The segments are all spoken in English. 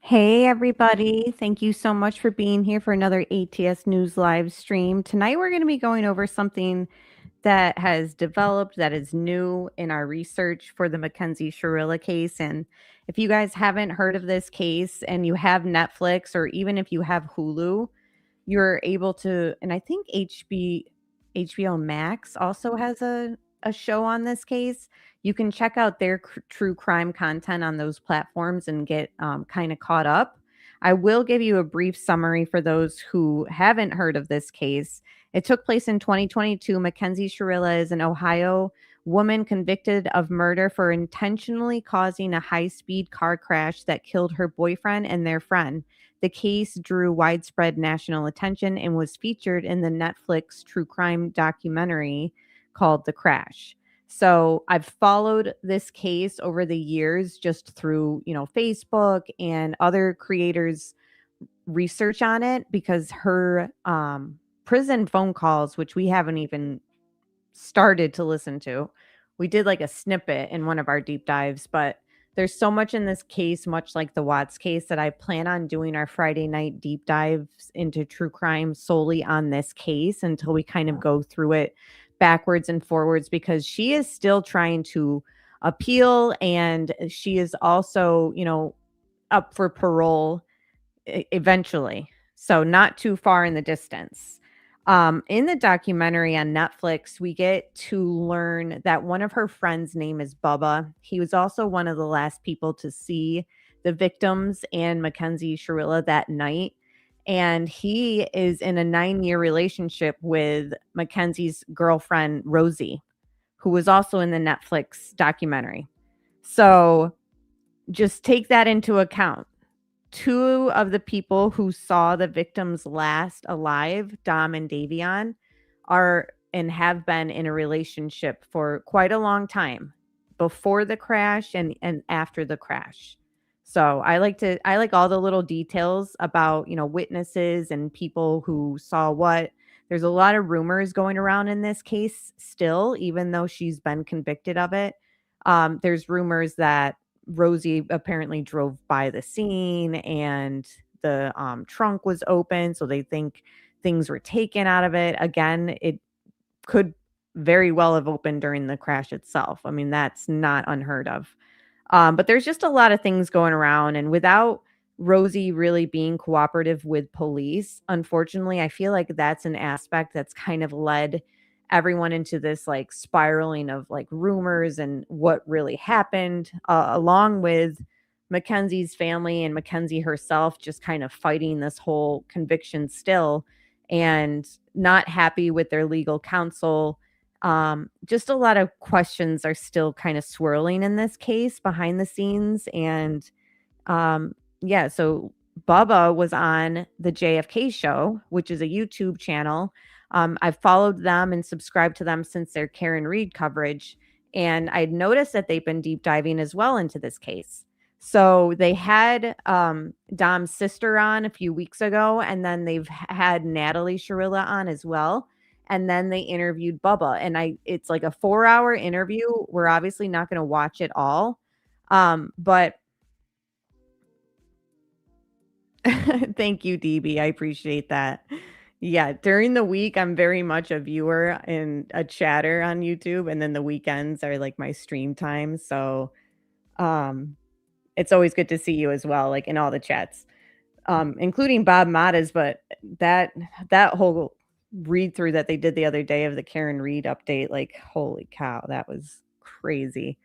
Hey, everybody. Thank you so much for being here for another ATS News live stream. Tonight, we're going to be going over something that has developed that is new in our research for the Mackenzie Shirilla case. And if you guys haven't heard of this case and you have Netflix or even if you have Hulu, you're able to, and I think HBO Max also has a show on this case. You can check out their true crime content on those platforms and get kind of caught up. I will give you a brief summary for those who haven't heard of this case. It took place in 2022. Mackenzie Shirilla is an Ohio woman convicted of murder for intentionally causing a high speed car crash that killed her boyfriend and their friend. The case drew widespread national attention and was featured in the Netflix true crime documentary called The Crash. So I've followed this case over the years just through, Facebook and other creators' research on it because her prison phone calls, which we haven't even started to listen to. We did like a snippet in one of our deep dives, but there's so much in this case, much like the Watts case, that I plan on doing our Friday night deep dives into true crime solely on this case until we kind of go through it backwards and forwards because she is still trying to appeal and she is also, up for parole eventually. So not too far in the distance. In the documentary on Netflix, we get to learn that one of her friends' name is Bubba. He was also one of the last people to see the victims and Mackenzie Shirilla that night. And he is in a 9-year relationship with Mackenzie's girlfriend, Rosie, who was also in the Netflix documentary. So just take that into account. Two of the people who saw the victims last alive, Dom and Davion, are and have been in a relationship for quite a long time before the crash and after the crash. So I like all the little details about, witnesses and people who saw what. There's a lot of rumors going around in this case still, even though she's been convicted of it. There's rumors that Rosie apparently drove by the scene and the trunk was open. So they think things were taken out of it. Again, it could very well have opened during the crash itself. I mean, that's not unheard of. But there's just a lot of things going around. And without Rosie really being cooperative with police, unfortunately, I feel like that's an aspect that's kind of led everyone into this like spiraling of like rumors and what really happened, along with Mackenzie's family and Mackenzie herself just kind of fighting this whole conviction still and not happy with their legal counsel. Just a lot of questions are still kind of swirling in this case behind the scenes. And yeah, so Bubba was on the JFK show, which is a YouTube channel. I've followed them and subscribed to them since their Karen Reed coverage. And I'd noticed that they've been deep diving as well into this case. So they had Dom's sister on a few weeks ago, and then they've had Natalie Shirilla on as well. And then they interviewed Bubba. And it's like a 4-hour interview. We're obviously not going to watch it all. But thank you, DB. I appreciate that. Yeah, during the week, I'm very much a viewer and a chatter on YouTube, and then the weekends are like my stream time. So, it's always good to see you as well, like in all the chats, including Bob Mata's. But that whole read through that they did the other day of the Karen Reed update, like holy cow, that was crazy.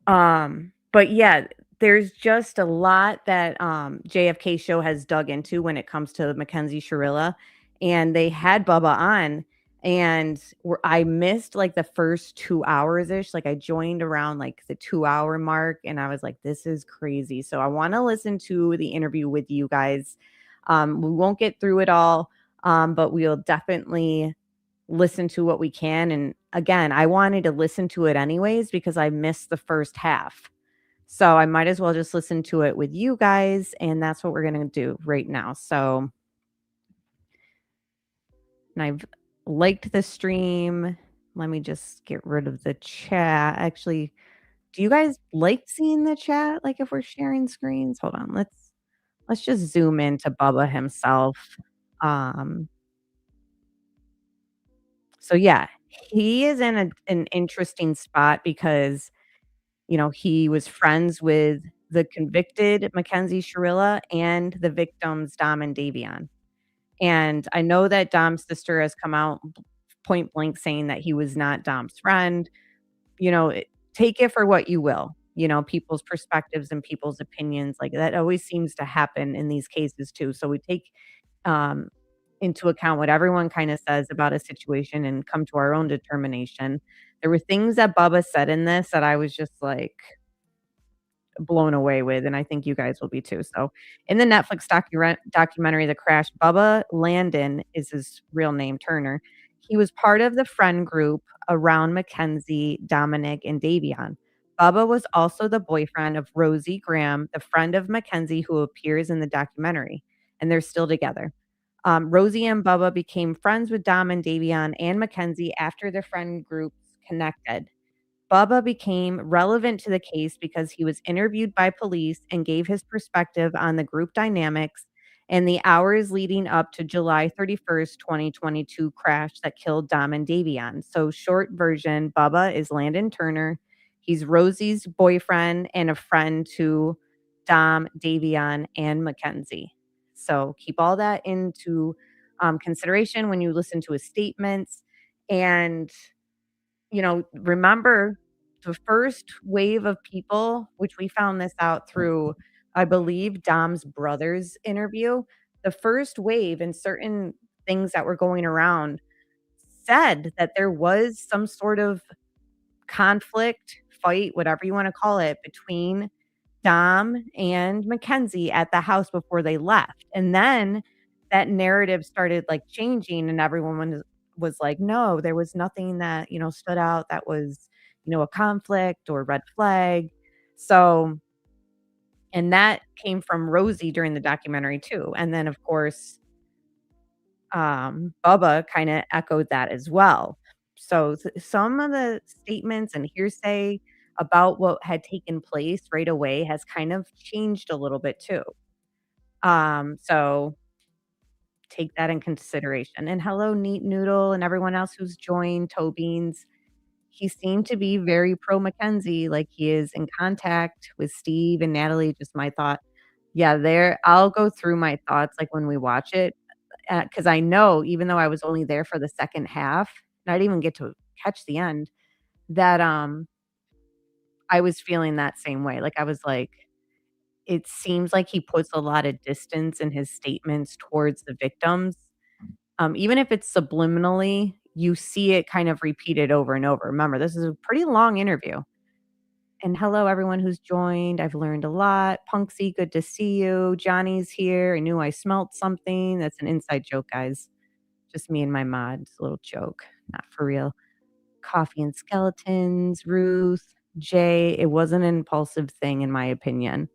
But yeah, there's just a lot that JFK show has dug into when it comes to Mackenzie Shirilla, and they had Bubba on, and I missed like the first 2 hours ish. Like I joined around like the 2 hour mark, and I was like, "This is crazy." So I want to listen to the interview with you guys. We won't get through it all, but we'll definitely listen to what we can. And again, I wanted to listen to it anyways because I missed the first half. So I might as well just listen to it with you guys, and that's what we're going to do right now. So, and I've liked the stream. Let me just get rid of the chat. Actually, do you guys like seeing the chat? Like if we're sharing screens? Hold on. let's just zoom into Bubba himself. Um, so yeah, he is in an interesting spot because, he was friends with the convicted Mackenzie Shirilla and the victims Dom and Davion. And I know that Dom's sister has come out point blank saying that he was not Dom's friend. Take it for what you will. People's perspectives and people's opinions, like, that always seems to happen in these cases too. So we take, um, into account what everyone kinda says about a situation and come to our own determination. There were things that Bubba said in this that I was just, like, blown away with, and I think you guys will be too. So, in the Netflix documentary, The Crash, Bubba Landon is his real name, Turner. He was part of the friend group around Mackenzie, Dominic, and Davion. Bubba was also the boyfriend of Rosie Graham, the friend of Mackenzie who appears in the documentary, and they're still together. Rosie and Bubba became friends with Dom and Davion and Mackenzie after the friend groups connected. Bubba became relevant to the case because he was interviewed by police and gave his perspective on the group dynamics and the hours leading up to July 31st, 2022 crash that killed Dom and Davion. So short version, Bubba is Landon Turner. He's Rosie's boyfriend and a friend to Dom, Davion, and Mackenzie. So keep all that into consideration when you listen to his statements. And remember the first wave of people, which we found this out through, I believe, Dom's brother's interview. The first wave and certain things that were going around said that there was some sort of conflict, fight, whatever you want to call it, between Dom and Mackenzie at the house before they left. And then that narrative started, like, changing, and everyone was like, "No, there was nothing that, stood out that was, a conflict or red flag." So, and that came from Rosie during the documentary too. And then, of course, Bubba kinda echoed that as well. So, some of the statements and hearsay about what had taken place right away has kind of changed a little bit too. So take that in consideration. And hello, Neat Noodle and everyone else who's joined, Toe Beans. He seemed to be very pro Mackenzie, like he is in contact with Steve and Natalie. Just my thought. Yeah, there I'll go through my thoughts like when we watch it, because I know even though I was only there for the second half, and I didn't even get to catch the end, that I was feeling that same way. Like I was like, it seems like he puts a lot of distance in his statements towards the victims. Even if it's subliminally, you see it kind of repeated over and over. Remember, this is a pretty long interview. And hello, everyone who's joined. I've learned a lot. Punksy, good to see you. Johnny's here. I knew I smelt something. That's an inside joke, guys. Just me and my mod. It's a little joke, not for real. Coffee and Skeletons, Ruth, Jay. It wasn't an impulsive thing, in my opinion.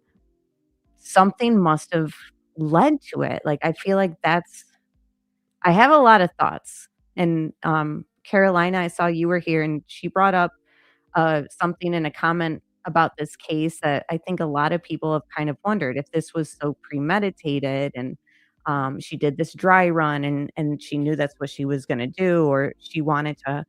Something must have led to it. Like, I feel like I have a lot of thoughts. And, Carolina, I saw you were here, and she brought up, something in a comment about this case that I think a lot of people have kind of wondered if this was so premeditated and, she did this dry run and she knew that's what she was gonna do, or she wanted to,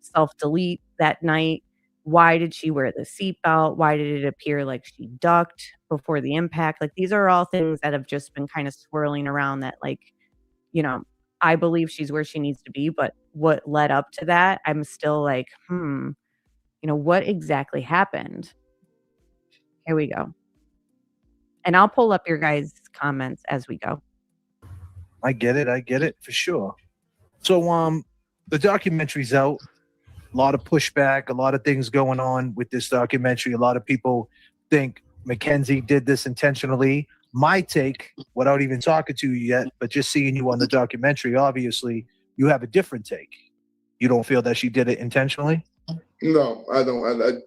self-delete that night. Why did she wear the seatbelt? Why did it appear like she ducked before the impact? Like, these are all things that have just been kind of swirling around that, like, you know, I believe she's where she needs to be, but what led up to that, I'm still like, what exactly happened? Here we go. And I'll pull up your guys' comments as we go. I get it for sure. So the documentary's out. A lot of pushback, a lot of things going on with this documentary. A lot of people think Mackenzie did this intentionally. My take, without even talking to you yet, but just seeing you on the documentary, obviously, you have a different take. You don't feel that she did it intentionally? No, I don't.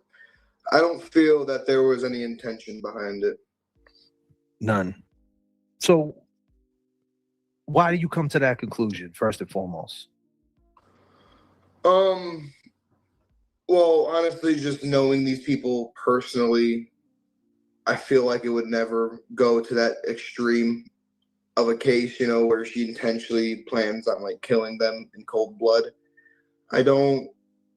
I don't feel that there was any intention behind it. None. So why do you come to that conclusion, first and foremost? Well, honestly, just knowing these people personally, I feel like it would never go to that extreme of a case, you know, where she intentionally plans on like killing them in cold blood.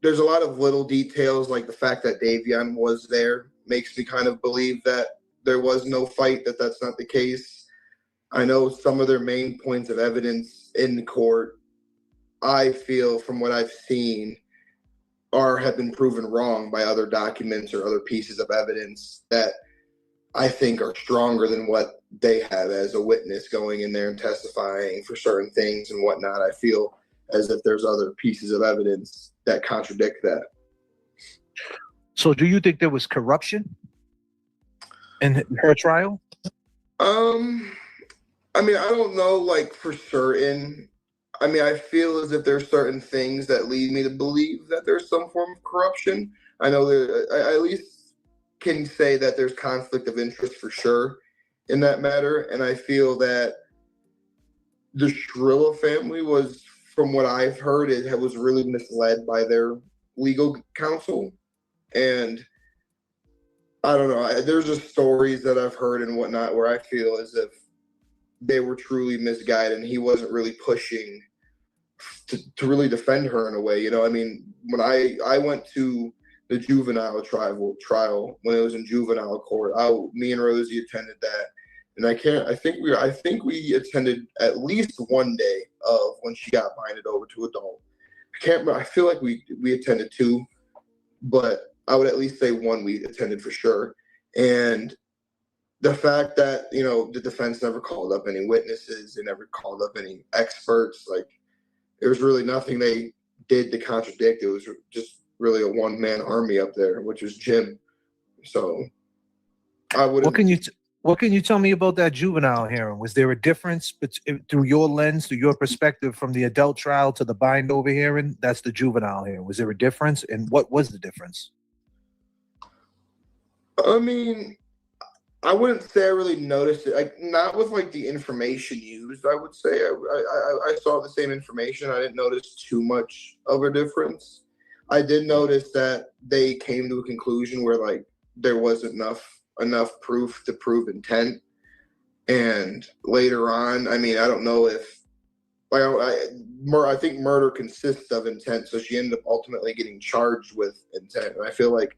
There's a lot of little details, like the fact that Davion was there makes me kind of believe that there was no fight, that's not the case. I know some of their main points of evidence in court, I feel from what I've seen, have been proven wrong by other documents or other pieces of evidence that I think are stronger than what they have as a witness going in there and testifying for certain things and whatnot. I feel as if there's other pieces of evidence that contradict that. So do you think there was corruption in her trial? I mean, I don't know, like, for certain. I mean, I feel as if there's certain things that lead me to believe that there's some form of corruption. I know I at least can say that there's conflict of interest for sure in that matter. And I feel that the Shirilla family was, from what I've heard, it was really misled by their legal counsel. And I don't know, there's just stories that I've heard and whatnot where I feel as if they were truly misguided and he wasn't really pushing to really defend her in a way. You know, I mean, when I went to the juvenile trial when it was in juvenile court, me and Rosie attended that. And I think we attended at least one day of when she got binded over to adult. I can't remember. I feel like we attended two, but I would at least say one we attended for sure. And the fact that, you know, the defense never called up any witnesses, they never called up any experts, like there was really nothing they did to contradict. It was just really a one-man army up there, which was Jim. So I would. What can you tell me about that juvenile hearing? Was there a difference through your lens, through your perspective, from the adult trial to the bind over hearing? That's the juvenile hearing. Was there a difference, and what was the difference? I mean, I wouldn't say I really noticed it. Like, not with like the information used. I would say I saw the same information. I didn't notice too much of a difference. I did notice that they came to a conclusion where like there wasn't enough proof to prove intent. And later on, I mean, I don't know if like I think murder consists of intent, so she ended up ultimately getting charged with intent. And I feel like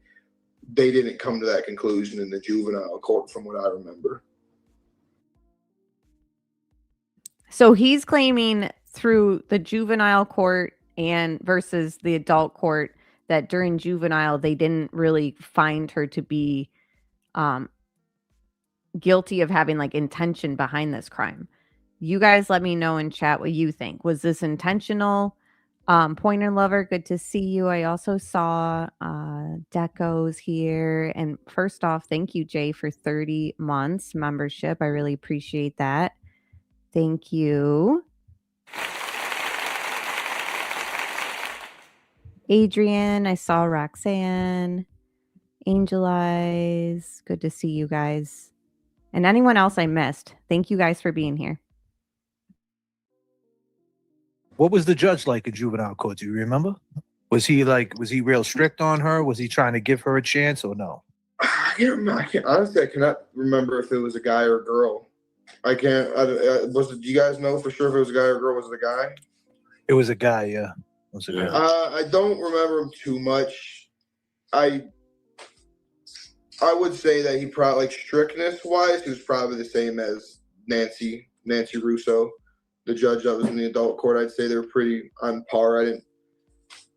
they didn't come to that conclusion in the juvenile court, from what I remember. So he's claiming through the juvenile court and versus the adult court that during juvenile, they didn't really find her to be guilty of having like intention behind this crime. You guys let me know in chat what you think. Was this intentional? Pointer Lover, good to see you. I also saw Deco's here. And first off, thank you, Jay, for 30 months membership. I really appreciate that. Thank you. Adrian, I saw Roxanne. Angel Eyes, good to see you guys. And anyone else I missed, thank you guys for being here. What was the judge like in juvenile court? Do you remember? Was he real strict on her? Was he trying to give her a chance or no? Honestly, I cannot remember if it was a guy or a girl. Do you guys know for sure if it was a guy or a girl? Was it a guy? It was a guy, yeah. It was a guy. I don't remember him too much. I would say that he probably, like, strictness wise, he was probably the same as Nancy Russo, the judge that was in the adult court. I'd say they're pretty on par. I didn't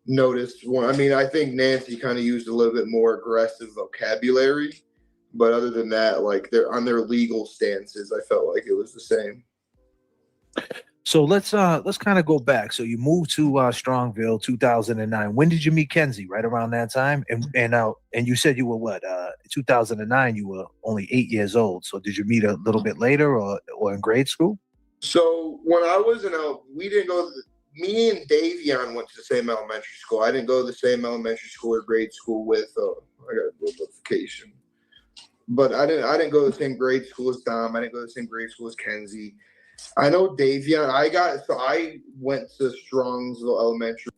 notice one. I mean, I think Nancy kind of used a little bit more aggressive vocabulary, but other than that, like, they're on their legal stances, I felt like it was the same. So let's kind of go back. So you moved to Strongville, 2009. When did you meet Kenzie? Right around that time, and you said you were what? 2009. You were only 8 years old. So did you meet a little bit later, or in grade school? So when I was we didn't go. Me and Davion went to the same elementary school. I didn't go to the same elementary school or grade school with. I got a notification, but I didn't go to the same grade school as Dom. I didn't go to the same grade school as Kenzie. I know Davion. I went to Strongsville Elementary.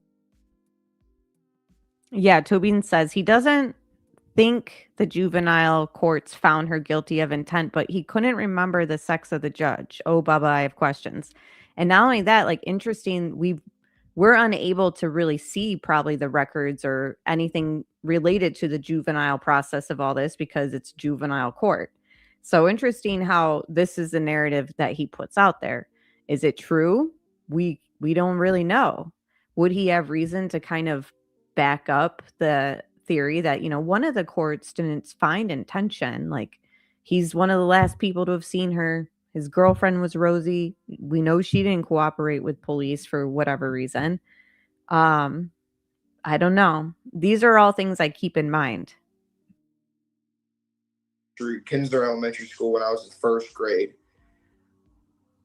Yeah, Tobin says he doesn't think the juvenile courts found her guilty of intent, but he couldn't remember the sex of the judge. Oh, Bubba, I have questions. And not only that, like, interesting, we're unable to really see probably the records or anything related to the juvenile process of all this because it's juvenile court. So interesting how this is the narrative that he puts out there. Is it true? We don't really know. Would he have reason to kind of back up the theory that, one of the courts didn't find intention? Like, he's one of the last people to have seen her. His girlfriend was Rosie. We know she didn't cooperate with police for whatever reason. I don't know. These are all things I keep in mind. Kinsler Elementary School when I was in first grade.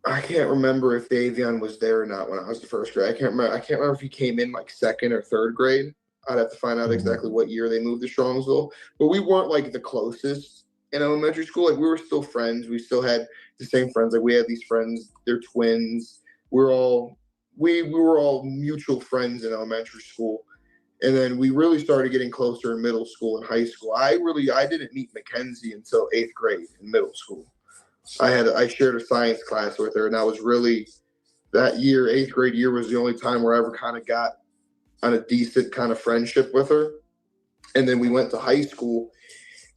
I can't remember if Davion was there or not when I was in first grade. I can't remember if he came in like second or third grade. I'd have to find out exactly what year they moved to Strongsville. But we weren't like the closest in elementary school. Like, we were still friends. We still had the same friends. Like, we had these friends. They're twins. We were all mutual friends in elementary school. And then we really started getting closer in middle school and high school. I didn't meet Mackenzie until 8th grade in middle school. I shared a science class with her, and that was really, that year, 8th grade year, was the only time where I ever kind of got on a decent kind of friendship with her. And then we went to high school,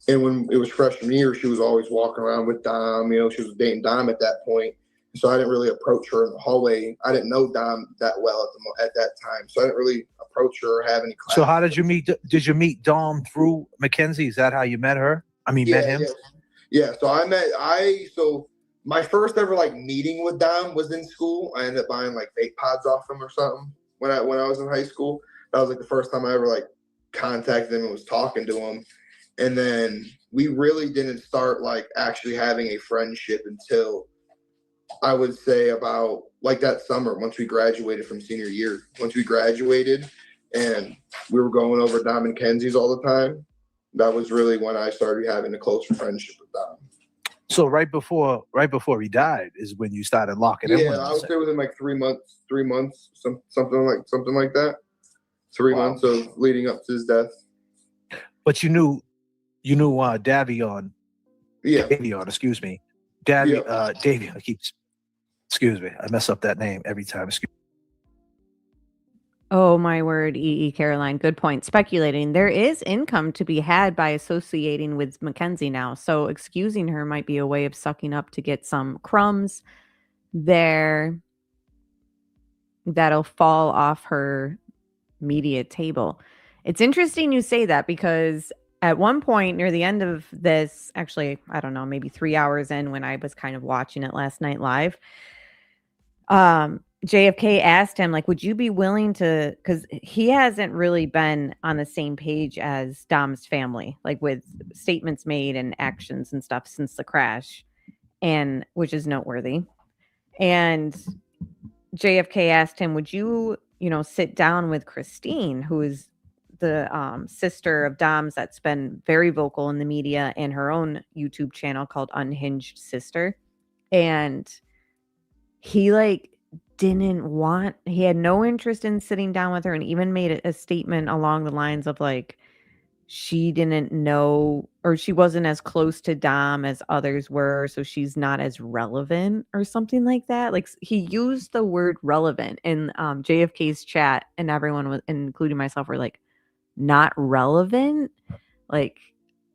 and when it was freshman year, she was always walking around with Dom. She was dating Dom at that point. So I didn't really approach her in the hallway. I didn't know Dom that well at that time, so I didn't really approach her or have any class. So how did you meet? Did you meet Dom through Mackenzie? Is that how you met her? Met him? Yeah. So my first ever like meeting with Dom was in school. I ended up buying like vape pods off him or something when I was in high school. That was like the first time I ever like contacted him and was talking to him. And then we really didn't start like actually having a friendship until, I would say, about like that summer once we graduated from senior year. Once we graduated and we were going over Dom and Kenzie's all the time, that was really when I started having a closer friendship with Dom. So right before he died is when you started locking in with him. Yeah, I would say within like 3 months, something like that. 3 months of leading up to his death. But you knew Davion. Yeah. Davion, excuse me. Davion excuse me. I mess up that name every time. Oh, my word, Caroline. Good point. Speculating. There is income to be had by associating with Mackenzie now. So excusing her might be a way of sucking up to get some crumbs there that'll fall off her media table. It's interesting you say that because at one point near the end of this, actually, I don't know, maybe 3 hours in when I was kind of watching it last night live, JFK asked him, like, would you be willing to, because he hasn't really been on the same page as Dom's family, like with statements made and actions and stuff since the crash, and which is noteworthy. And JFK asked him, would you, sit down with Christine, who is the sister of Dom's that's been very vocal in the media and her own YouTube channel called Unhinged Sister. And he he had no interest in sitting down with her, and even made a statement along the lines of like, she didn't know, or she wasn't as close to Dom as others were, so she's not as relevant or something like that. Like, he used the word relevant in JFK's chat, and everyone was, including myself, were like, not relevant. Like,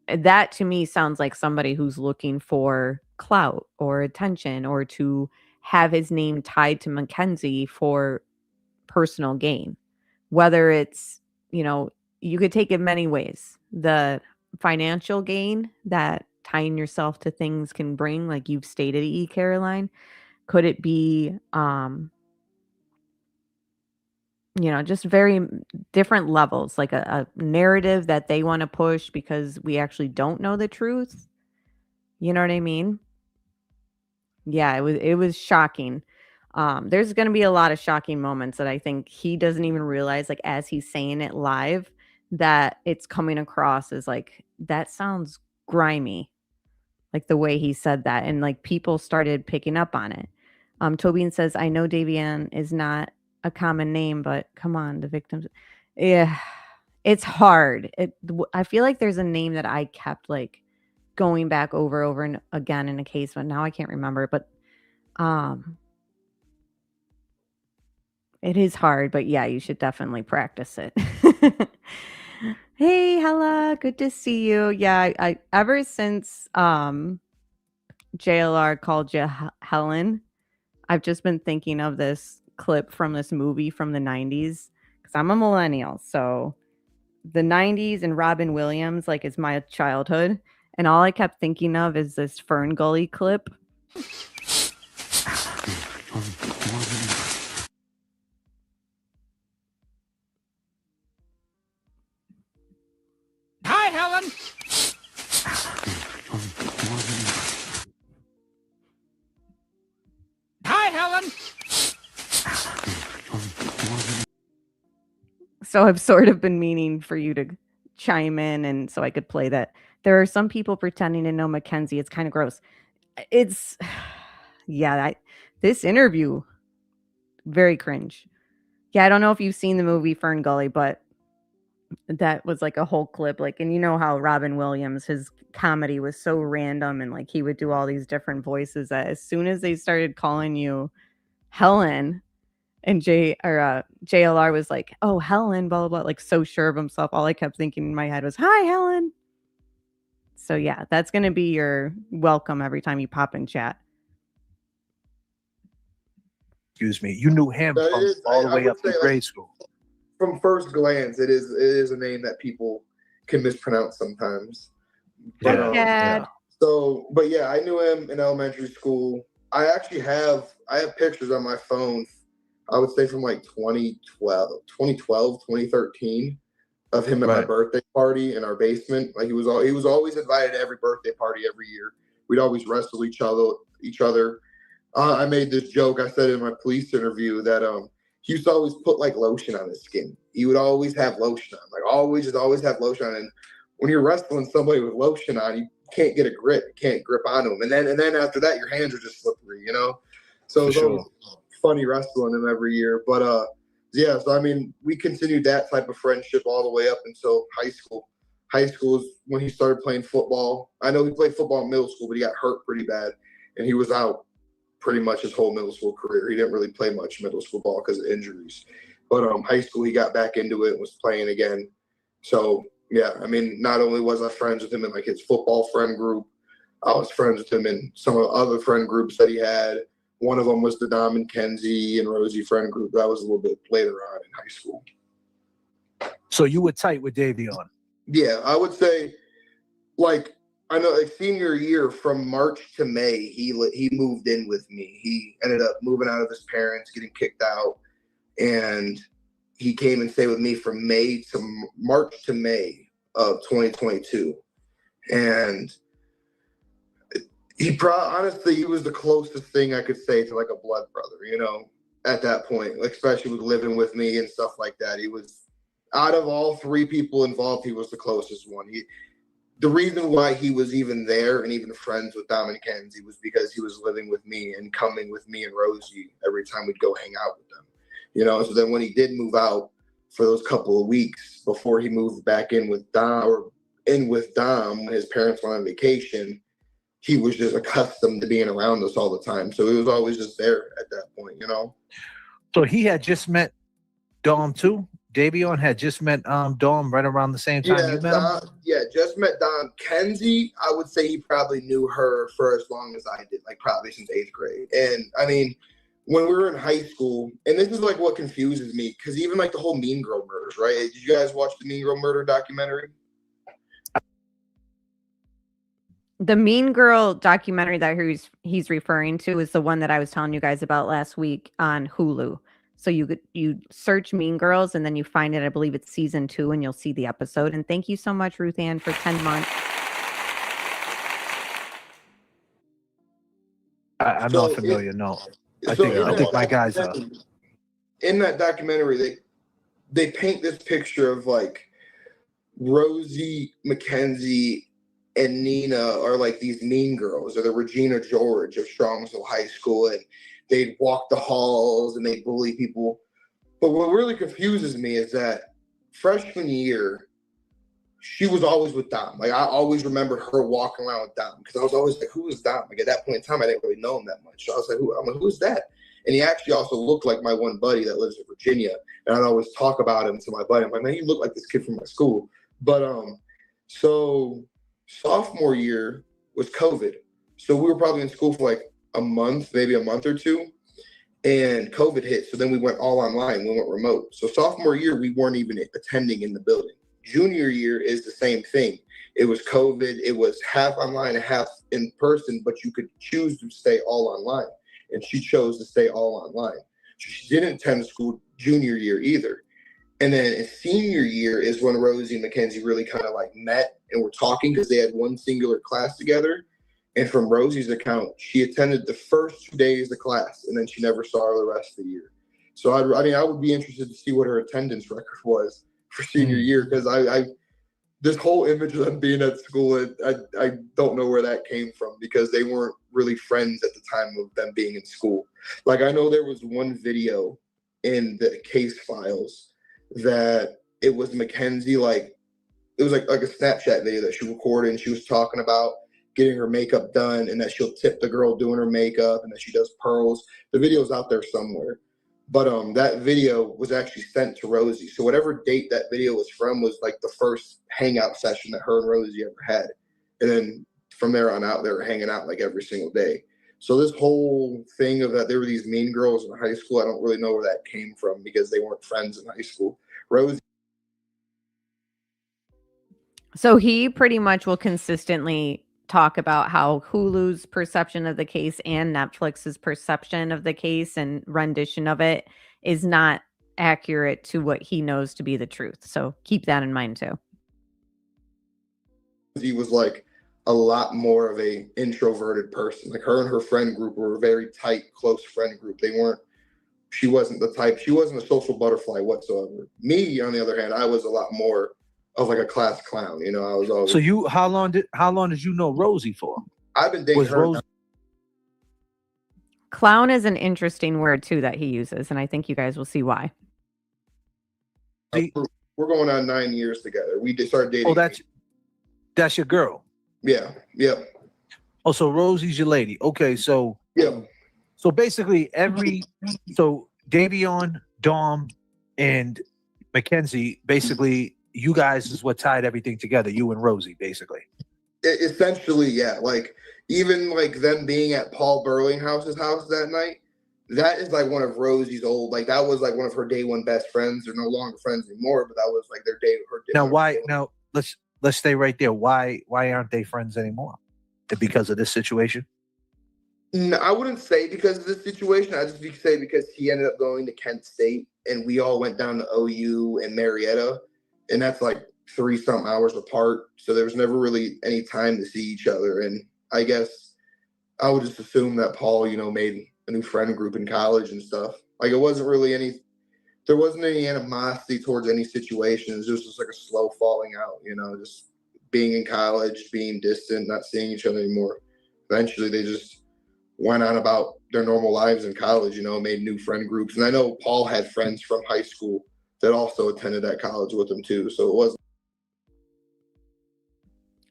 that to me sounds like somebody who's looking for clout or attention or to have his name tied to Mackenzie for personal gain. Whether it's, you could take it many ways. The financial gain that tying yourself to things can bring, like you've stated, Caroline. Could it be, just very different levels, like a narrative that they want to push because we actually don't know the truth. You know what I mean? Yeah, it was shocking. There's going to be a lot of shocking moments that I think he doesn't even realize, like as he's saying it live, that it's coming across as like, that sounds grimy, like the way he said that. And like people started picking up on it. Tobin says, I know Davian is not a common name, but come on, the victims. Yeah, It's hard. I feel like there's a name that I kept like going back over and again in a case, but now I can't remember. But it is hard, but yeah, you should definitely practice it. Hey, Hella, good to see you. Yeah, I ever since JLR called you Helen, I've just been thinking of this clip from this movie from the 90s because I'm a millennial. So the 90s and Robin Williams, like, is my childhood. And all I kept thinking of is this Fern Gully clip. Hi, Helen. Hi, Helen. So I've sort of been meaning for you to chime in and so I could play that. There are some people pretending to know Mackenzie. It's kind of gross. It's, yeah, this interview, very cringe. Yeah, I don't know if you've seen the movie Fern Gully, but that was like a whole clip. Like, and you know how Robin Williams, his comedy was so random and like he would do all these different voices that as soon as they started calling you Helen, and JLR was like, "Oh, Helen, blah blah blah," like so sure of himself. All I kept thinking in my head was, "Hi, Helen." So yeah, that's gonna be your welcome every time you pop in chat. Excuse me. You knew him That from is, all the I way would up say, to like, grade school. from first glance, it is a name that people can mispronounce sometimes. But Yeah, Dad. yeah. but yeah, I knew him in elementary school. I actually have pictures on my phone. I would say from like 2013 of him at my Right. birthday party in our basement. Like he was always invited to every birthday party every year. We'd always wrestle each other. I made this joke. I said in my police interview that he used to always put like lotion on his skin. He would always have lotion on, like always have lotion on. And when you're wrestling somebody with lotion on, you can't get a grip, you can't grip onto him. And then after that, your hands are just slippery, you know. So For it's always sure. funny wrestling him every year. But yeah, so I mean, we continued that type of friendship all the way up until high school. High school is when he started playing football. I know he played football in middle school, but he got hurt pretty bad, and he was out pretty much his whole middle school career. He didn't really play much middle school ball because of injuries. But high school, he got back into it and was playing again. So yeah, I mean, not only was I friends with him in like his football friend group, I was friends with him in some of the other friend groups that he had. One of them was the Dom and Kenzie and Rosie friend group. That was a little bit later on in high school. So you were tight with Davion. Yeah, I would say, like, I know, like, senior year from March to May, he moved in with me. He ended up moving out of his parents, getting kicked out, and he came and stayed with me from March to May of 2022. And honestly, he was the closest thing I could say to like a blood brother, you know, at that point, like, especially with living with me and stuff like that. He was, out of all three people involved, he was the closest one. The reason why he was even there and even friends with Dom and Kenzie was because he was living with me and coming with me and Rosie every time we'd go hang out with them, you know. So then when he did move out for those couple of weeks before he moved back in with Dom, when his parents went on vacation, he was just accustomed to being around us all the time. So he was always just there at that point, you know. So he had just met Dom too. Davion had just met Dom right around the same time you met him. Just met Dom. Kenzie, I would say he probably knew her for as long as I did, like probably since 8th grade. And I mean, when we were in high school, and this is like what confuses me, because even like the whole Mean Girl murders, right? Did you guys watch the Mean Girl murder documentary? The Mean Girl documentary that he's referring to is the one that I was telling you guys about last week on Hulu. So you search Mean Girls and then you find it. I believe it's season 2, and you'll see the episode. And thank you so much, Ruth Ann, for 10 months. I'm So not familiar. No, I So think my guys are. in that documentary, they paint this picture of like Rosie, Mackenzie, and Nina are like these mean girls, or the Regina George of Strongsville High School, and they'd walk the halls and they bully people. But what really confuses me is that freshman year, she was always with Dom. Like, I always remembered her walking around with Dom because I was always like, who is Dom? Like, at that point in time, I didn't really know him that much. So I was like, who's that? And he actually also looked like my one buddy that lives in Virginia. And I'd always talk about him to my buddy. I'm like, man, you look like this kid from my school. But so sophomore year was COVID. So we were probably in school for like a month, maybe a month or two. And COVID hit. So then we went all online. We went remote. So sophomore year, we weren't even attending in the building. Junior year is the same thing. It was COVID. It was half online and half in person, but you could choose to stay all online. And she chose to stay all online. So she didn't attend school junior year either. And then in senior year is when Rosie and Mackenzie really kind of like met and were talking because they had one singular class together. And from Rosie's account, she attended the first 2 days of class and then she never saw her the rest of the year. So I would be interested to see what her attendance record was for senior year because I this whole image of them being at school, I don't know where that came from because they weren't really friends at the time of them being in school. Like, I know there was one video in the case files that it was Mackenzie, like, it was like a Snapchat video that she recorded and she was talking about getting her makeup done and that she'll tip the girl doing her makeup and that she does pearls. The video's out there somewhere. But that video was actually sent to Rosie. So whatever date that video was from was like the first hangout session that her and Rosie ever had. And then from there on out, they were hanging out like every single day. So this whole thing of that there were these mean girls in high school, I don't really know where that came from because they weren't friends in high school. Rosie. So he pretty much will consistently talk about how Hulu's perception of the case and Netflix's perception of the case and rendition of it is not accurate to what he knows to be the truth. So keep that in mind too. He was like a lot more of a introverted person. Like, her and her friend group were a very tight, close friend group. She wasn't the type, she wasn't a social butterfly whatsoever. Me, on the other hand, I was a lot more of like a class clown. You know, I was always. So how long did you know Rosie for? I've been dating her. Clown is an interesting word too that he uses, and I think you guys will see why. We're going on 9 years together. We started dating. Oh, that's your girl. Yeah. Oh, so Rosie's your lady. Okay, so yeah. So basically Davion, Dom, and Mackenzie, basically you guys is what tied everything together, you and Rosie, basically. Essentially, yeah. Like, even like them being at Paul Burlinghouse's house that night, that is like one of Rosie's old, like that was like one of her day one best friends. They're no longer friends anymore, but that was like their day. Now let's stay right there. Why aren't they friends anymore? Because of this situation? No, I wouldn't say because of this situation. I'd just say because he ended up going to Kent State and we all went down to OU and Marietta, and that's like 3-some hours apart. So there was never really any time to see each other. And I guess I would just assume that Paul, made a new friend group in college and stuff. Like, there wasn't any animosity towards any situation. It was just like a slow falling out, just being in college, being distant, not seeing each other anymore. Eventually they just went on about their normal lives in college, made new friend groups. And I know Paul had friends from high school that also attended that college with him too. So it wasn't.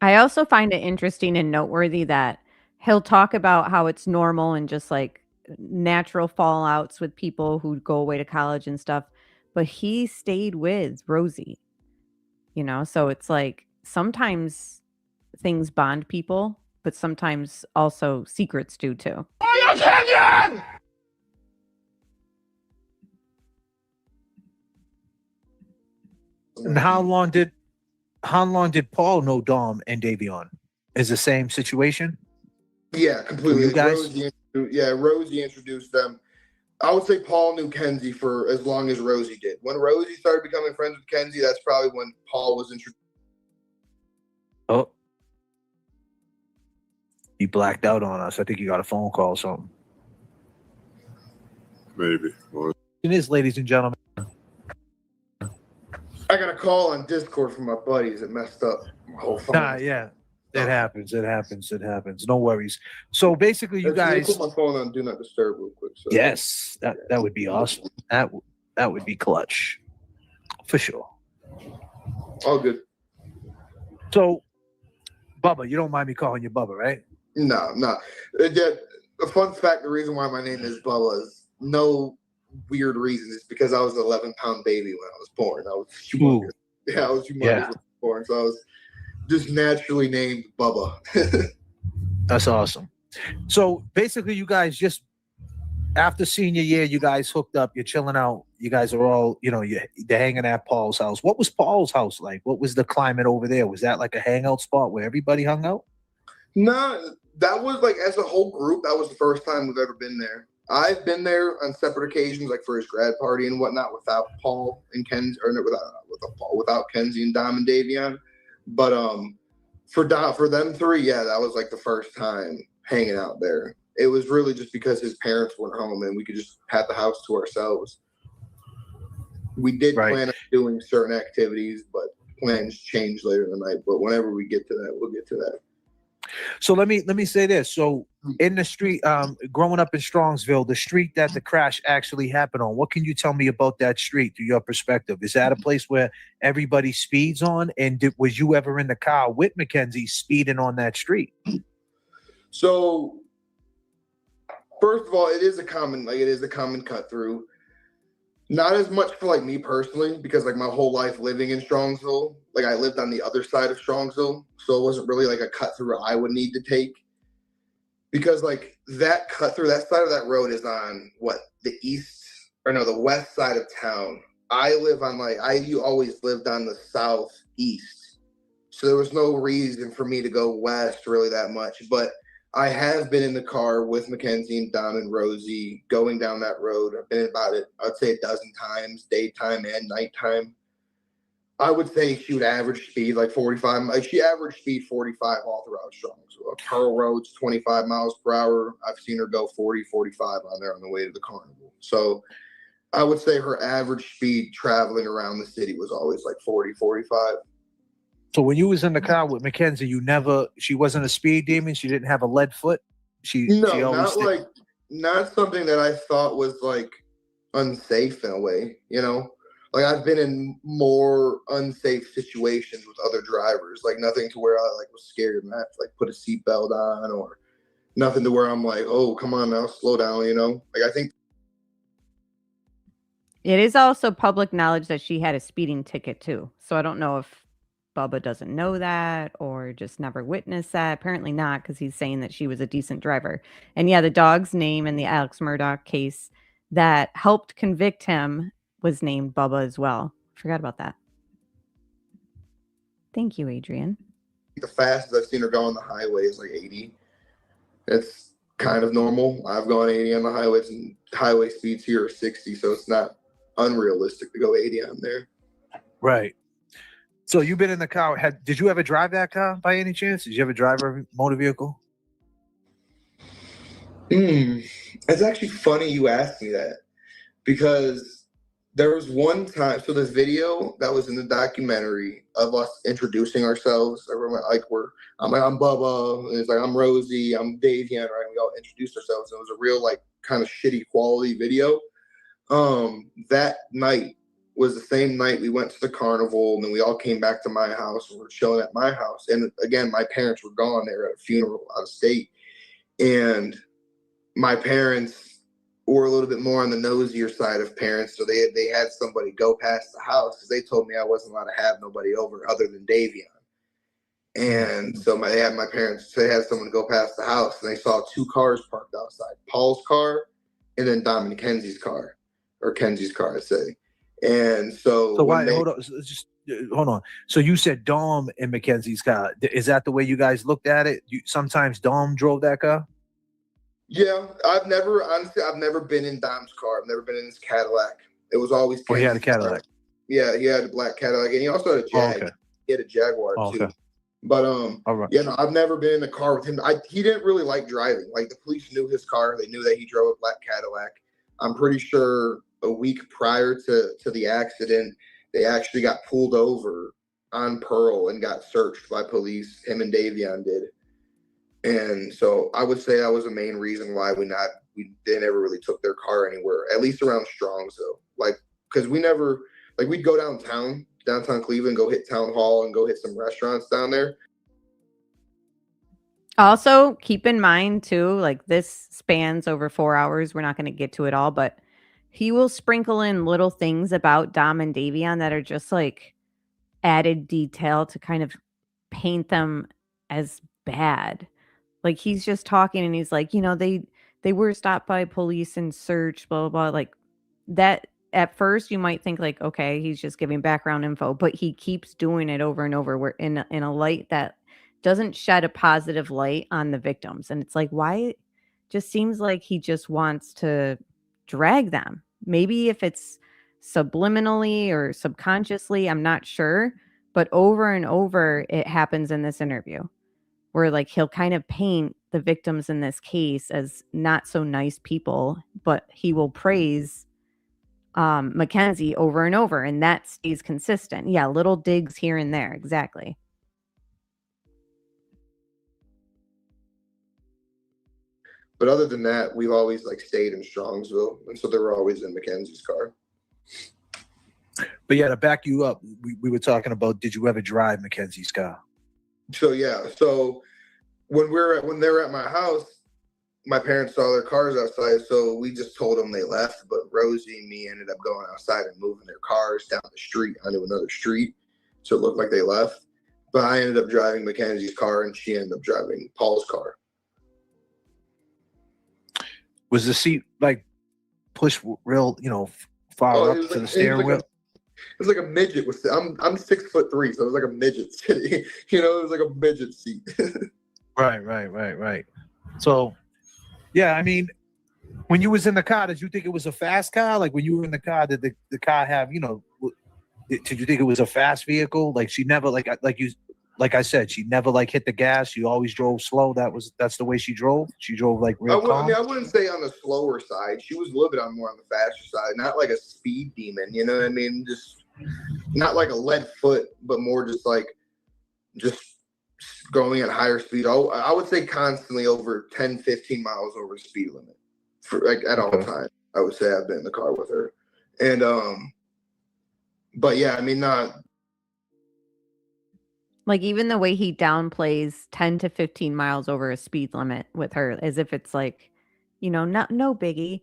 I also find it interesting and noteworthy that he'll talk about how it's normal and just like natural fallouts with people who go away to college and stuff, but he stayed with Rosie, so it's like sometimes things bond people, but sometimes also secrets do too. And how long did Paul know Dom and Davion? Is the same situation? Yeah, completely. You guys? Rosie introduced them. I would say Paul knew Kenzie for as long as Rosie did. When Rosie started becoming friends with Kenzie, that's probably when Paul was introduced. Oh, you blacked out on us. I think you got a phone call or something. Maybe. It is, ladies and gentlemen. I got a call on Discord from my buddies. It messed up my whole phone. Yeah. It happens. No worries. So basically, you guys put my phone on Do Not Disturb real quick. So. Yes, that would be awesome. That would be clutch, for sure. All good. So, Bubba, you don't mind me calling you Bubba, right? No. A fun fact: the reason why my name is Bubba is no weird reason. It's because I was an 11-pound baby when I was born. I was humongous. Yeah, I was humongous when I was born, so I was just naturally named Bubba. That's awesome. So basically, you guys just after senior year, you guys hooked up. You're chilling out. You guys are all, they're hanging at Paul's house. What was Paul's house like? What was the climate over there? Was that like a hangout spot where everybody hung out? No, that was like as a whole group. That was the first time we've ever been there. I've been there on separate occasions, like for his grad party and whatnot, without Paul and Kenzie, or without Kenzie and Dom and Davion. But for them three, yeah, that was like the first time hanging out there. It was really just because his parents weren't home and we could just have the house to ourselves. We did plan on doing certain activities, but plans changed later in the night. But whenever we get to that, we'll get to that. So let me say this. So in the street, growing up in Strongsville, the street that the crash actually happened on, what can you tell me about that street through your perspective? Is that a place where everybody speeds on? And was you ever in the car with Mackenzie speeding on that street? So first of all, it is a common cut through. Not as much for like me personally, because like my whole life living in Strongsville, like I lived on the other side of Strongsville, so it wasn't really like a cut through I would need to take. Because like that cut through, that side of that road is on the west side of town. You always lived on the southeast, so there was no reason for me to go west really that much. But I have been in the car with Mackenzie and Dom and Rosie going down that road. I've been about it, I'd say a dozen times, daytime and nighttime. I would say she would average speed like 45. Like she averaged speed 45 all throughout Strongsville. Pearl Road's 25 miles per hour. I've seen her go 40, 45 on there on the way to the carnival. So I would say her average speed traveling around the city was always like 40, 45. So when you was in the car with Mackenzie, she wasn't a speed demon. She didn't have a lead foot. Not something that I thought was like unsafe in a way, Like I've been in more unsafe situations with other drivers, like nothing to where I like was scared and I have to like put a seatbelt on, or nothing to where I'm like, oh, come on now, slow down, Like I think it is also public knowledge that she had a speeding ticket too. So I don't know if Bubba doesn't know that or just never witnessed that. Apparently not, because he's saying that she was a decent driver. And yeah, the dog's name in the Alex Murdaugh case that helped convict him was named Bubba as well. Forgot about that. Thank you, Adrian. The fastest I've seen her go on the highway is like 80. It's kind of normal. I've gone 80 on the highways, and highway speeds here are 60, so it's not unrealistic to go 80 on there. Right. So you've been in the car. Did you ever drive that car by any chance? Did you ever drive a motor vehicle? It's actually funny you asked me that, because there was one time, so this video that was in the documentary of us introducing ourselves, I'm Bubba, and it's like I'm Rosie, I'm Davian, right? We all introduced ourselves, and it was a real like kind of shitty quality video. That night was the same night we went to the carnival, and then we all came back to my house and we're chilling at my house. And again, my parents were gone. They were at a funeral out of state, and my parents were a little bit more on the nosier side of parents, so they had somebody go past the house because they told me I wasn't allowed to have nobody over other than Davion. And so they had someone go past the house, and they saw two cars parked outside, Paul's car and then Dom and Kenzie's car, or Kenzie's car, I'd say. And so hold on. So you said Dom and Mackenzie's car. Is that the way you guys looked at it? Sometimes Dom drove that car? Yeah, I've never been in Dom's car. I've never been in his Cadillac. It was always Kenzie's he had a Cadillac. car. Yeah, he had a black Cadillac, and he also had a Jag. Oh, okay. He had a Jaguar too. Okay. But all right. yeah, no, I've never been in a car with him. He didn't really like driving. Like the police knew his car. They knew that he drove a black Cadillac. I'm pretty sure a week prior to the accident, they actually got pulled over on Pearl and got searched by police. Him and Davion did. And so I would say that was the main reason why they never really took their car anywhere, at least around Strongsville. Like, because we'd go downtown downtown Cleveland, go hit Town Hall and go hit some restaurants down there. Also, keep in mind too, like this spans over 4 hours. We're not going to get to it all, but he will sprinkle in little things about Dom and Davion that are just like added detail to kind of paint them as bad. Like he's just talking and he's like, they were stopped by police and searched, blah blah blah. Like that at first you might think like, okay, he's just giving background info, but he keeps doing it over and over. We're in a light that doesn't shed a positive light on the victims. And it's like, why? It just seems like he just wants to drag them. Maybe if it's subliminally or subconsciously, I'm not sure. But over and over, it happens in this interview where like he'll kind of paint the victims in this case as not so nice people, but he will praise Mackenzie over and over. And that stays consistent. Yeah, little digs here and there. Exactly. But other than that, we've always like stayed in Strongsville, and so they were always in Mackenzie's car. But yeah, to back you up, we were talking about, did you ever drive Mackenzie's car? So yeah, so when they were at my house, my parents saw their cars outside, so we just told them they left. But Rosie and me ended up going outside and moving their cars down the street onto another street, so it looked like they left. But I ended up driving Mackenzie's car, and she ended up driving Paul's car. Was the seat like pushed real, far up to the steering wheel? It was like a midget. I'm 6'3", so it was like a midget sitting. It was like a midget seat. Right. So, yeah, I mean, when you was in the car, did you think it was a fast car? Like when you were in the car, did the car have, did you think it was a fast vehicle? Like she never, like I said, she never like hit the gas. She always drove slow. That's the way she drove. She drove like real calm. I wouldn't say on the slower side. She was a little bit more on the faster side. Not like a speed demon. You know what I mean? Just not like a lead foot, but more just going at higher speed. I would say constantly over 10, 15 miles over the speed limit for like at all times. I would say I've been in the car with her, and but yeah, I mean not. Like even the way he downplays 10 to 15 miles over a speed limit with her as if it's like, no biggie.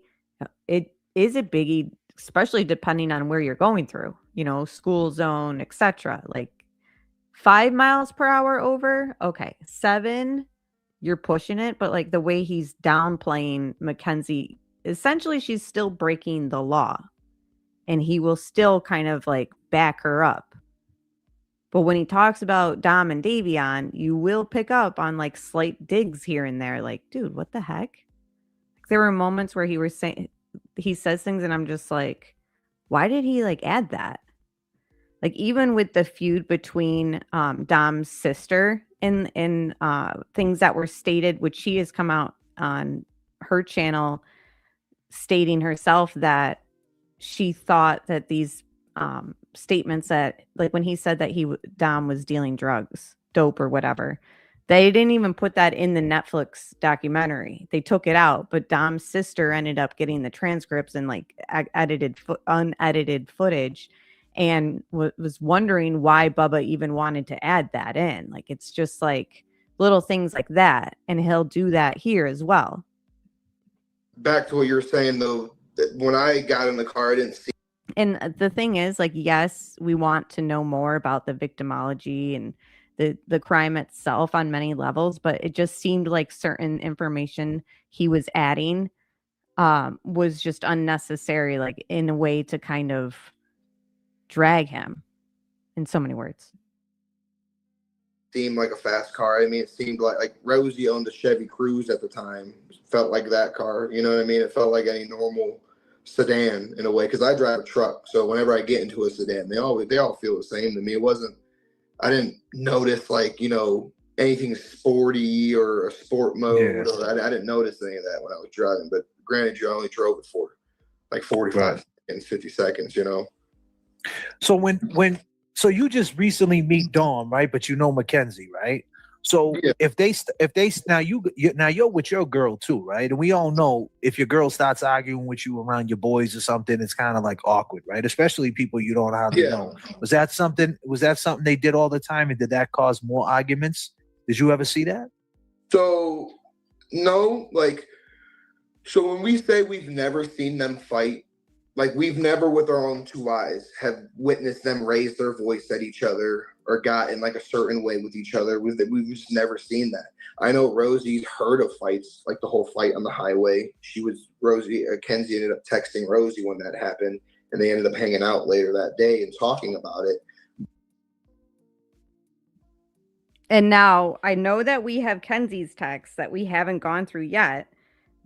It is a biggie, especially depending on where you're going through, school zone, etc. Like 5 miles per hour over. Okay. 7, you're pushing it. But like the way he's downplaying Mackenzie, essentially she's still breaking the law and he will still kind of like back her up. But when he talks about Dom and Davion, you will pick up on like slight digs here and there. Like, dude, what the heck? There were moments where he says things and I'm just like, why did he like add that? Like even with the feud between Dom's sister and things that were stated, which she has come out on her channel stating herself that she thought that these statements that like when he said that Dom was dealing drugs, dope or whatever, they didn't even put that in the Netflix documentary. They took it out, but Dom's sister ended up getting the transcripts and like unedited footage and was wondering why Bubba even wanted to add that in. Like it's just like little things like that, and he'll do that here as well. Back to what you were saying though, that when I got in the car, I didn't see. And the thing is, like, yes, we want to know more about the victimology and the crime itself on many levels, but it just seemed like certain information he was adding was just unnecessary, like in a way to kind of drag him in so many words. Seemed like a fast car. I mean, it seemed like Rosie owned a Chevy Cruze at the time. Felt like that car. You know what I mean? It felt like any normal sedan in a way, because I drive a truck, so whenever I get into a sedan, they all feel the same to me. I didn't notice like anything sporty or a sport mode. Yeah. I didn't notice any of that when I was driving, but granted, you only drove it for like 45 seconds, 50 seconds. So so you just recently meet Dom, right? But Mackenzie, right? So Yeah. if they now now you're with your girl too, right? And we all know if your girl starts arguing with you around your boys or something, it's kind of like awkward, right? Especially people you don't hardly Yeah. know. Was that something they did all the time, and did that cause more arguments? Did you ever see that? So no, like, so when we say we've never seen them fight, like we've never with our own two eyes have witnessed them raise their voice at each other or got in like a certain way with each other. We've just never seen that. I know Rosie's heard of fights, like the whole fight on the highway. Kenzie ended up texting Rosie when that happened, and they ended up hanging out later that day and talking about it. And now I know that we have Kenzie's text that we haven't gone through yet,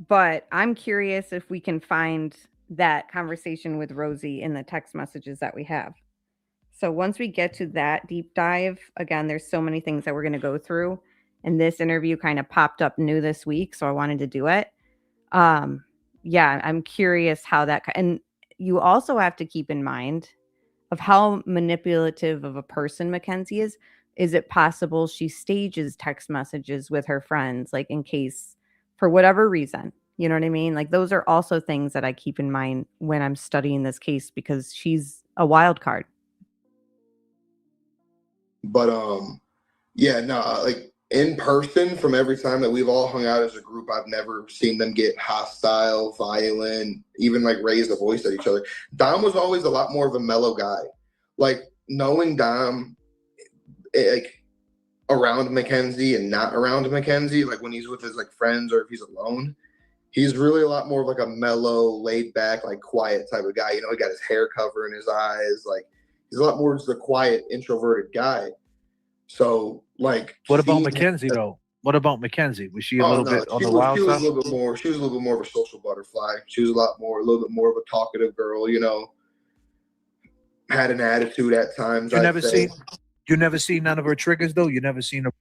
but I'm curious if we can find that conversation with Rosie in the text messages that we have. So once we get to that deep dive, again, there's so many things that we're going to go through. And this interview kind of popped up new this week, so I wanted to do it. Yeah, I'm curious how that, and you also have to keep in mind of how manipulative of a person Mackenzie is. Is it possible she stages text messages with her friends, like in case for whatever reason? You know what I mean? Like those are also things that I keep in mind when I'm studying this case because she's a wild card. But yeah, no, like in person, from every time that we've all hung out as a group, I've never seen them get hostile, violent, even like raise a voice at each other. Dom was always a lot more of a mellow guy. Like knowing Dom, like around Mackenzie and not around Mackenzie, like when he's with his like friends or if he's alone, he's really a lot more of like a mellow, laid back, like quiet type of guy. You know, he got his hair covering his eyes, like he's a lot more just a quiet, introverted guy. So, like, What about Mackenzie though? What about Mackenzie? Was she a little bit on the wild she was side? a little bit more. She was a little bit more of a social butterfly. She was a little bit more of a talkative girl. You know, had an attitude at times. You never seen none of her triggers though. You never seen her.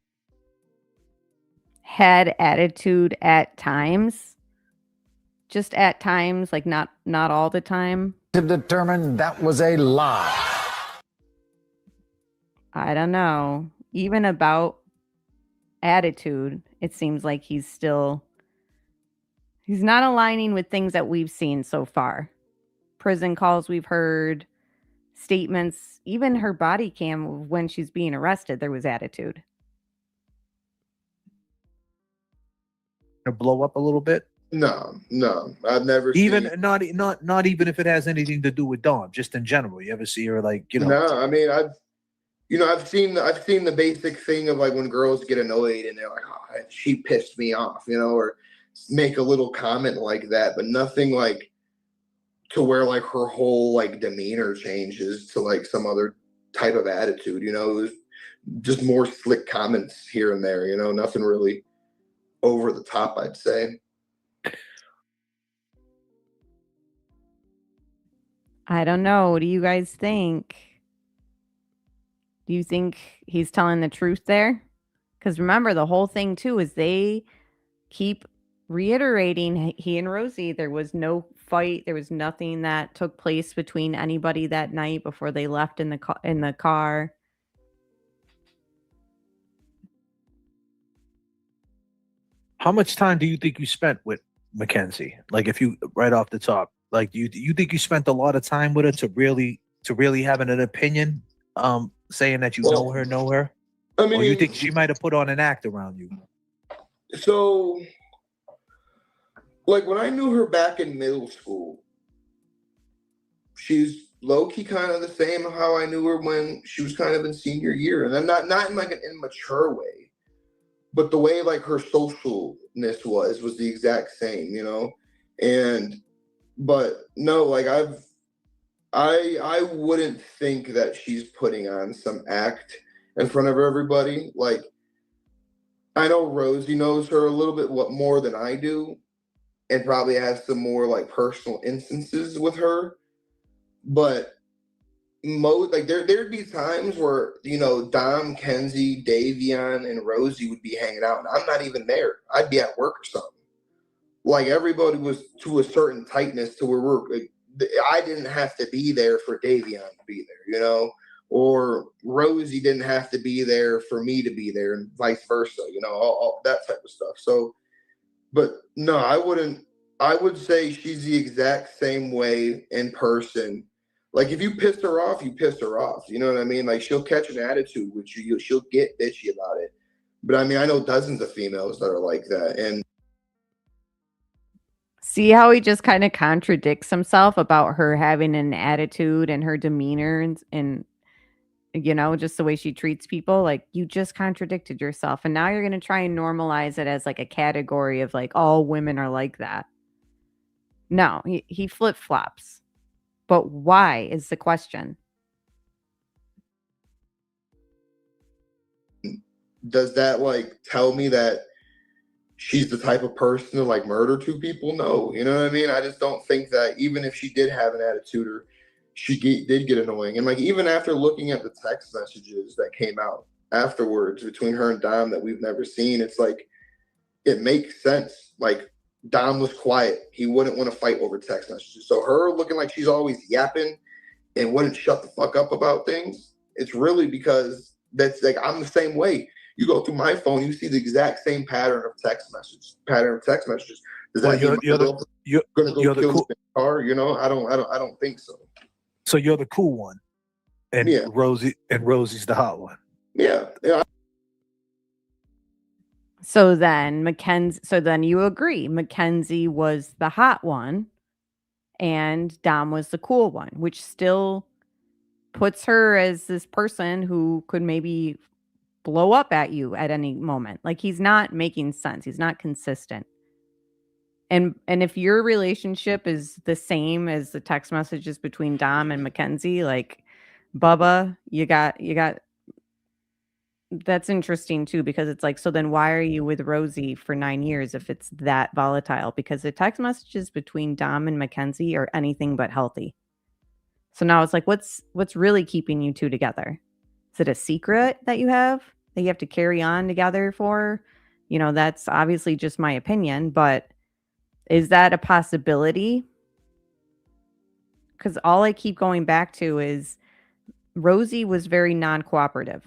Had attitude at times, just at times, like not all the time. To determine that was a lie. I don't know. Even about attitude, it seems like he's not aligning with things that we've seen so far. Prison calls we've heard, statements, even her body cam when she's being arrested, there was attitude. Blow up a little bit? No, I've never even seen, not even if it has anything to do with Dawn, just in general. You ever see her like, you know? No, I mean I've seen the basic thing of like when girls get annoyed and they're like, oh, she pissed me off, you know, or make a little comment like that, but nothing like to where like her whole like demeanor changes to like some other type of attitude, you know. It was just more slick comments here and there, you know, nothing really over the top, I'd say. I don't know. What do you guys think? Do you think he's telling the truth there? Because remember, the whole thing too is they keep reiterating he and Rosie, there was no fight. There was nothing that took place between anybody that night before they left in the car. How much time do you think you spent with Mackenzie? Like, if you right off the top, like, do you think you spent a lot of time with her to really having an opinion, saying that you know her? I mean, or you think she might have put on an act around you? So, like when I knew her back in middle school, she's low-key kind of the same how I knew her when she was kind of in senior year. And then not in like an immature way, but the way like her socialness was the exact same, you know? But no, like I wouldn't think that she's putting on some act in front of everybody. Like, I know Rosie knows her a little bit more than I do, and probably has some more like personal instances with her. But like there'd be times where, you know, Dom, Kenzie, Davion, and Rosie would be hanging out, and I'm not even there. I'd be at work or something. Like everybody was to a certain tightness to where I didn't have to be there for Davion to be there, you know. or Rosie didn't have to be there for me to be there, and vice versa, you know, all that type of stuff. So, but no, I wouldn't. I would say she's the exact same way in person. Like if you pissed her off, you pissed her off. You know what I mean? Like she'll catch an attitude with you. She'll get bitchy about it. But I mean, I know dozens of females that are like that. And See how he just kind of contradicts himself about her having an attitude and her demeanor and you know, just the way she treats people. Like you just contradicted yourself. And now you're going to try and normalize it as like a category of like all women are like that. No, he flip flops. But why is the question? does that like tell me that she's the type of person to like murder two people? No, you know what I mean? I just don't think that, even if she did have an attitude or did get annoying. And like, even after looking at the text messages that came out afterwards between her and Dom that we've never seen, it's like, it makes sense. Like Dom was quiet. He wouldn't want to fight over text messages. So her looking like she's always yapping and wouldn't shut the fuck up about things, it's really because that's like, I'm the same way. You go through my phone, you see the exact same pattern of text messages. Does that mean you're gonna go you're the kill cool, the car? You know, I don't think so. so you're the cool one, and Yeah. Rosie's the hot one. Yeah. So then you agree Mackenzie was the hot one and Dom was the cool one, which still puts her as this person who could maybe blow up at you at any moment. Like he's not making sense. He's not consistent. And if your relationship is the same as the text messages between Dom and Mackenzie, like Bubba, you got that's interesting too, because it's like, so then why are you with Rosie for 9 years if it's that volatile? Because the text messages between Dom and Mackenzie are anything but healthy. So now it's like, what's really keeping you two together? Is it a secret that you have to carry on together for? You know, that's obviously just my opinion, but is that a possibility? Because all I keep going back to is Rosie was very non-cooperative.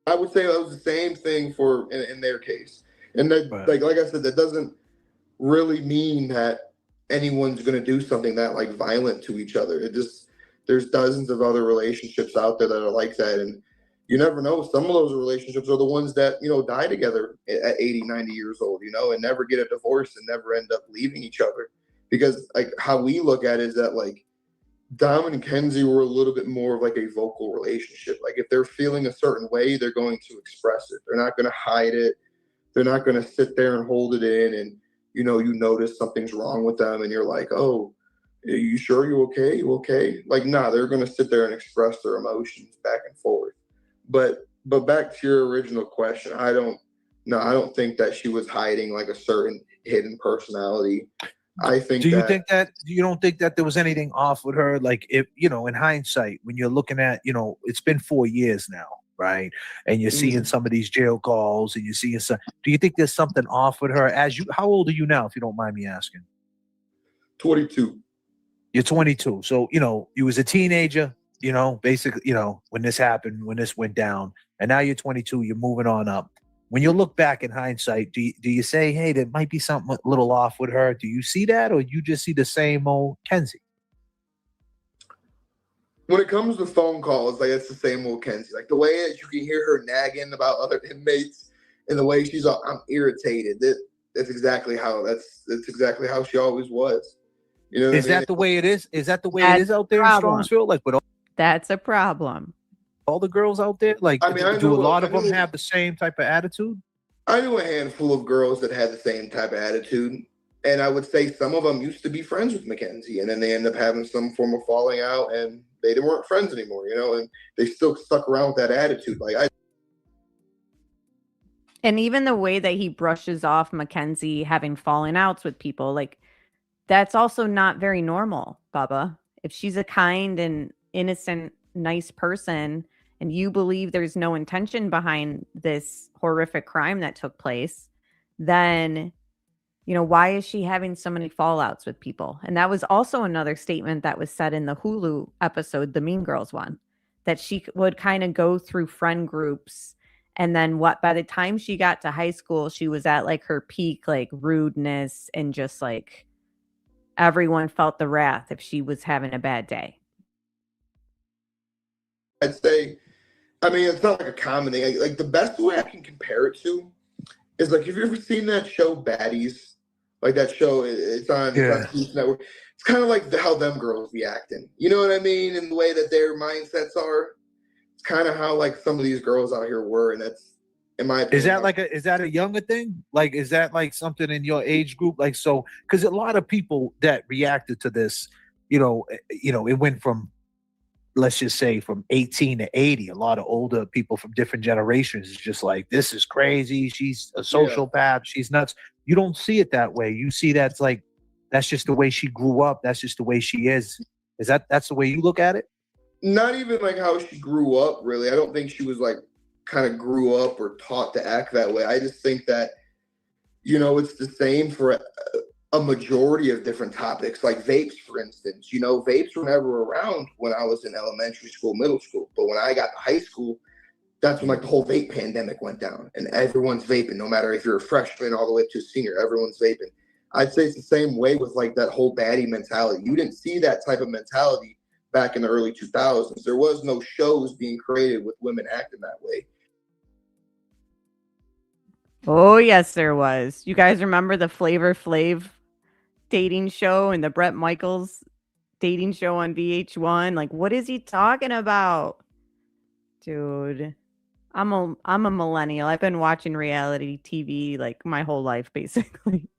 I would say that was the same thing in their case. And that, Right. like I said, that doesn't really mean that anyone's going to do something that like violent to each other. It just, there's dozens of other relationships out there that are like that. And you never know. Some of those relationships are the ones that, you know, die together at 80, 90 years old, you know, and never get a divorce and never end up leaving each other. Because like how we look at it is that like Dom and Kenzie were a little bit more of like a vocal relationship. Like if they're feeling a certain way, they're going to express it. They're not going to hide it. They're not going to sit there and hold it in. And, you know, you notice something's wrong with them and you're like, oh, are you sure you okay? You okay? Like, nah, they're going to sit there and express their emotions back and forth. But back to your original question, I don't think that she was hiding like a certain hidden personality. I think Do you don't think that there was anything off with her? Like, if you know, in hindsight, when you're looking at, you know, it's been 4 years now, right? And you're seeing some of these jail calls, and you're seeing some. Do you think there's something off with her? How old are you now, if you don't mind me asking? 22. You're 22, so you know you was a teenager. You know, basically, you know, when this happened, when this went down, and now you're 22. You're moving on up. When you look back in hindsight, do you say, hey, there might be something a little off with her? Do you see that, or you just see the same old Kenzie? When it comes to phone calls, like it's the same old Kenzie. Like the way that you can hear her nagging about other inmates and the way she's all, I'm irritated. That's exactly how she always was. You know what I mean? Is that the way it is? Is that the way That's it is out there in Strongsville? Like with That's a problem. all the girls out there? Like, I mean, do a lot of them have the same type of attitude? I knew a handful of girls that had the same type of attitude. And I would say some of them used to be friends with Mackenzie, and then they end up having some form of falling out, and they weren't friends anymore, you know, and they still stuck around with that attitude. And even the way that he brushes off Mackenzie having fallen outs with people, like that's also not very normal, Bubba. If she's a kind and innocent, nice person, and you believe there's no intention behind this horrific crime that took place, then Why is she having so many fallouts with people? And that was also another statement that was said in the Hulu episode, the Mean Girls one, that she would kind of go through friend groups. And then by the time she got to high school, she was at like her peak, like rudeness, and just like everyone felt the wrath if she was having a bad day. I'd say, I mean, it's not like a common thing. Like the best way I can compare it to is like, have you ever seen that show Baddies? Like that show, it's on Food Network. It's kind of like how them girls be acting. You know what I mean? In the way that their mindsets are. It's kind of how like some of these girls out here were, and that's, in my opinion. Is that a younger thing? Like, is that like something in your age group? Like, so, because a lot of people that reacted to this, it went from, let's just say, from 18 to 80. A lot of older people from different generations is just like, this is crazy. She's a sociopath. She's nuts. You don't see it that way. You see that's like, that's just the way she grew up. That's just the way she is. That's the way you look at it? Not even like how she grew up, really. I don't think she was like kind of grew up or taught to act that way. I just think that, it's the same for a majority of different topics, like vapes, for instance. Vapes were never around when I was in elementary school, middle school. But when I got to high school, that's when like the whole vape pandemic went down, and everyone's vaping, no matter if you're a freshman all the way to a senior, everyone's vaping. I'd say it's the same way with like that whole baddie mentality. You didn't see that type of mentality back in the early 2000s. There was no shows being created with women acting that way. Oh, yes, there was. You guys remember the Flavor Flav dating show and the Bret Michaels dating show on VH1? Like, what is he talking about? Dude, I'm a millennial. I've been watching reality TV like my whole life, basically.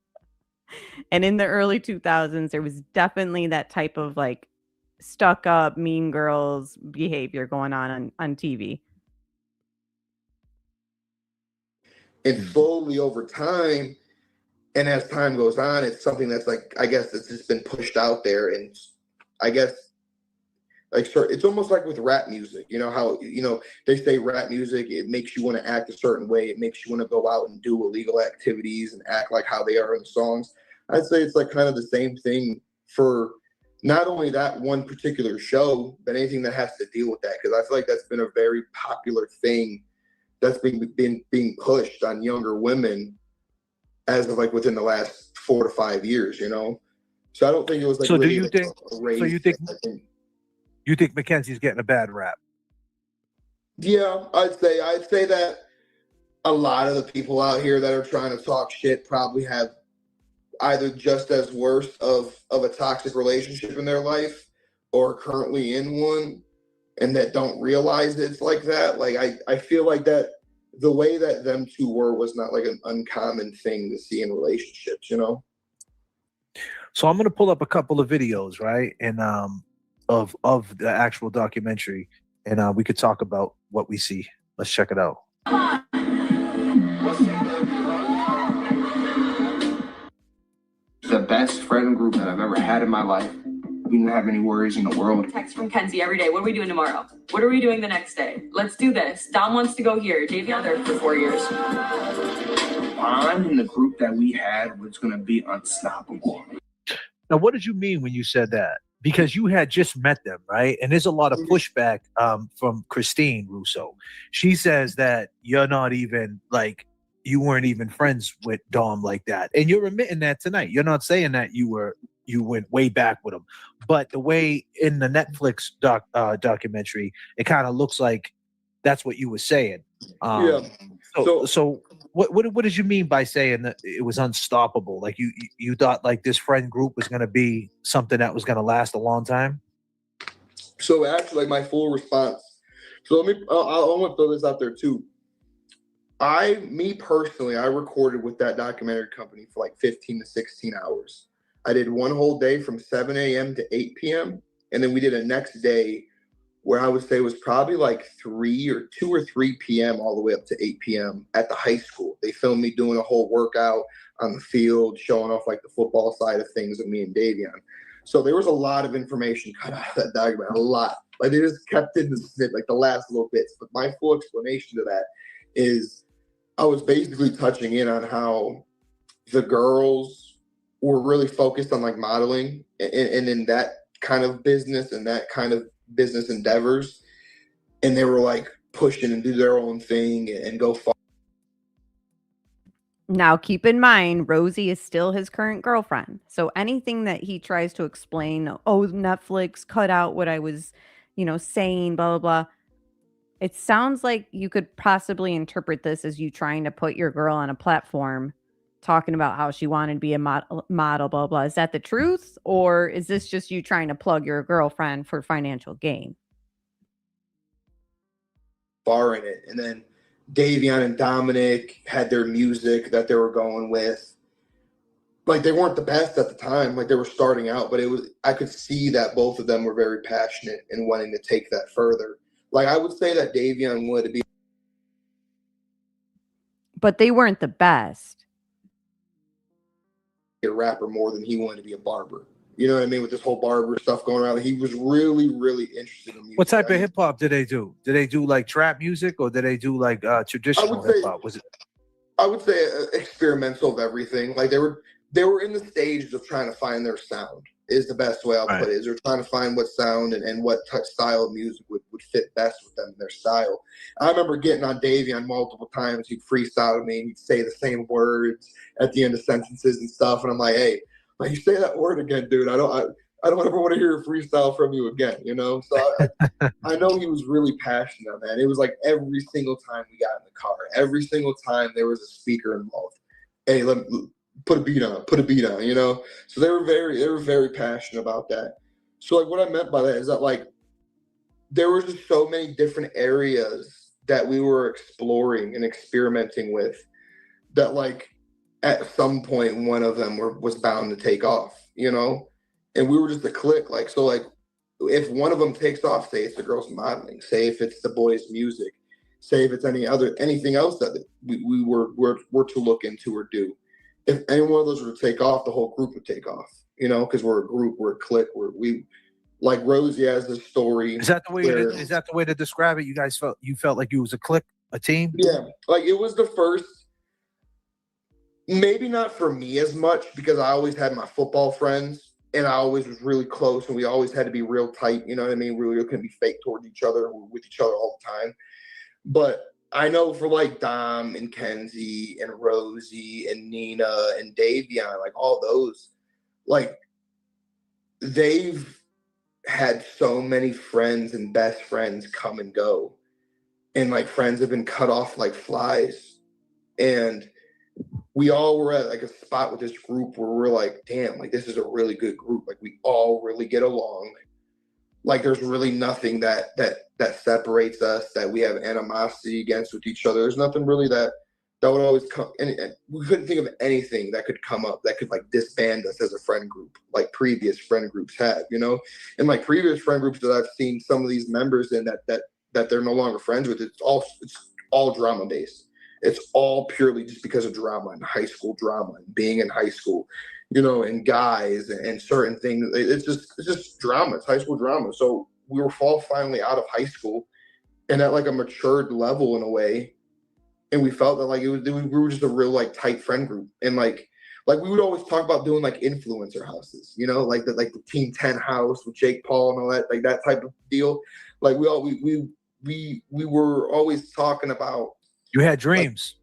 And in the early 2000s, there was definitely that type of like stuck up mean girls behavior going on TV. And slowly over time, and as time goes on, it's something that's like, I guess it's just been pushed out there. And I guess like, it's almost like with rap music, how, they say rap music, it makes you want to act a certain way. It makes you want to go out and do illegal activities and act like how they are in the songs. I'd say it's like kind of the same thing for not only that one particular show, but anything that has to deal with that. Because I feel like that's been a very popular thing that's been being pushed on younger women as of like within the last 4 to 5 years, So I don't think it was like. So really do you like think? A race So you think Mackenzie's getting a bad rap? Yeah, I'd say that a lot of the people out here that are trying to talk shit probably have either just as worse of a toxic relationship in their life or currently in one, and that don't realize it's like that. Like I feel like that the way that them two were was not like an uncommon thing to see in relationships, So I'm gonna pull up a couple of videos, right, and of the actual documentary, and we could talk about what we see. Let's check it out. The best friend group that I've ever had in my life. We didn't have any worries in the world. Text from Kenzie every day. What are we doing tomorrow? What are we doing the next day? Let's do this. Dom wants to go here. Davion there for 4 years. Bond in the group that we had was going to be unstoppable. Now, what did you mean when you said that? Because you had just met them, right? And there's a lot of pushback from Christine Russo. She says that you're not even like, you weren't even friends with Dom like that. And you're admitting that tonight. You're not saying that you went way back with him. But the way in the Netflix documentary, it kind of looks like that's what you were saying. So what did you mean by saying that it was unstoppable? Like you thought like this friend group was going to be something that was going to last a long time? So actually, like my full response. So I want to throw this out there too. Me personally, I recorded with that documentary company for like 15 to 16 hours. I did one whole day from 7 a.m. to 8 p.m. And then we did a next day where I would say was probably like 2 or 3 p.m. all the way up to 8 p.m. at the high school. They filmed me doing a whole workout on the field, showing off like the football side of things with me and Davion. So there was a lot of information cut out of that document, a lot. Like they just kept in the snip, like the last little bits. But my full explanation to that is I was basically touching in on how the girls were really focused on like modeling and in that kind of business and that kind of business endeavors, and they were like pushing and do their own thing and go far. Now, keep in mind, Rosie is still his current girlfriend. So anything that he tries to explain, oh, Netflix cut out what I was, saying, blah, blah, blah. It sounds like you could possibly interpret this as you trying to put your girl on a platform talking about how she wanted to be a model, blah, blah. Is that the truth? Or is this just you trying to plug your girlfriend for financial gain? Far in it. And then Davion and Dominic had their music that they were going with. Like, they weren't the best at the time. Like, they were starting out, but I could see that both of them were very passionate and wanting to take that further. Like, I would say that Davion would be. But they weren't the best. A rapper more than he wanted to be a barber. You know what I mean? With this whole barber stuff going around, he was really, really interested in music. What type of hip hop did they do? Did they do like trap music, or did they do like traditional hip hop? Was it? I would say experimental of everything. Like, they were in the stages of trying to find their sound. Is the best way I'll put it. Is they're trying to find what sound and what style of music would fit best with them and their style. I remember getting on Davion multiple times. He'd freestyle with me and he'd say the same words at the end of sentences and stuff. And I'm like, hey, like, you say that word again, dude. I don't ever want to hear a freestyle from you again, So I know he was really passionate on that. It was like every single time we got in the car, every single time there was a speaker involved. Hey, put a beat on, So they were very passionate about that. So like what I meant by that is that like there was just so many different areas that we were exploring and experimenting with that like at some point one of them was bound to take off, and we were just a clique. Like, so like if one of them takes off, say it's the girls modeling, say if it's the boys music, say if it's anything else that we were to look into or do. If any one of those were to take off, the whole group would take off, because we're a group, we're a clique, we like Rosie has this story. Is that the way to describe it? You felt like you was a clique, a team? Yeah, like it was the first. Maybe not for me as much because I always had my football friends and I always was really close and we always had to be real tight. You know what I mean? We couldn't be fake towards each other, with each other all the time. But I know for like Dom and Kenzie and Rosie and Nina and Davion, like all those, like they've had so many friends and best friends come and go. And like friends have been cut off like flies. And we all were at like a spot with this group where we're like, damn, like this is a really good group. Like we all really get along. Like there's really nothing that separates us, that we have animosity against with each other. There's nothing really that would always come. And we couldn't think of anything that could come up that could like disband us as a friend group, like previous friend groups had, And like previous friend groups that I've seen some of these members in that they're no longer friends with, it's all drama based. It's all purely just because of drama and high school drama and being in high school, and guys and certain things. It's just drama. It's high school drama. So we were all finally out of high school and at like a matured level in a way. And we felt that like we were just a real like tight friend group. And like we would always talk about doing like influencer houses, like the Team 10 house with Jake Paul and all that, like that type of deal. Like we were always talking about. You had dreams.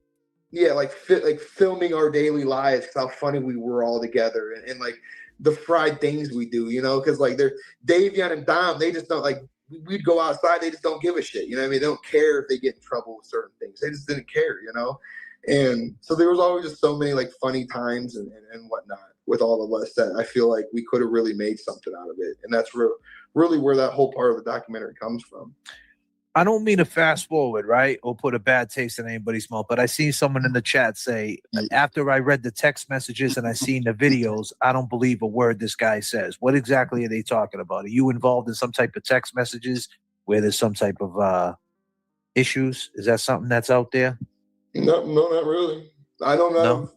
Like filming our daily lives, how funny we were all together, and like the fried things we do, because like they're Davion and Dom, they just don't like. We'd go outside, they just don't give a shit, They don't care if they get in trouble with certain things. They just didn't care, And so there was always just so many like funny times and whatnot with all of us that I feel like we could have really made something out of it, and that's really where that whole part of the documentary comes from. I don't mean to fast forward, right, or put a bad taste in anybody's mouth, but I seen someone in the chat say, after I read the text messages and I seen the videos, I don't believe a word this guy says. What exactly are they talking about? Are you involved in some type of text messages where there's some type of issues? Is that something that's out there? No, not really. I don't know. No?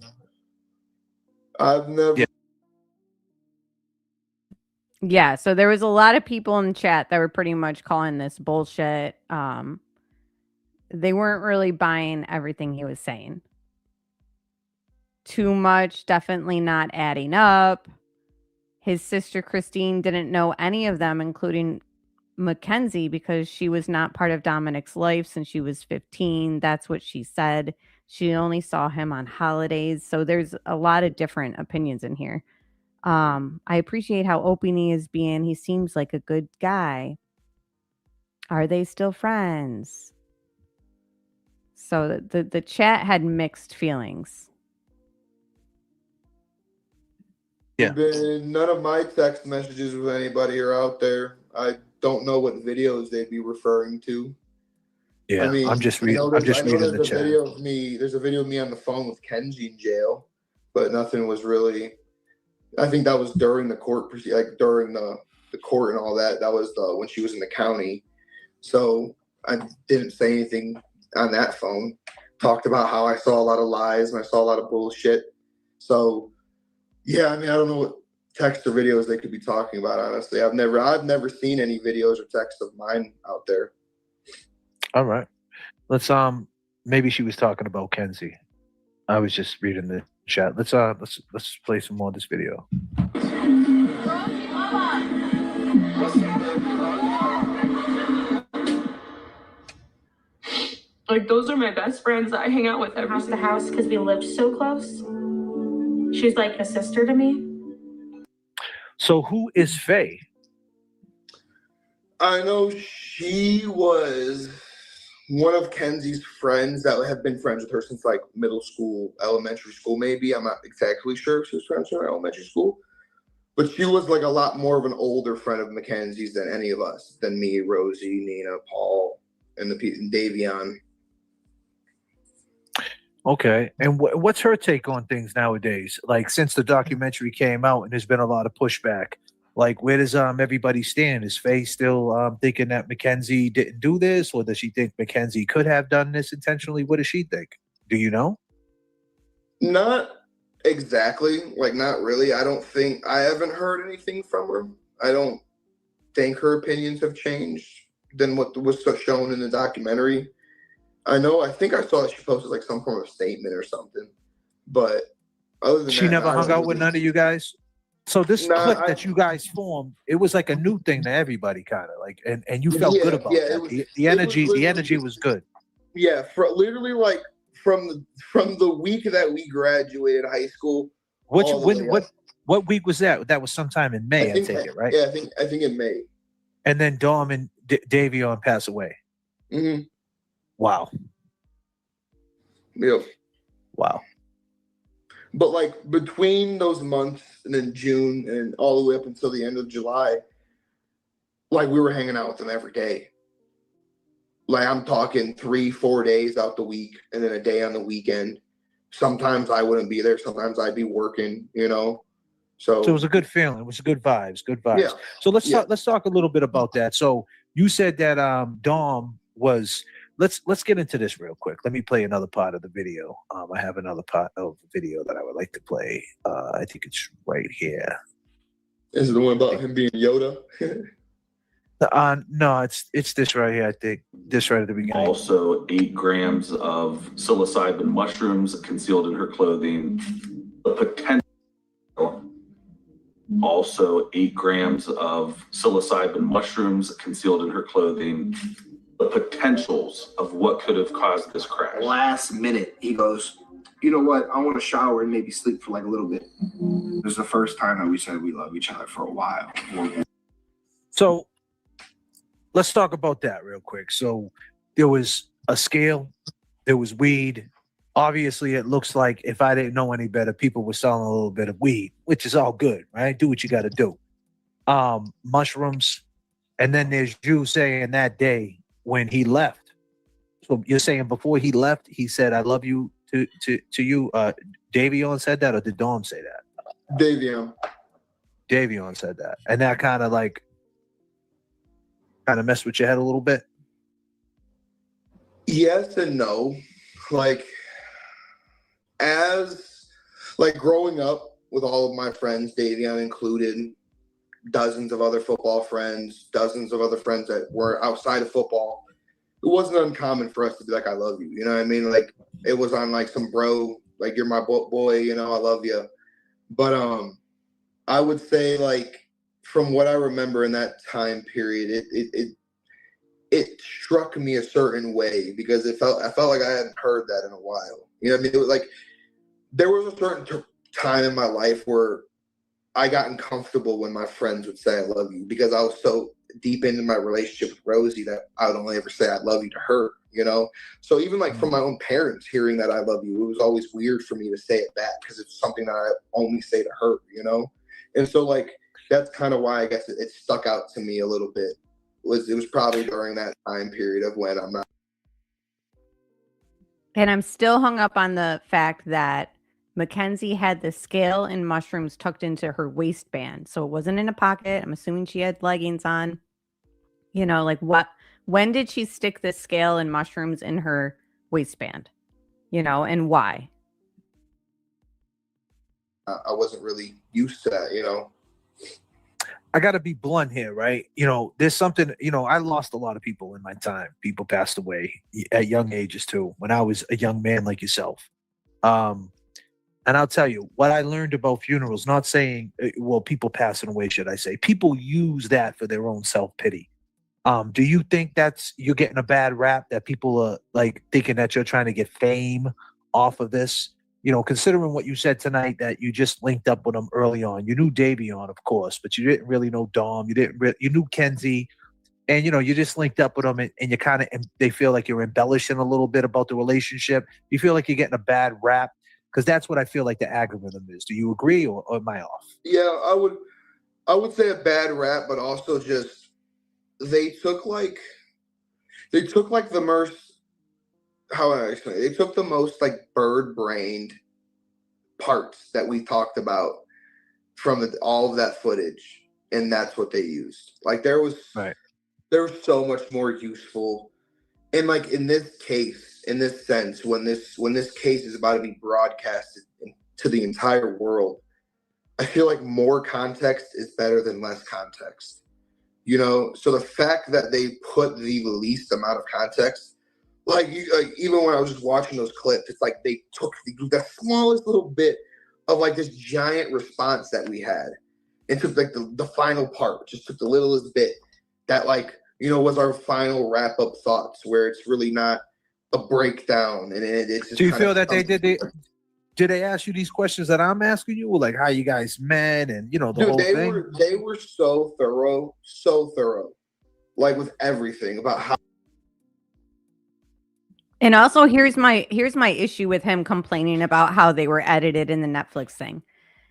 I've never. Yeah. Yeah, so there was a lot of people in the chat that were pretty much calling this bullshit. They weren't really buying everything he was saying. too much, definitely not adding up. His sister Christine didn't know any of them, including Mackenzie, because she was not part of Dominic's life since she was 15. That's what she said. She only saw him on holidays. So there's a lot of different opinions in here. I appreciate how open he is being. He seems like a good guy. Are they still friends? So the chat had mixed feelings. Yeah. None of my text messages with anybody are out there. I don't know what videos they'd be referring to. Yeah, I mean, I'm just reading. I'm just reading the chat. There's a video of me on the phone with Kenji in jail, but nothing was really. I think that was during the court, like during the court and all that. That was when she was in the county. So I didn't say anything on that phone. Talked about how I saw a lot of lies and I saw a lot of bullshit. So yeah, I mean, I don't know what text or videos they could be talking about. Honestly, I've never seen any videos or texts of mine out there. All right, let's maybe she was talking about Kenzie. I was just reading the chat. Let's play some more of this video. Like, those are my best friends that I hang out with every house to house because we lived so close. She's like a sister to me. So who is Faye? I know she was one of Kenzie's friends that have been friends with her since like middle school, elementary school, maybe. I'm not exactly sure if she was friends with her in elementary school. But she was like a lot more of an older friend of Mackenzie's than any of us, than me, Rosie, Nina, Paul, and Davion. Okay, and what's her take on things nowadays? Like since the documentary came out, and there's been a lot of pushback. Like, where does everybody stand? Is Faye still thinking that Mackenzie didn't do this, or does she think Mackenzie could have done this intentionally? What does she think? Do you know? Not exactly, like not really. I haven't heard anything from her. I don't think her opinions have changed than what was shown in the documentary. I think I saw that she posted like some form of statement or something, but other than she that, never hung out with none of you guys. So this clique that you guys formed, it was like a new thing to everybody, kind of like, and you felt good about that. The energy was good. Yeah, literally like from the week that we graduated high school. What week was that? That was sometime in May, I take it, right? Yeah, I think in May. And then Dom and Davion pass away. Mm-hmm. Wow. Yep. Wow. But like between those months and then June and all the way up until the end of July, like we were hanging out with them every day. Like I'm talking 3-4 days out the week and then a day on the weekend. Sometimes I wouldn't be there. Sometimes I'd be working, So it was a good feeling. It was good vibes. Good vibes. Yeah. So let's talk a little bit about that. So you said that Dom was. Let's get into this real quick. Let me play another part of the video. I have another part of the video that I would like to play. I think it's right here. Is it the one about him being Yoda? No, it's this right here. I think this right at the beginning. Also, 8 grams of psilocybin mushrooms concealed in her clothing. The potential. Also, 8 grams of psilocybin mushrooms concealed in her clothing. The potentials of what could have caused this crash. Last minute, he goes, you know what? I want to shower and maybe sleep for like a little bit. This is the first time that we said we love each other for a while. So let's talk about that real quick. So there was a scale, there was weed. Obviously, it looks like if I didn't know any better, people were selling a little bit of weed, which is all good, right? Do what you got to do. Mushrooms. And then there's you saying that day when he left. So you're saying before he left, he said, I love you to you. Davion said that, or did Dom say that? Davion said that. And that kind of messed with your head a little bit? Yes and no. Like, growing up with all of my friends, Davion included, dozens of other football friends, dozens of other friends that were outside of football, it wasn't uncommon for us to be like, I love you. You know what I mean? Like, it was on like some bro Like, you're my boy, you know, I love you. But I would say, like, from what I remember in that time period, it struck me a certain way because I felt like I hadn't heard that in a while. You know what I mean? It was like there was a certain time in my life where I got uncomfortable when my friends would say I love you because I was so deep into my relationship with Rosie that I would only ever say I love you to her, you know? So even like from my own parents hearing that I love you, it was always weird for me to say it back because it's something that I only say to her, you know? And so like that's kind of why I guess it stuck out to me a little bit. It was probably during that time period of when I'm not. And I'm still hung up on the fact that Mackenzie had the scale and mushrooms tucked into her waistband. So it wasn't in a pocket. I'm assuming she had leggings on. You know, like when did she stick the scale and mushrooms in her waistband? You know, and why? I wasn't really used to that, you know? I got to be blunt here, right? You know, there's something, you know, I lost a lot of people in my time. People passed away at young ages too, when I was a young man like yourself. And I'll tell you what I learned about funerals, not saying, well, people passing away, should I say. People use that for their own self-pity. Do you think you're getting a bad rap, that people are like thinking that you're trying to get fame off of this? You know, considering what you said tonight, that you just linked up with him early on. You knew Davion, of course, but you didn't really know Dom. You knew Kenzie, and you know, you just linked up with them, and you kind of, they feel like you're embellishing a little bit about the relationship. You feel like you're getting a bad rap, because that's what I feel like the algorithm is. Do you agree, or am I off? Yeah, I would say a bad rap, but also just they took like the most, how I explain it? They took the most like bird-brained parts that we talked about from all of that footage, and that's what they used. Like there was so much more useful, and like in this case, in this sense, when this case is about to be broadcasted to the entire world, I feel like more context is better than less context. You know, so the fact that they put the least amount of context, like even when I was just watching those clips, it's like they took the smallest little bit of like this giant response that we had and took like the final part, just took the littlest bit that, like, you know, was our final wrap up thoughts, where it's really not a breakdown, and it's just. Do you feel that they did they ask you these questions that I'm asking you, like how you guys met and, you know, the whole thing? They were so thorough, like with everything about how. And also here's my issue with him complaining about how they were edited in the Netflix thing,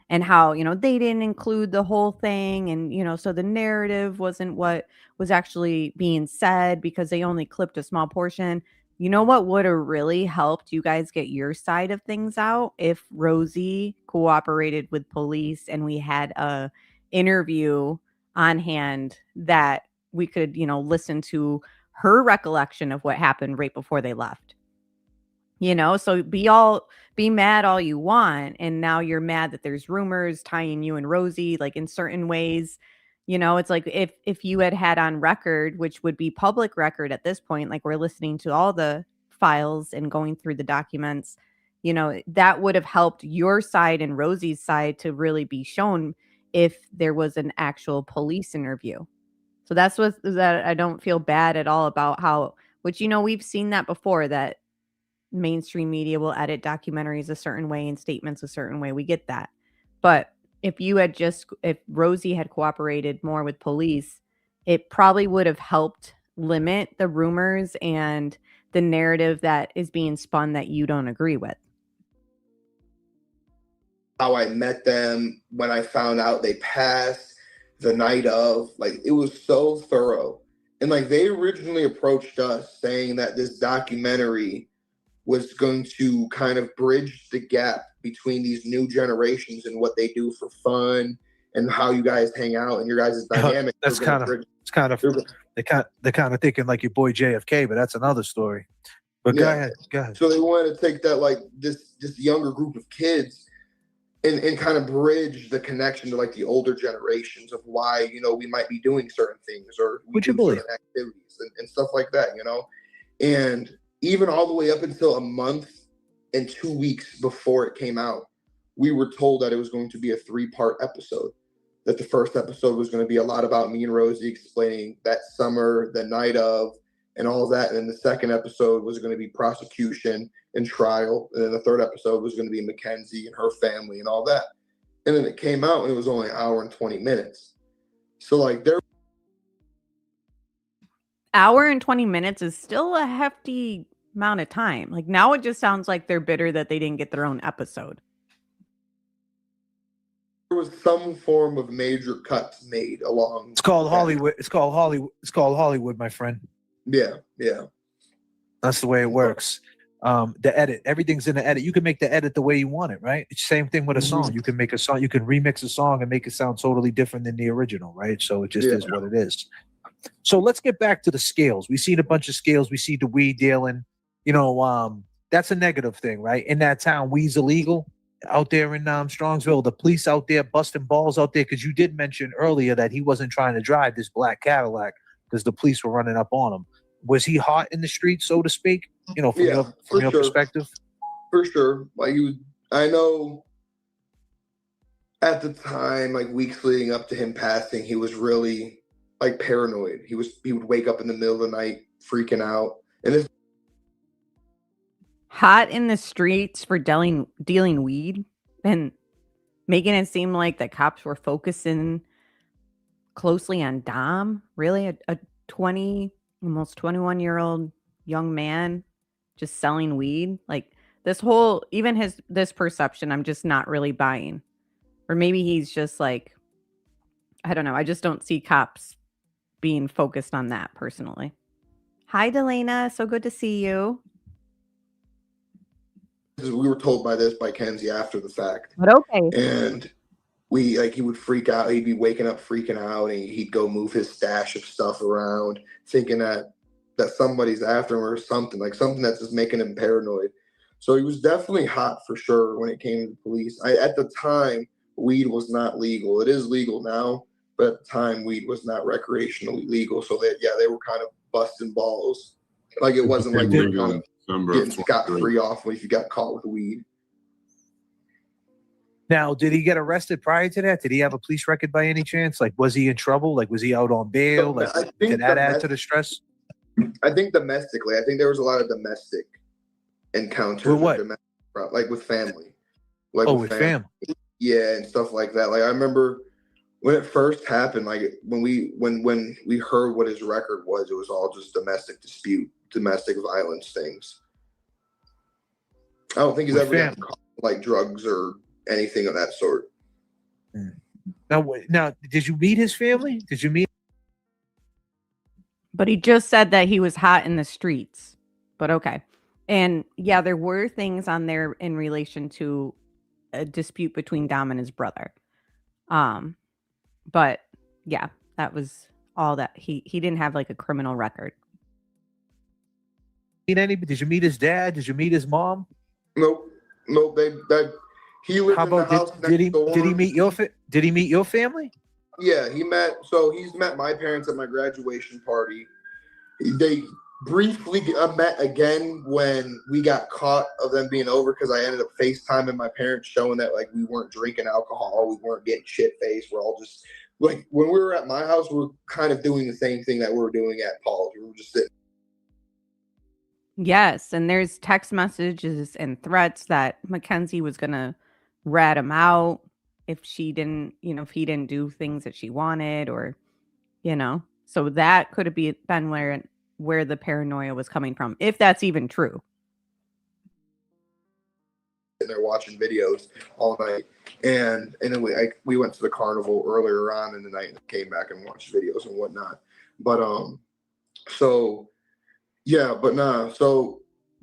and how, you know, they didn't include the whole thing, and, you know, so the narrative wasn't what was actually being said because they only clipped a small portion. You know what would have really helped you guys get your side of things out? If Rosie cooperated with police and we had a interview on hand that we could, you know, listen to her recollection of what happened right before they left. You know, so be mad all you want, and now you're mad that there's rumors tying you and Rosie, like, in certain ways. You know, it's like if you had on record, which would be public record at this point, like we're listening to all the files and going through the documents, you know, that would have helped your side and Rosie's side to really be shown if there was an actual police interview. So that's what that I don't feel bad at all about how, which, you know, we've seen that before, that mainstream media will edit documentaries a certain way and statements a certain way. We get that. But if Rosie had cooperated more with police, it probably would have helped limit the rumors and the narrative that is being spun that you don't agree with. How I met them, when I found out they passed, the night of, like, it was so thorough. And like they originally approached us saying that this documentary was going to kind of bridge the gap between these new generations and what they do for fun and how you guys hang out and your guys' dynamic. They're kind of thinking like your boy JFK, but that's another story. But yeah. Go ahead. So they wanted to take that, like this younger group of kids and kind of bridge the connection to like the older generations of why, you know, we might be doing certain things or we do certain activities and stuff like that, you know. And even all the way up until a month and 2 weeks before it came out, we were told that it was going to be a 3-part episode. That the first episode was going to be a lot about me and Rosie explaining that summer, the night of, and all that. And then the second episode was going to be prosecution and trial. And then the third episode was going to be Mackenzie and her family and all that. And then it came out and it was only an hour and 20 minutes. So like there. Hour and 20 minutes is still a hefty amount of time. Like now it just sounds like they're bitter that they didn't get their own episode. There was some form of major cuts made along. It's called Hollywood. It's called Hollywood. It's called Hollywood, my friend. Yeah. That's the way it works. The edit, everything's in the edit. You can make the edit the way you want it, right? It's same thing with a song. You can make a song, you can remix a song and make it sound totally different than the original, right? So it just is what it is. So let's get back to the scales. We've seen a bunch of scales. We see the weed dealing. That's a negative thing, right? In that town, weed's illegal. Out there in Strongsville, the police out there busting balls out there, because you did mention earlier that he wasn't trying to drive this black Cadillac because the police were running up on him. Was he hot in the street, so to speak? From your perspective? For sure. Like I know at the time, like weeks leading up to him passing, he was really like paranoid. He would wake up in the middle of the night freaking out. And this Hot in the streets for dealing weed and making it seem like the cops were focusing closely on Dom. Really, a 20, almost 21-year-old young man just selling weed. Like this whole, even this perception, I'm just not really buying. Or maybe he's just like, I don't know. I just don't see cops being focused on that personally. Hi, Delana. So good to see you. We were told by Kenzie after the fact. But okay. And he would freak out. He'd be waking up freaking out, and he'd go move his stash of stuff around, thinking that somebody's after him or something that's just making him paranoid. So he was definitely hot for sure when it came to the police. At the time, weed was not legal. It is legal now, but at the time, weed was not recreationally legal. So they were kind of busting balls. Like it wasn't like they were kind of getting scot-free off if you got caught with weed. Now, did he get arrested prior to that? Did he have a police record by any chance? Like, was he in trouble? Like, was he out on bail? Like, did that add to the stress? I think domestically. I think there was a lot of domestic encounters. With what? Like with family. With family. Yeah, and stuff like that. Like I remember when it first happened, like when we heard what his record was, it was all just domestic dispute, domestic violence things. I don't think he's ever gotten caught like drugs or anything of that sort. Now, did you meet his family? Did you meet? But he just said that he was hot in the streets. But okay. And yeah, there were things on there in relation to a dispute between Dom and his brother. But yeah, that was all that he didn't have like a criminal record. Did you meet his dad? Did you meet his mom? Nope. He lived in the house next door. Did he meet your family? Yeah, he's met my parents at my graduation party. They briefly met again when we got caught of them being over, because I ended up FaceTiming my parents, showing that like we weren't drinking alcohol, we weren't getting shit-faced. We're all just like, when we were at my house, we were kind of doing the same thing that we were doing at Paul's. We were just sitting. Yes, and there's text messages and threats that Mackenzie was gonna rat him out if she didn't, if he didn't do things that she wanted, or, so that could have been where the paranoia was coming from, if that's even true. And they're watching videos all night, and anyway, we went to the carnival earlier on in the night and came back and watched videos and whatnot. But so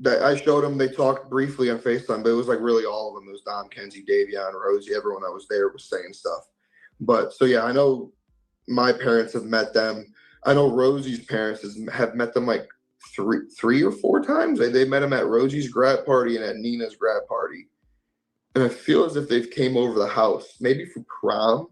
that I showed them. They talked briefly on FaceTime, but it was like really all of them. It was Dom, Kenzie, Davion, Rosie, everyone that was there was saying stuff. But so yeah, I know my parents have met them. I know Rosie's parents have met them like three or four times. They met him at Rosie's grad party and at Nina's grad party. And I feel as if they've came over the house, maybe for prom,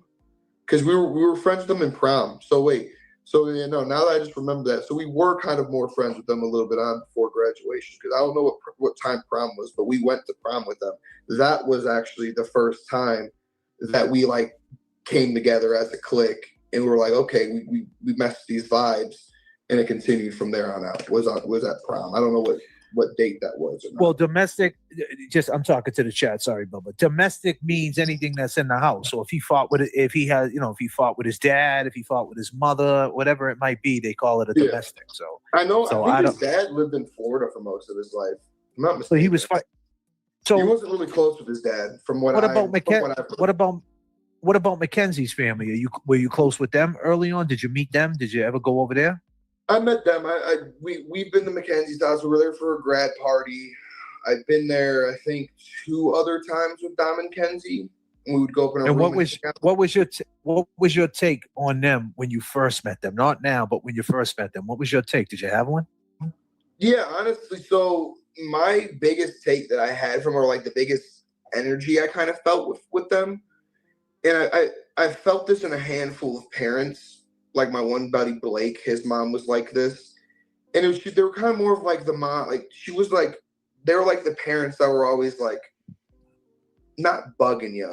because we were friends with them in prom. So wait, So yeah, no. Now that I just remember that, so we were kind of more friends with them a little bit on before graduation, because I don't know what time prom was, but we went to prom with them. That was actually the first time that we like came together as a clique, and we were like, okay, we messed these vibes, and it continued from there on out. Was at prom. I don't know what date that was. Well, domestic, I'm talking to the chat. Sorry, Bubba. Domestic means anything that's in the house. So if he fought with if he fought with his dad, if he fought with his mother, whatever it might be, they call it a domestic. So I know. So I think his dad lived in Florida for most of his life. I'm not mistaken. So he was fighting. So he wasn't really close with his dad, from what What about Mackenzie's family? Were you close with them early on? Did you meet them? Did you ever go over there? I met them. We've been to Mackenzie's house. We were there for a grad party. I've been there, I think, 2 other times with Dom and Kenzie. And we would go up in a room. And what was your take on them when you first met them? Not now, but when you first met them. What was your take? Did you have one? Yeah, honestly. So my biggest take that I had from, or like the biggest energy I kind of felt with them, and I felt this in a handful of parents. Like my one buddy Blake, his mom was like this, and they were kind of more of like the mom, like she was like, they were like the parents that were always like, not bugging you,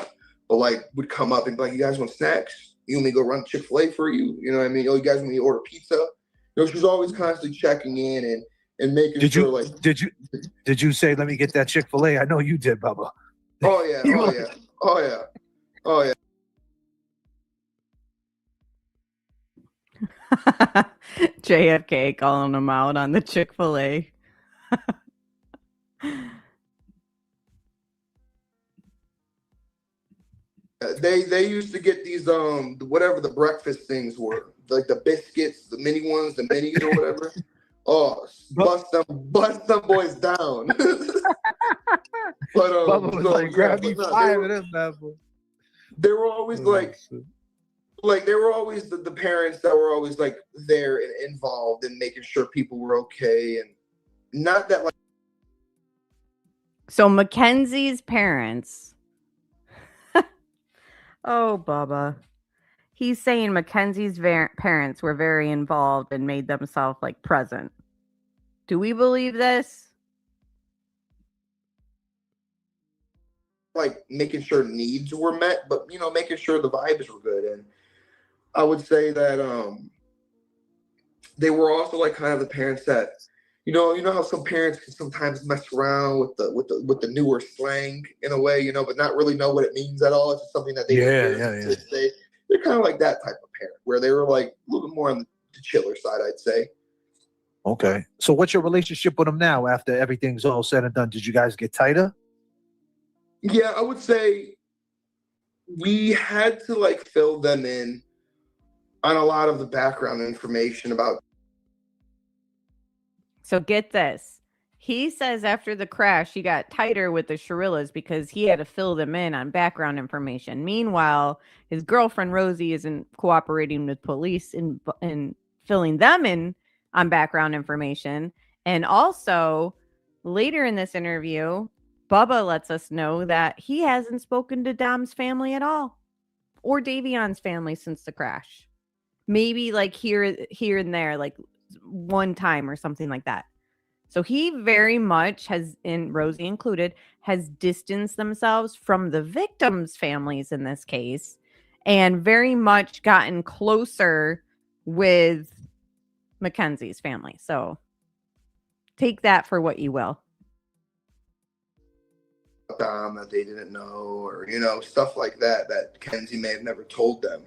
but like would come up and be like, you guys want snacks? You want me to go run Chick-fil-A for you? You know what I mean? Oh, you guys want me to order pizza? You know, she was always constantly checking in and making sure. Like, did you say, let me get that Chick-fil-A? I know you did, Bubba. Oh yeah, oh yeah. JFK calling him out on the Chick-fil-A. They used to get these whatever the breakfast things were, like the biscuits, the mini ones, the minis or whatever. Oh, bust them boys down. But Bubba was like, grab me 5 of them, bad boy. They were always like they were always the parents that were always like there and involved in making sure people were okay, and not that like. So Mackenzie's parents. Oh, Bubba. He's saying Mackenzie's parents were very involved and made themselves like present. Do we believe this? Like making sure needs were met, but making sure the vibes were good. And I would say that they were also like kind of the parents that you know how some parents can sometimes mess around with the newer slang in a way, but not really know what it means at all. It's just something that they they're kind of like that type of parent where they were like a little bit more on the chiller side, I'd say. Okay, so what's your relationship with them now after everything's all said and done? Did you guys get tighter? Yeah, I would say we had to like fill them in on a lot of the background information about. So get this. He says after the crash, he got tighter with the Shirillas because he had to fill them in on background information. Meanwhile, his girlfriend Rosie isn't cooperating with police in filling them in on background information. And also, later in this interview, Bubba lets us know that he hasn't spoken to Dom's family at all, or Davion's family since the crash. Maybe like here and there, like one time or something like that. So he very much has, and Rosie included, has distanced themselves from the victims' families in this case, and very much gotten closer with Mackenzie's family. So take that for what you will. Dom that they didn't know, or stuff like that Kenzie may have never told them.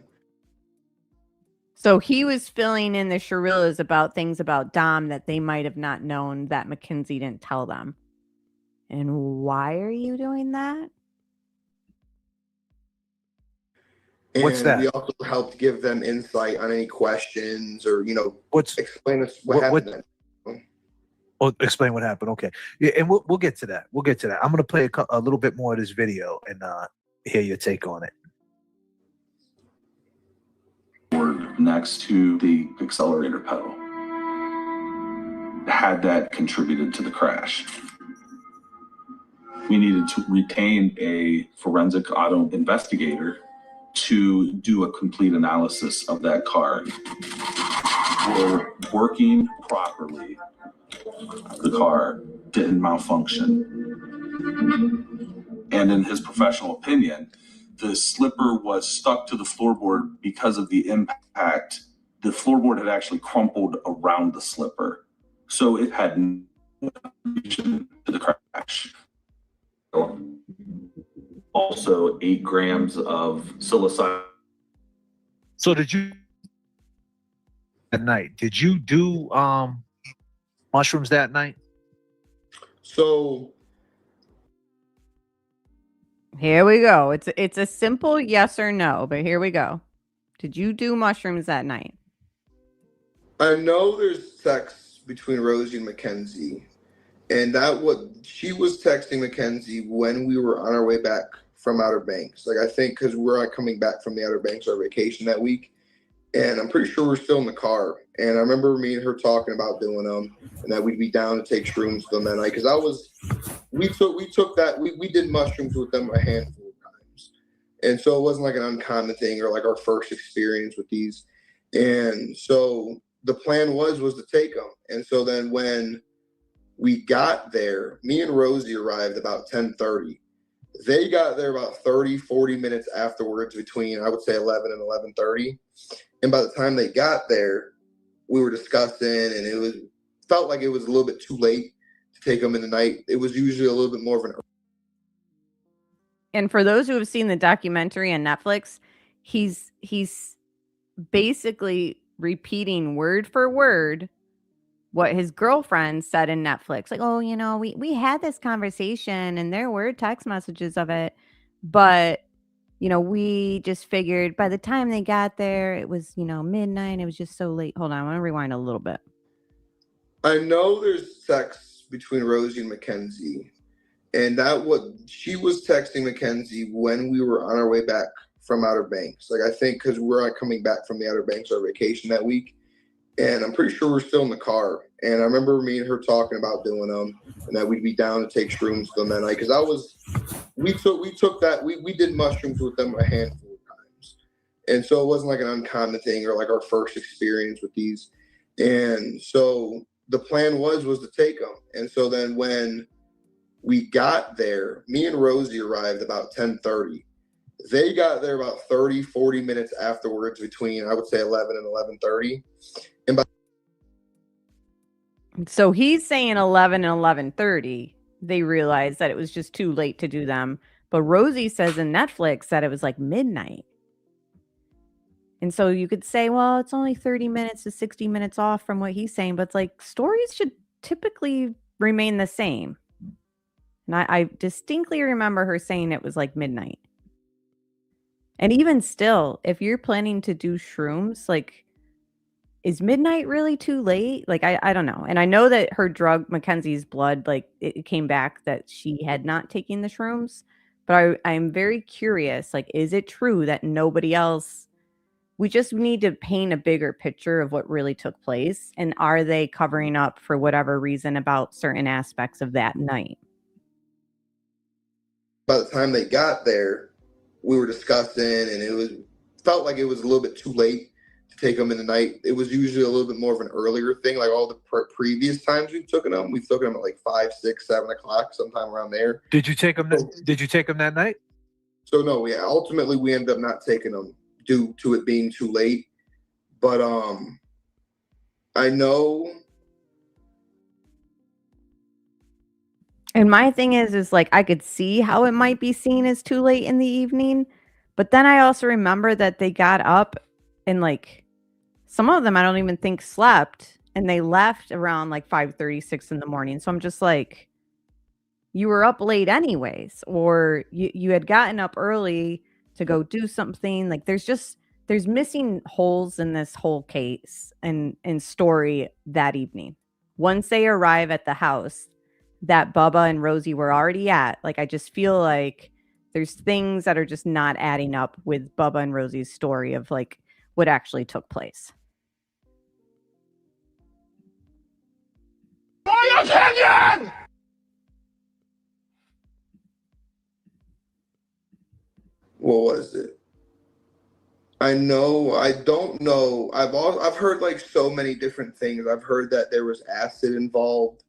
So he was filling in the Shirillas about things about Dom that they might have not known that Mackenzie didn't tell them. And why are you doing that? And what's that? We also helped give them insight on any questions or explain us what happened. Oh, explain what happened. Okay, yeah, and we'll get to that. I'm going to play a little bit more of this video and hear your take on it. Next to the accelerator pedal. Had that contributed to the crash? We needed to retain a forensic auto investigator to do a complete analysis of that car. Were working properly. The car didn't malfunction. And in his professional opinion, the slipper was stuck to the floorboard because of the impact. The floorboard had actually crumpled around the slipper. So it had no connection to the crash. Also, 8 grams of psilocybin. So did you at night? Did you do mushrooms that night? So Here we go. It's a simple yes or no, but here we go. Did you do mushrooms that night? I know there's sex between Rosie and Mackenzie, and that what she was texting Mackenzie when we were on our way back from Outer Banks. Like I think because we're coming back from the Outer Banks, our vacation that week, and I'm pretty sure we're still in the car. And I remember me and her talking about doing them, and that we'd be down to take shrooms with them that night. Because we did mushrooms with them a handful of times, and so it wasn't like an uncommon thing or like our first experience with these. And so the plan was to take them. And so then when we got there, me and Rosie arrived about 10:30. They got there about 30, 40 minutes afterwards, between I would say 11 and 11:30. And by the time they got there, we were discussing, and felt like it was a little bit too late to take them in the night. It was usually a little bit more of an. And for those who have seen the documentary on Netflix, he's basically repeating word for word what his girlfriend said in Netflix. Like, oh, we had this conversation and there were text messages of it, but we just figured by the time they got there, it was, midnight. It was just so late. Hold on, I want to rewind a little bit. I know there's sex between Rosie and Mackenzie, and that what she was texting Mackenzie when we were on our way back from Outer Banks. Like I think because we're coming back from the Outer Banks, our vacation that week, and I'm pretty sure we're still in the car. And I remember me and her talking about doing them, and that we'd be down to take shrooms with them that night. Because we did mushrooms with them a handful of times, and so it wasn't like an uncommon thing or like our first experience with these. And so the plan was to take them. And so then when we got there, me and Rosie arrived about 10:30. They got there about 30, 40 minutes afterwards, between I would say 11 and 11:30. And So he's saying 11 and 11:30. They realized that it was just too late to do them. But Rosie says in Netflix that it was like midnight. And so you could say, well, it's only 30 minutes to 60 minutes off from what he's saying. But it's like stories should typically remain the same. And I distinctly remember her saying it was like midnight. And even still, if you're planning to do shrooms, like, is midnight really too late? Like, I don't know. And I know that her drug, Mackenzie's blood, like it came back that she had not taken the shrooms. But I'm very curious, like, is it true that nobody else, we just need to paint a bigger picture of what really took place? And are they covering up for whatever reason about certain aspects of that night? by the time they got there, we were discussing, and felt like it was a little bit too late to take them in the night. It was usually a little bit more of an earlier thing. Like all the previous times we've taken them at like 5, 6, 7 o'clock, sometime around there. Did you take them? Did you take them that night? So no, ultimately we ended up not taking them due to it being too late. But I know. And my thing is like, I could see how it might be seen as too late in the evening. But then I also remember that they got up and like some of them I don't even think slept, and they left around like 5:36 in the morning. So I'm just like, you were up late anyways, or you had gotten up early to go do something. Like there's missing holes in this whole case and story that evening. Once they arrive at the house that Bubba and Rosie were already at, like I just feel like there's things that are just not adding up with Bubba and Rosie's story of like what actually took place. My opinion! What was it? I know. I don't know. I've heard like so many different things. I've heard that there was acid involved.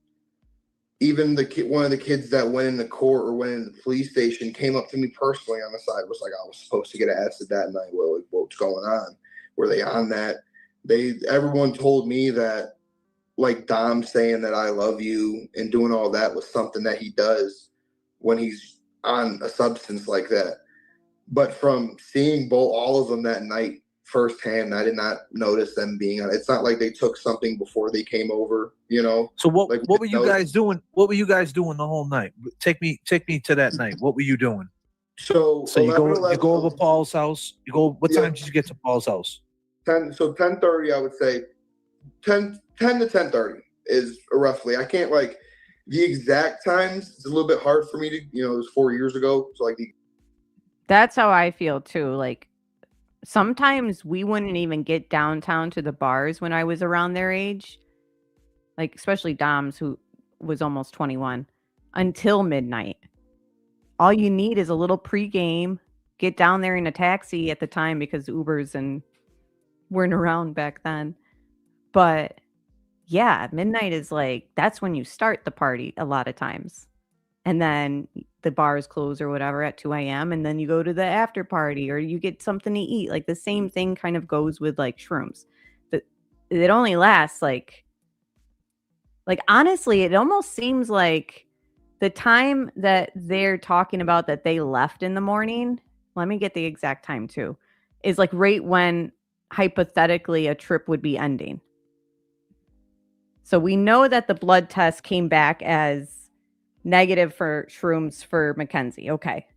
Even one of the kids that went into court or went into the police station came up to me personally on the side, was like, I was supposed to get acid that night. What's going on? Were they on that? Everyone told me that, like, Dom saying that I love you and doing all that was something that he does when he's on a substance like that. But from seeing all of them that night firsthand, I did not notice them being on. It's not like they took something before they came over, you know. So what Like, were you guys doing? What were you guys doing the whole night? Take me to that night. What were you doing? So you 11, go over Paul's house. You go. What time did you get to Paul's house? 10:30. I would say 10 to 10:30 is roughly. I can't like the exact times. It's a little bit hard for me to, it was 4 years ago. So like That's how I feel too. Like sometimes we wouldn't even get downtown to the bars when I was around their age. Like especially Dom's, who was almost 21, until midnight. All you need is a little pregame, get down there in a taxi at the time because Ubers and weren't around back then. But yeah, midnight is like, that's when you start the party a lot of times. And then the bars close or whatever at 2 a.m. And then you go to the after party or you get something to eat. Like the same thing kind of goes with like shrooms. But it only lasts like honestly, it almost seems like the time that they're talking about that they left in the morning, let me get the exact time too, is like right when hypothetically a trip would be ending. So we know that the blood test came back as negative for shrooms for Mackenzie. Okay.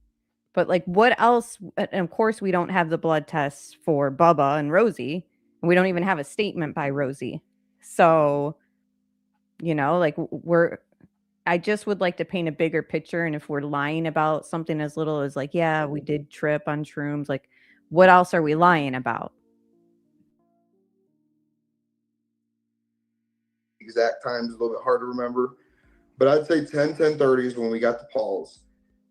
But like what else? And of course we don't have the blood tests for Bubba and Rosie. And we don't even have a statement by Rosie. So, like I just would like to paint a bigger picture. And if we're lying about something as little as like, yeah, we did trip on shrooms, like what else are we lying about? Exact times a little bit hard to remember, but I'd say 10:30 is when we got the Pauls.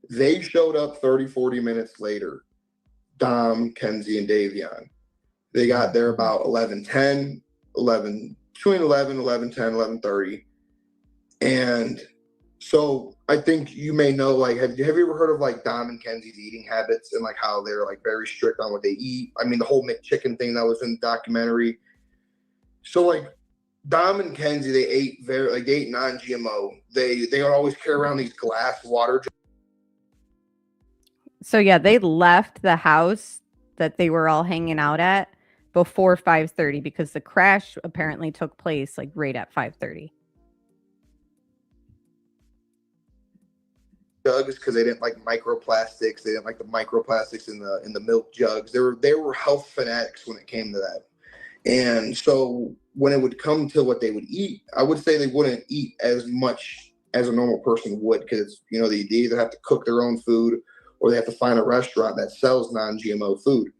They showed up 30-40 minutes later. Dom, Kenzie, and Davion. They got there about 11:10, between 11:10, 11:30. And so I think you may know, like, have you ever heard of like Dom and Kenzie's eating habits and like how they're like very strict on what they eat? I mean, the whole McChicken thing that was in the documentary. So like Dom and Kenzie, they ate non-GMO. They would always carry around these glass water jugs. So yeah, they left the house that they were all hanging out at before 5:30 because the crash apparently took place like right at 5:30. Jugs because they didn't like microplastics. They didn't like the microplastics in the milk jugs. They were health fanatics when it came to that. And so when it would come to what they would eat, I would say they wouldn't eat as much as a normal person would because they either have to cook their own food or they have to find a restaurant that sells non-GMO food.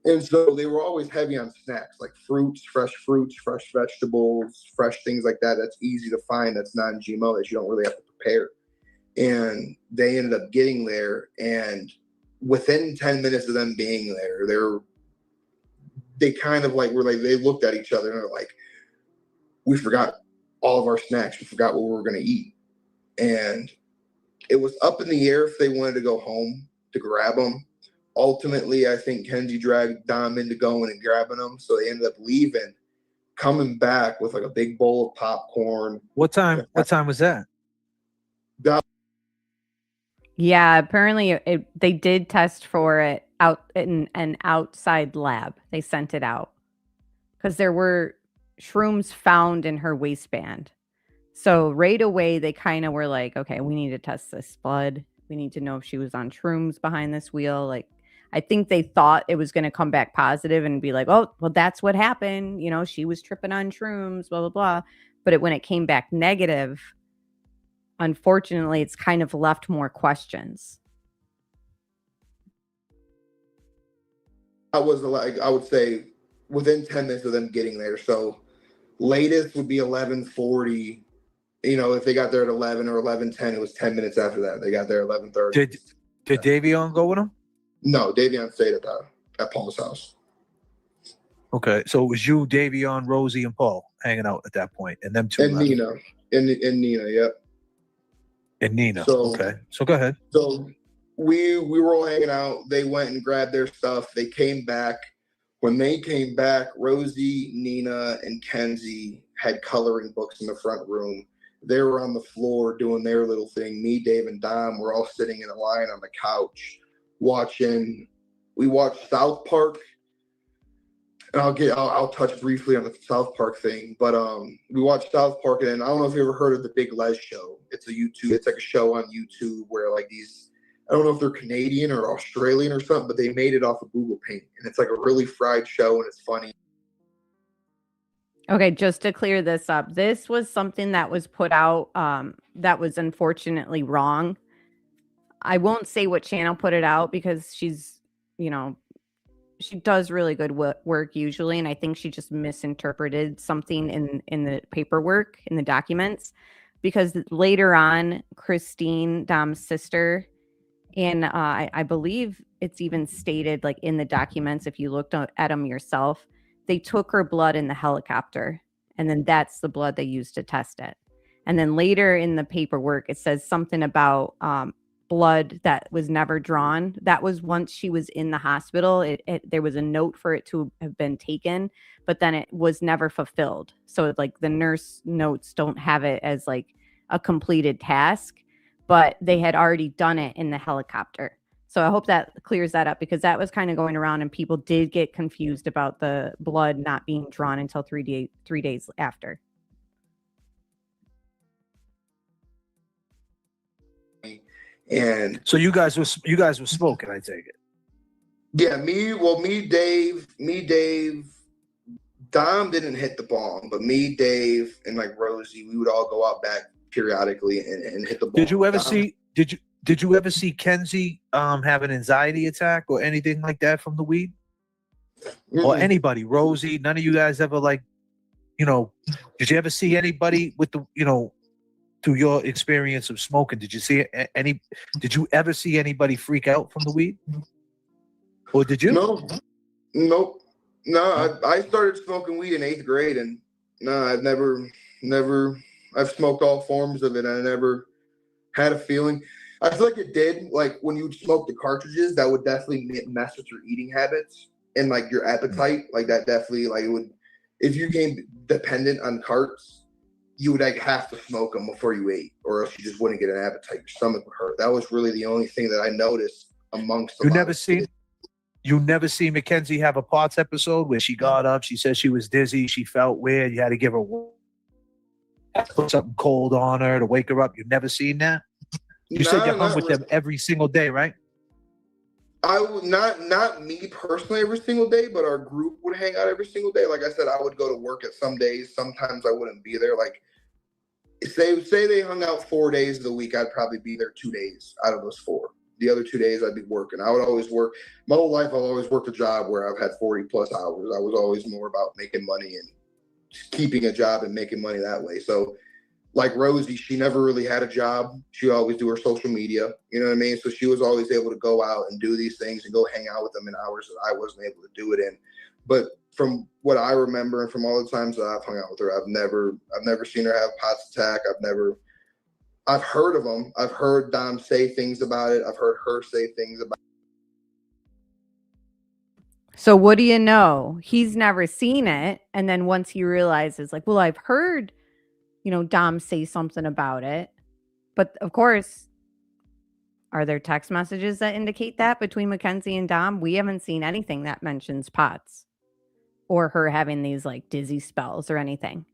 And so they were always heavy on snacks like fruits, fresh vegetables, fresh things like that. That's easy to find. That's non-GMO that you don't really have to prepare. And they ended up getting there, and within 10 minutes of them being there, they kind of like were like, they looked at each other and they're like, we forgot all of our snacks. We forgot what we were going to eat. And it was up in the air if they wanted to go home to grab them. Ultimately, I think Kenzie dragged Dom into going and grabbing them. So they ended up leaving, coming back with like a big bowl of popcorn. What time was that? Yeah, apparently they did test for it out in an outside lab. They sent it out because there were shrooms found in her waistband. So right away, they kind of were like, okay, we need to test this blood. We need to know if she was on shrooms behind this wheel. Like, I think they thought it was going to come back positive and be like, oh, well, that's what happened. She was tripping on shrooms, blah, blah, blah. But when it came back negative, unfortunately, it's kind of left more questions. I would say within 10 minutes of them getting there. So latest would be 11:40. If they got there at 11 or 11:10, it was 10 minutes after that. They got there at 11:30. Did Davion go with them? No, Davion stayed at Paul's house. Okay, so it was you, Davion, Rosie, and Paul hanging out at that point, and them two And left. Nina. And Nina, yep. And Nina. So- Okay, so go ahead. So we were all hanging out. They went and grabbed their stuff. They came back. When they came back, Rosie, Nina, and Kenzie had coloring books in the front room. They were on the floor doing their little thing. Me, Dave, and Dom were all sitting in a line on the couch watching. We watched South Park. And I'll touch briefly on the South Park thing, but we watched South Park, and I don't know if you ever heard of the Big Les Show. It's like a show on YouTube where like these, I don't know if they're Canadian or Australian or something, but they made it off of Google Paint, and it's like a really fried show, and it's funny. Okay, just to clear this up, this was something that was put out that was unfortunately wrong. I won't say what channel put it out because she's, she does really good work usually, and I think she just misinterpreted something in the paperwork, in the documents, because later on, Christine, Dom's sister, and I believe it's even stated like in the documents, if you looked at them yourself, they took her blood in the helicopter, and then that's the blood they used to test it. And then later in the paperwork, it says something about blood that was never drawn. That was once she was in the hospital. There was a note for it to have been taken, but then it was never fulfilled. So like the nurse notes don't have it as like a completed task, but they had already done it in the helicopter. So I hope that clears that up, because that was kind of going around and people did get confused about the blood not being drawn until 3 days after. And So you guys were smoking, I take it. yeah, me, Dave, Dom didn't hit the bong, but me, Dave, and like Rosie, we would all go out back periodically and hit the bong. Did you ever see Kenzie have an anxiety attack or anything like that from the weed? Or anybody, Rosie? None of you guys ever did you ever see anybody with the through your experience of smoking, did you ever see anybody freak out from the weed? Or did you? No, nope. No, I started smoking weed in 8th grade, and no, I've never, I've smoked all forms of it. I never had a feeling. I feel like it did, like when you smoke the cartridges, that would definitely mess with your eating habits and like your appetite. Like that definitely, like it would, if you became dependent on carts, you would like have to smoke them before you ate, or else you just wouldn't get an appetite. Your stomach would hurt. That was really the only thing that I noticed amongst the You never seen Mackenzie have a POTS episode where she got up, she said she was dizzy, she felt weird, you had to give her put something cold on her to wake her up. You've never seen that? You said you hung with them every single day, right? I would not me personally every single day, but our group would hang out every single day. Like I said, I would go to work at some days. Sometimes I wouldn't be there. Like say they hung out 4 days of the week, I'd probably be there 2 days out of those 4. The other 2 days I'd be working. I would always work. My whole life I've always worked a job where I've had 40 plus hours. I was always more about making money and keeping a job and making money that way. So like Rosie, she never really had a job. She would always do her social media. You know what I mean? So she was always able to go out and do these things and go hang out with them in hours that I wasn't able to do it in. But from what I remember and from all the times that I've hung out with her, I've never seen her have a POTS attack. I've heard of them. I've heard Dom say things about it. I've heard her say things about it. So what do you know? He's never seen it. And then once he realizes like, well, I've heard, Dom say something about it. But of course, are there text messages that indicate that between Mackenzie and Dom? We haven't seen anything that mentions POTS or her having these like dizzy spells or anything,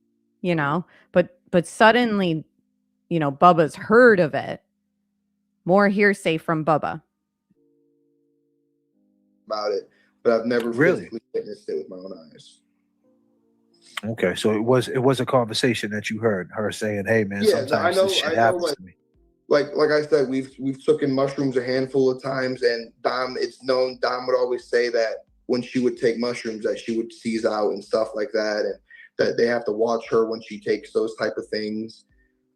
but suddenly, Bubba's heard of it. More hearsay from Bubba about it, but I've never really witnessed it with my own eyes. Okay, so it was a conversation that you heard her saying, "Hey, man, yeah, sometimes this shit happens to me." Like I said, we've taken mushrooms a handful of times, and it's known Dom would always say that when she would take mushrooms, that she would seize out and stuff like that, and that they have to watch her when she takes those type of things.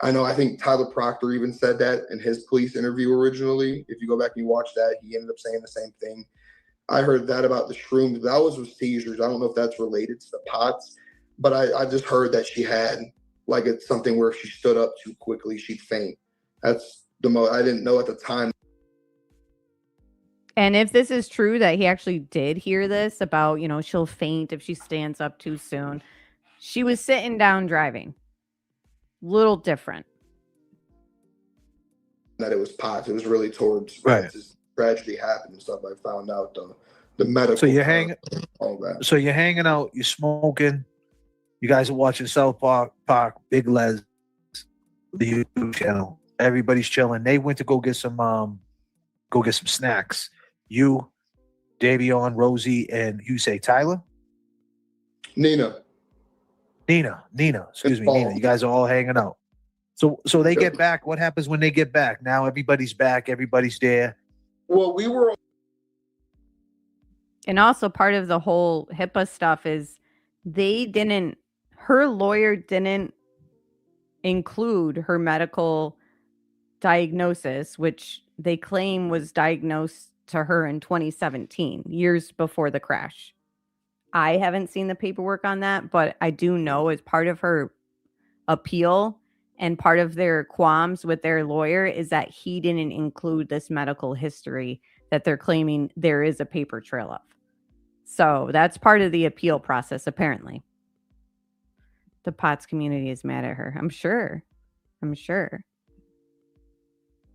I think Tyler Proctor even said that in his police interview originally. If you go back and you watch that, he ended up saying the same thing. I heard that about the shrooms. That was with seizures. I don't know if that's related to the pots, but I just heard that she had like it's something where if she stood up too quickly, she'd faint. That's the most. I didn't know at the time. And if this is true that he actually did hear this about, you know, she'll faint if she stands up too soon. She was sitting down driving. Little different. That it was pots. It was really towards Right. this tragedy happened and stuff. I found out the medical. So you're hanging, all that. so you're hanging out, you're smoking. You guys are watching South Park, Big Les, the YouTube channel. Everybody's chilling. They went to go get some snacks. You, Davion, Rosie, and you say Tyler? Nina. Excuse me, Nina. You guys are all hanging out. So they get back. What happens when they get back? Now everybody's back. Everybody's there. Well, we were. And also part of the whole HIPAA stuff is her lawyer didn't include her medical diagnosis, which they claim was diagnosed to her in 2017, years before the crash. I haven't seen the paperwork on that, but I do know as part of her appeal and part of their qualms with their lawyer is that he didn't include this medical history that they're claiming there is a paper trail of. So that's part of the appeal process, apparently. The POTS community is mad at her. I'm sure.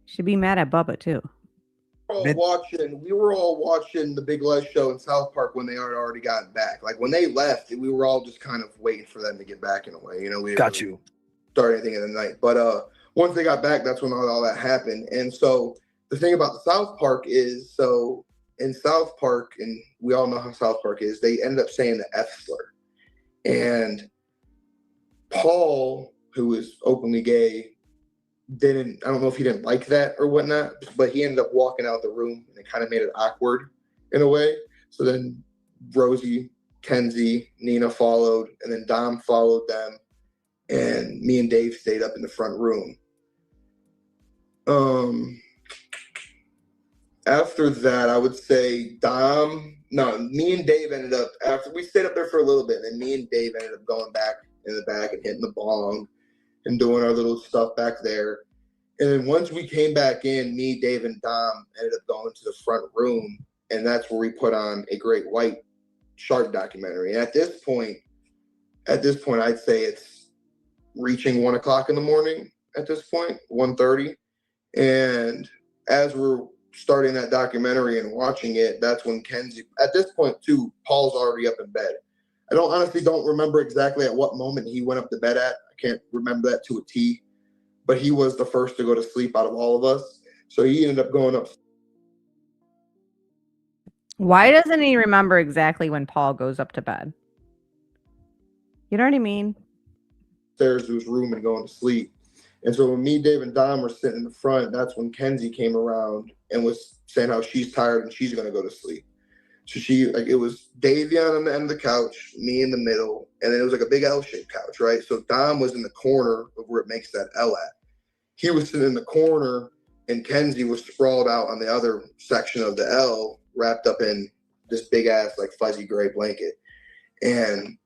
Should be mad at Bubba, too. We were all watching the Big Les show in South Park when they had already gotten back. Like when they left, we were all just kind of waiting for them to get back in a way. You know, we Got you. Start anything in the night. But once they got back, that's when all that happened. And so the thing about the South Park is, so in South Park, and we all know how South Park is, they ended up saying the F slur. And Paul, who is openly gay, I don't know if he didn't like that or whatnot, but he ended up walking out the room and it kind of made it awkward in a way. So then Rosie, Kenzie, Nina followed, and then Dom followed them. And me and Dave stayed up in the front room. After that, I would say me and Dave ended up, after we stayed up there for a little bit, and me and Dave ended up going back in the back and hitting the bong and doing our little stuff back there. And then once we came back in, me, Dave, and Dom ended up going to the front room, and that's where we put on a Great White Shark documentary. And at this point, I'd say it's reaching 1 o'clock in the morning at this point, 1:30. And as we're starting that documentary and watching it, that's when Kenzie, at this point too, Paul's already up in bed. I honestly don't remember exactly at what moment he went up to bed at. I can't remember that to a T, but he was the first to go to sleep out of all of us. So he ended up going up. Why doesn't he remember exactly when Paul goes up to bed? You know what I mean? Upstairs to his room and going to sleep. And so when me, Dave, and Dom were sitting in the front, that's when Kenzie came around and was saying how she's tired and she's going to go to sleep. So it was Davion on the end of the couch, me in the middle, and then it was like a big L-shaped couch, right? So Dom was in the corner of where it makes that L at. He was sitting in the corner, and Kenzie was sprawled out on the other section of the L, wrapped up in this big ass, like fuzzy gray blanket. And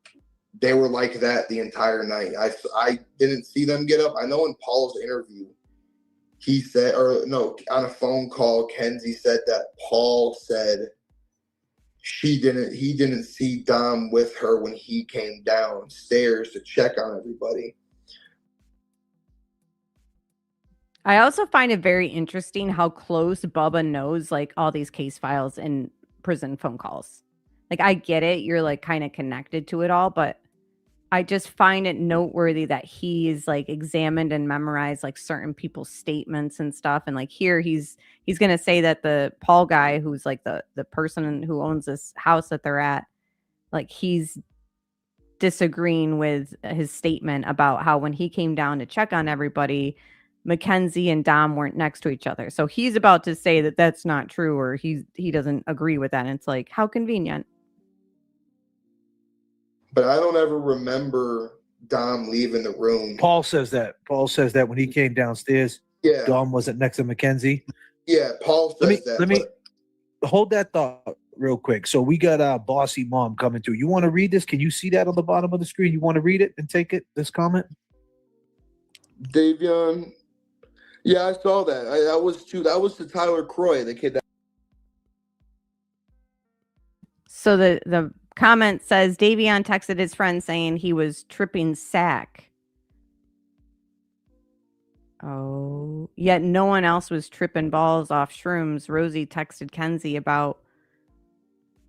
they were like that the entire night. I didn't see them get up. I know in Paul's interview, he said, on a phone call, Kenzie said that Paul said he didn't see Dom with her when he came downstairs to check on everybody. I also find it very interesting how close Bubba knows like all these case files and prison phone calls. Like I get it, you're like kind of connected to it all, but I just find it noteworthy that he's like examined and memorized like certain people's statements and stuff. And like here he's going to say that the Paul guy, who's like the person who owns this house that they're at, like he's disagreeing with his statement about how when he came down to check on everybody, Mackenzie and Dom weren't next to each other. So he's about to say that that's not true, or he doesn't agree with that. And it's like, how convenient. But I don't ever remember Dom leaving the room. Paul says that when he came downstairs, yeah, Dom wasn't next to Mackenzie. Yeah, Paul says that. Hold that thought. real quick. So we got Bossy Mom coming through. You want to read this? Can you see that on the bottom of the screen? You want to read it and take it? This comment. Davion. Yeah, I saw that. That was to Tyler Croy, the kid that. So the comment says Davion texted his friend saying he was tripping sack. Oh, yet no one else was tripping balls off shrooms. Rosie texted Kenzie about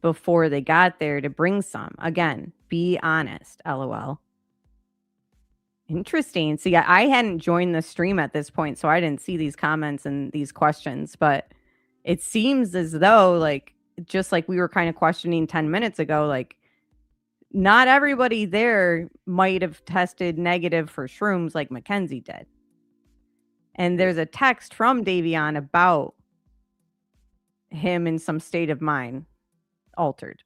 before they got there to bring some. Again, be honest, LOL. Interesting. See, I hadn't joined the stream at this point, so I didn't see these comments and these questions, but it seems as though, like, just like we were kind of questioning 10 minutes ago, like, not everybody there might have tested negative for shrooms like Mackenzie did. And there's a text from Davion about him in some state of mind altered.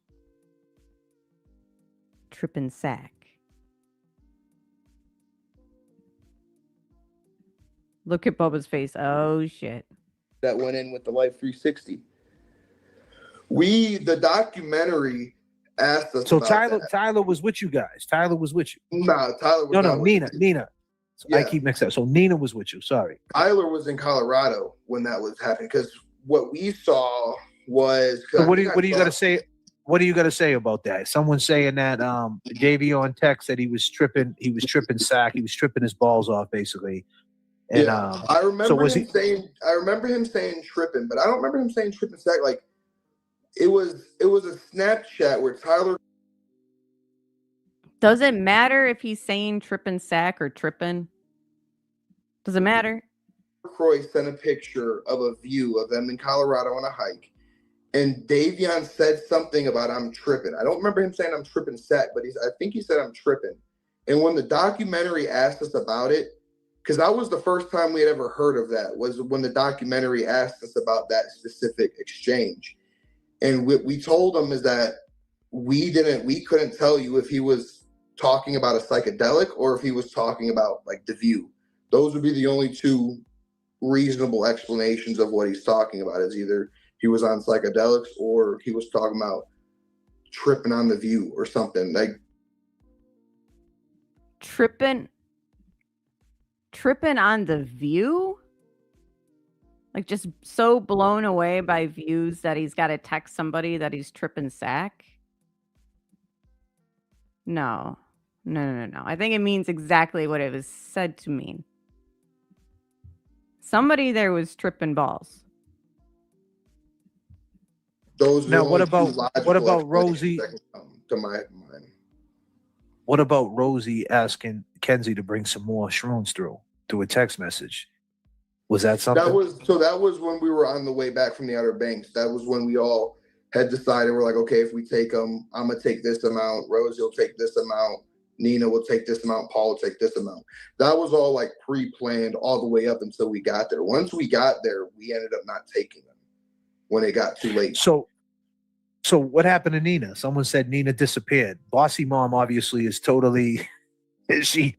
Trippin' sack. Look at Bubba's face. Oh, shit. That went in with the Life 360. The documentary asked us. So about Tyler was with you guys. Tyler was with you. Nah, Tyler was No, not with Nina. me. So Yeah. I keep mixing up. So Nina was with you. Sorry. Tyler was in Colorado when that was happening because what we saw was. So what do you got to say? What do you got to say about that? Someone saying that Davion text that he was tripping sack, he was tripping his balls off basically. And yeah, I remember so him saying tripping, but I don't remember him saying tripping sack. Like it was a Snapchat where Tyler. Does it matter if he's saying trippin' sack or trippin'? Does it matter? Croy sent a picture of a view of them in Colorado on a hike, and Davion said something about I'm tripping. I don't remember him saying I'm tripping sack, but I think he said I'm tripping. And when the documentary asked us about it, because that was the first time we had ever heard of that, was when the documentary asked us about that specific exchange. And what we told them is that we couldn't tell you if he was talking about a psychedelic or if he was talking about like the view. Those would be the only two reasonable explanations of what he's talking about. Is either he was on psychedelics or he was talking about tripping on the view or something. Like Tripping on the view? Like just so blown away by views that he's got to text somebody that he's tripping sack? No. I think it means exactly what it was said to mean. Somebody there was tripping balls. those. now, what are the only about two logical Rosie? explanations that can come to my mind. What about Rosie asking Kenzie to bring some more shrooms through a text message? Was that something? That was when we were on the way back from the Outer Banks. That was when we all had decided we're like, okay, if we take them, I'm gonna take this amount. Rosie will take this amount. Nina will take this amount. Paul will take this amount. That was all like pre-planned all the way up until we got there. Once we got there, we ended up not taking them when it got too late. So what happened to Nina? Someone said Nina disappeared. Bossy Mom obviously is totally. Is she?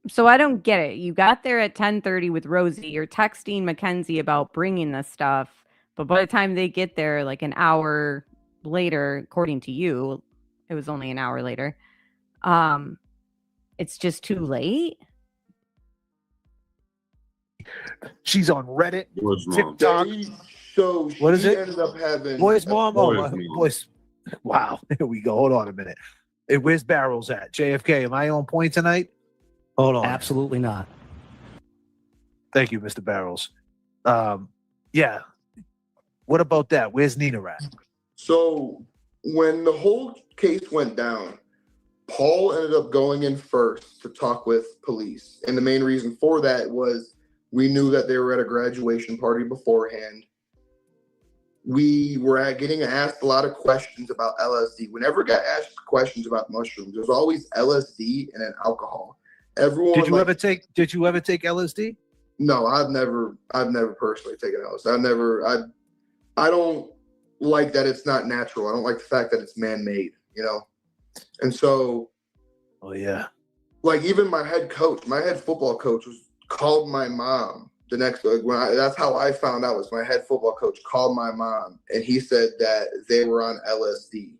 So I don't get it. You got there at 10:30 with Rosie. You're texting Mackenzie about bringing this stuff. But by the time they get there, like an hour later, according to you, it was only an hour later. It's just too late. She's on Reddit, Boy's mom. TikTok. So What is she it? ended up having Boy's mom. Boy's Oh, mom. boys. Wow. Here we go. Hold on a minute. Hey, where's Barrels at? JFK, am I on point tonight? Hold on. Absolutely not. Thank you, Mr. Barrels. Yeah. What about that? Where's Nina at? So when the whole case went down, Paul ended up going in first to talk with police. And the main reason for that was we knew that they were at a graduation party beforehand. We were getting asked a lot of questions about LSD. We never got asked questions about mushrooms. There's always LSD and then alcohol. Everyone Did you ever take LSD? No, I've never personally taken LSD. I don't like that it's not natural. I don't like the fact that it's man-made, you know? And so, Oh yeah. like even my head football coach called my mom the next that's how I found out, was my head football coach called my mom and he said that they were on LSD.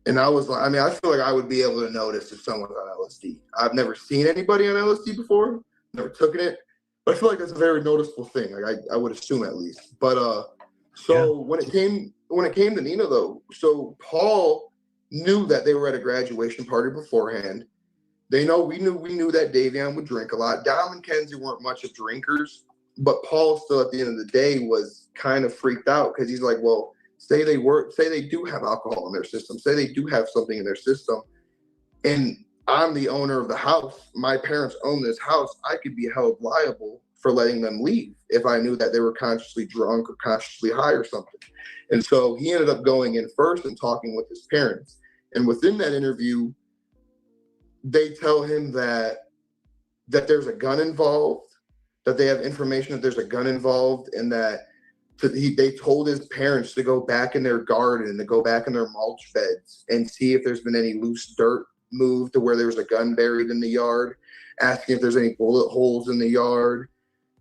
And I was like, I mean, I feel like I would be able to notice if someone's on LSD. I've never seen anybody on LSD before, never taken it, but I feel like that's a very noticeable thing. Like I would assume at least. But when it came to Nina though, so Paul knew that they were at a graduation party beforehand. We knew that Davion would drink a lot. Dom and Kenzie weren't much of drinkers, but Paul still at the end of the day was kind of freaked out because he's like, well, say they do have alcohol in their system, say they do have something in their system, and I'm the owner of the house, my parents own this house, I could be held liable for letting them leave if I knew that they were consciously drunk or consciously high or something. And so he ended up going in first and talking with his parents. And within that interview, they tell him that there's a gun involved, that they have information that there's a gun involved, and that they told his parents to go back in their garden, to go back in their mulch beds and see if there's been any loose dirt moved to where there was a gun buried in the yard, asking if there's any bullet holes in the yard,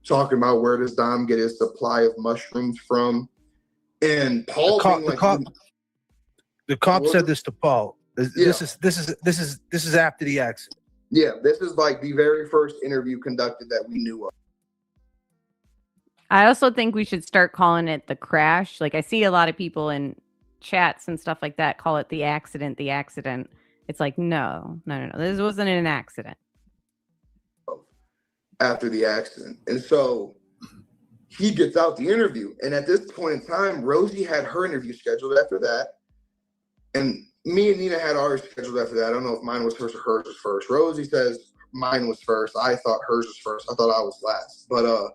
talking about where does Dom get his supply of mushrooms from. And Paul the cop said this to Paul. This is after the accident. Yeah, this is like the very first interview conducted that we knew of. I also think we should start calling it the crash. Like I see a lot of people in chats and stuff like that call it the accident. It's like, no. This wasn't an accident. After the accident. And so he gets out the interview. And at this point in time, Rosie had her interview scheduled after that. And me and Nina had ours scheduled after that. I don't know if mine was first or hers was first. Rosie says mine was first. I thought hers was first. I thought I was last. But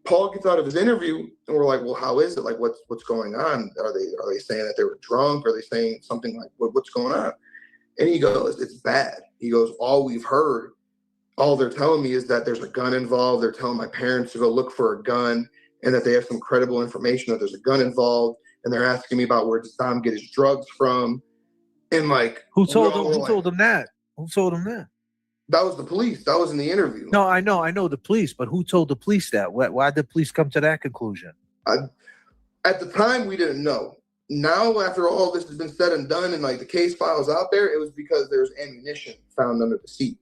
Paul gets out of his interview and we're like, well, how is it? Like, what's going on? Are they saying that they were drunk? Are they saying something like, what's going on? And he goes, it's bad. He goes, all they're telling me is that there's a gun involved. They're telling my parents to go look for a gun and that they have some credible information that there's a gun involved. And they're asking me about where does Dom get his drugs from. And like, who told him that? Who told him that? That was the police. That was in the interview. No, I know the police, but who told the police that? Why did the police come to that conclusion? At the time, we didn't know. Now, after all this has been said and done and like the case files out there, it was because there's ammunition found under the seat.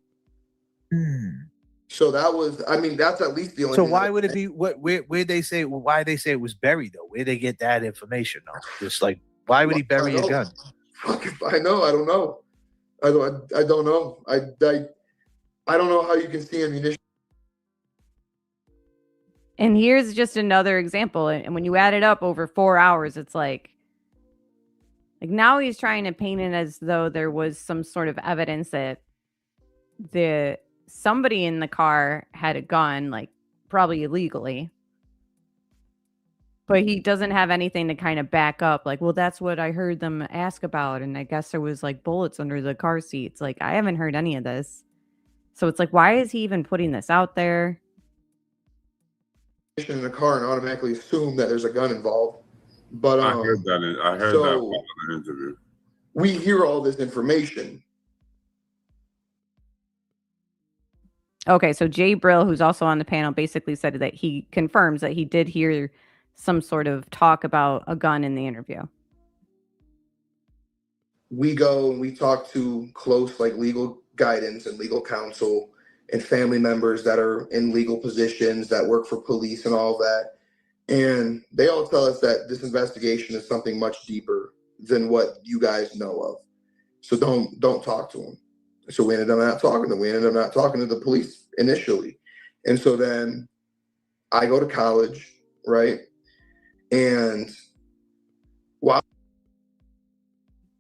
So that was, I mean, that's at least the only. So why would it be? Where they say? Why they say it was buried though? Where they get that information though? Just like, why would he bury a gun? I know. I don't know. I don't know. I don't know how you can see ammunition. And here's just another example. And when you add it up over 4 hours, it's like now he's trying to paint it as though there was some sort of evidence that somebody in the car had a gun, like probably illegally. But he doesn't have anything to kind of back up. Like, well, that's what I heard them ask about. And I guess there was like bullets under the car seats. Like, I haven't heard any of this. So it's like, why is he even putting this out there? In the car and automatically assume that there's a gun involved. But I heard that in the interview. We hear all this information. Okay, so Jay Brill, who's also on the panel, basically said that he confirms that he did hear some sort of talk about a gun in the interview. We go and we talk to close legal guidance and legal counsel and family members that are in legal positions that work for police and all that. And they all tell us that this investigation is something much deeper than what you guys know of. So don't talk to them. So we ended up not talking to them. We ended up not talking to the police initially. And so then I go to college, right? And wow.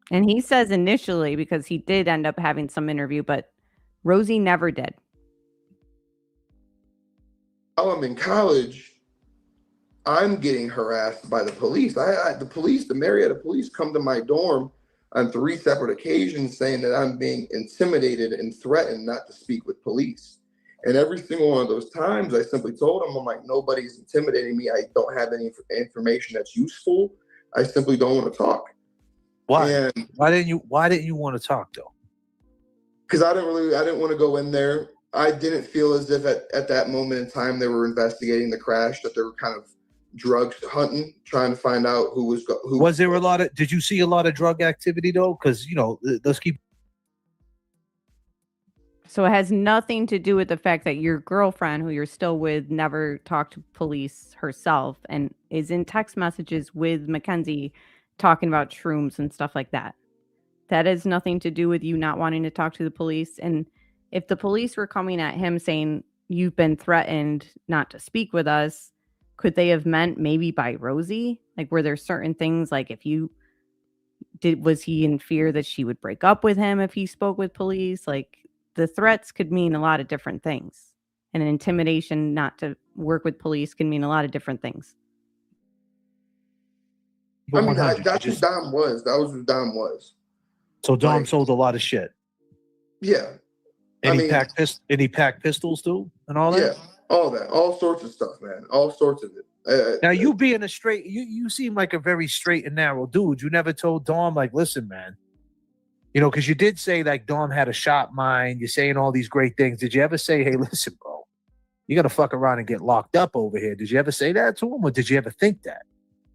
And he says initially, because he did end up having some interview, but Rosie never did. While I'm in college, I'm getting harassed by the police. The Marietta police come to my dorm on 3 separate occasions saying that I'm being intimidated and threatened not to speak with police. And every single one of those times, I simply told them, I'm like, nobody's intimidating me. I don't have any information that's useful. I simply don't want to talk. Why? And why didn't you want to talk though? Because I didn't want to go in there I didn't feel as if at that moment in time they were investigating the crash, that they were kind of drug hunting, trying to find out who was who. Was there a lot of? Did you see a lot of drug activity though? Because let's keep. So it has nothing to do with the fact that your girlfriend, who you're still with, never talked to police herself and is in text messages with Mackenzie talking about shrooms and stuff like that. That has nothing to do with you not wanting to talk to the police. And if the police were coming at him saying, you've been threatened not to speak with us, could they have meant maybe by Rosie? Like, were there certain things, like was he in fear that she would break up with him if he spoke with police? Like, the threats could mean a lot of different things. And an intimidation not to work with police can mean a lot of different things. I mean, that's who Dom was. That was who Dom was. So Dom sold a lot of shit. Yeah. And he packed pistols too and all that? Yeah, all that. All sorts of stuff, man. All sorts of it. Now, you being a straight, you seem like a very straight and narrow dude. You never told Dom, like, listen, man. Because you did say, like, Dom had a sharp mind. You're saying all these great things. Did you ever say, hey, listen, bro, you got to fuck around and get locked up over here? Did you ever say that to him, or did you ever think that?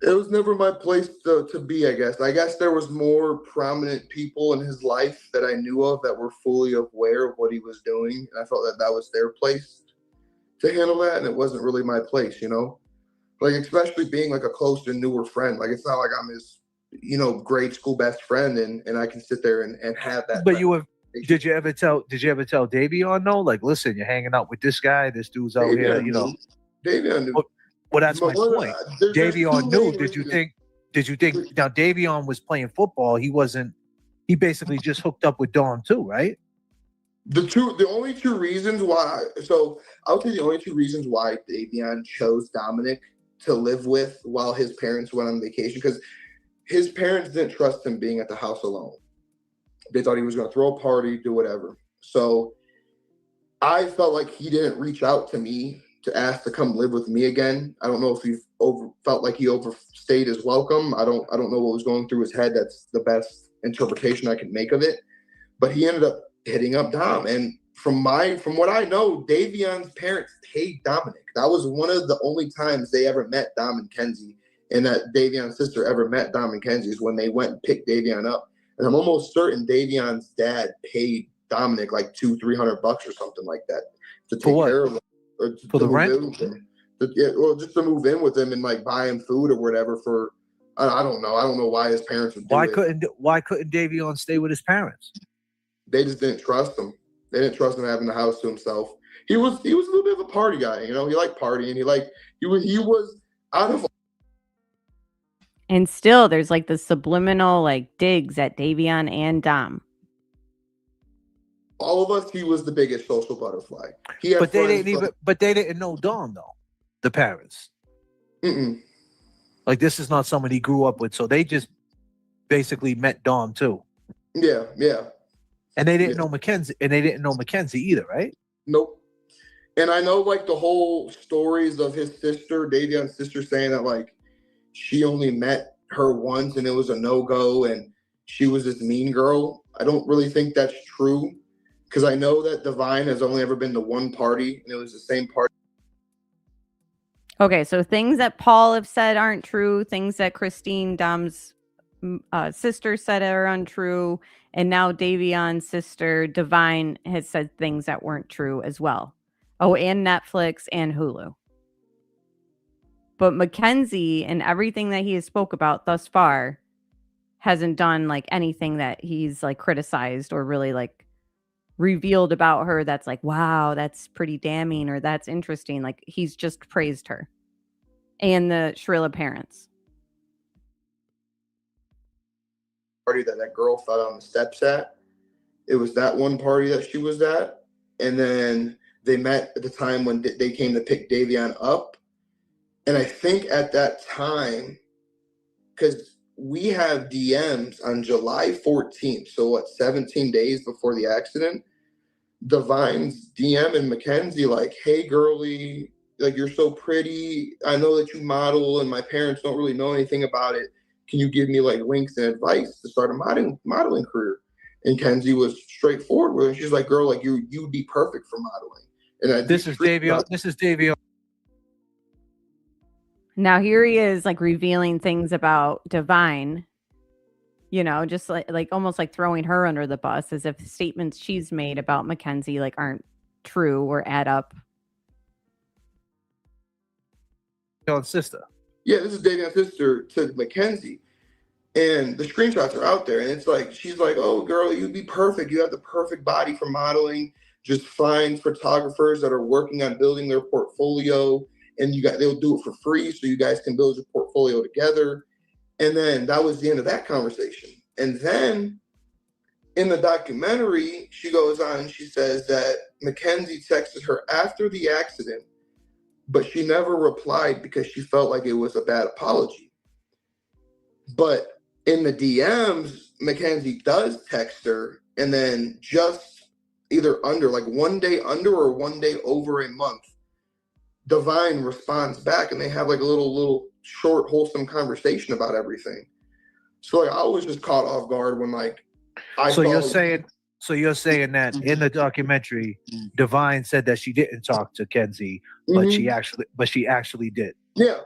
It was never my place to be, I guess. I guess there was more prominent people in his life that I knew of that were fully aware of what he was doing. And I felt that was their place to handle that, and it wasn't really my place, Like, especially being, like, a close and newer friend. Like, it's not like I'm his, grade school best friend, and I can sit there and have that. But did you ever tell Davion, no? Like, listen, you're hanging out with this guy. This dude's out here, Davion knew. Well, that's my point. Davion knew. Did you think now Davion was playing football? He basically just hooked up with Dom too, right? The only two reasons why, so I'll tell you the only two reasons why Davion chose Dominic to live with while his parents went on vacation, because his parents didn't trust him being at the house alone. They thought he was going to throw a party, do whatever. So I felt like he didn't reach out to me to ask to come live with me again. I don't know if he felt like he overstayed his welcome. I don't know what was going through his head. That's the best interpretation I can make of it. But he ended up hitting up Dom. And from what I know, Davion's parents paid Dominic. That was one of the only times they ever met Dom and Kenzie, and that Davion's sister ever met Dom and Kenzie, is when they went and picked Davion up. And I'm almost certain Davion's dad paid Dominic like $200-300 or something like that to take care of him, or for the rent. Just to move in with him and like buy him food or whatever. For I don't know why his parents would do it. Why couldn't Davion stay with his parents? They just didn't trust him. They didn't trust him having the house to himself. He was a little bit of a party guy, He liked partying. He was out of. And still, there's like the subliminal like digs at Davion and Dom. All of us, he was the biggest social butterfly. But they didn't know Dom though. The parents. Mm-mm. Like, this is not someone he grew up with, so they just basically met Dom too. Yeah. And they didn't know Mackenzie, either, right? Nope. And I know like the whole stories of his sister, Davion's sister, saying that like she only met her once and it was a no-go and she was this mean girl. I don't really think that's true, because I know that Divine has only ever been to one party, and it was the same party. Okay, so things that Paul have said aren't true, things that Christine, Dom's sister, said are untrue, and now Davion's sister, Divine, has said things that weren't true as well. Oh, and Netflix and Hulu. But Mackenzie and everything that he has spoke about thus far hasn't done like anything that he's like criticized or really like revealed about her that's like, wow, that's pretty damning or that's interesting. Like, he's just praised her and the Shirilla parents. Party that girl fell on the steps at. It was that one party that she was at. And then they met at the time when they came to pick Davion up. And I think at that time, because we have DMs on July 14th, so 17 days before the accident, Divine's DM and Mackenzie like, hey, girly, like, you're so pretty. I know that you model and my parents don't really know anything about it. Can you give me like links and advice to start a modeling career? And Kenzie was straightforward with her. She's like, girl, like you'd be perfect for modeling. And This is Davio. This is Davio. Now here he is like revealing things about Divine, you know, just like almost like throwing her under the bus as if statements she's made about Mackenzie like aren't true or add up. Your sister. Yeah, this is Davion's sister to Mackenzie. And the screenshots are out there. And it's like, she's like, oh, girl, you'd be perfect. You have the perfect body for modeling. Just find photographers that are working on building their portfolio. And they'll do it for free so you guys can build your portfolio together. And then that was the end of that conversation. And then in the documentary, she goes on and she says that Mackenzie texted her after the accident, but she never replied because she felt like it was a bad apology. But in the DMs, Mackenzie does text her, and then just either under, like 1 day under or 1 day over a month, Divine responds back, and they have like a little short, wholesome conversation about everything. So like I was just caught off guard when like you're saying that in the documentary, Divine said that she didn't talk to Kenzie, but she actually did. Yeah.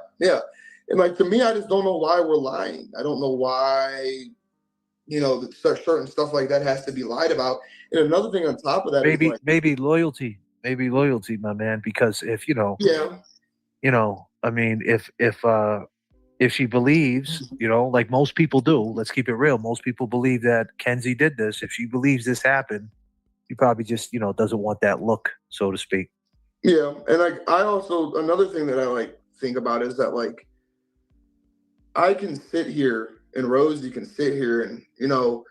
And like to me, I just don't know why we're lying. I don't know why, you know, certain stuff like that has to be lied about. And another thing on top of that, maybe loyalty, my man. Because if I mean, if she believes, you know, like most people do, let's keep it real. Most people believe that Kenzie did this. If she believes this happened, she probably just, you know, doesn't want that look, so to speak. Yeah. And like, I also, another thing that I like think about is that like, I can sit here and Rosie can sit here and, you know,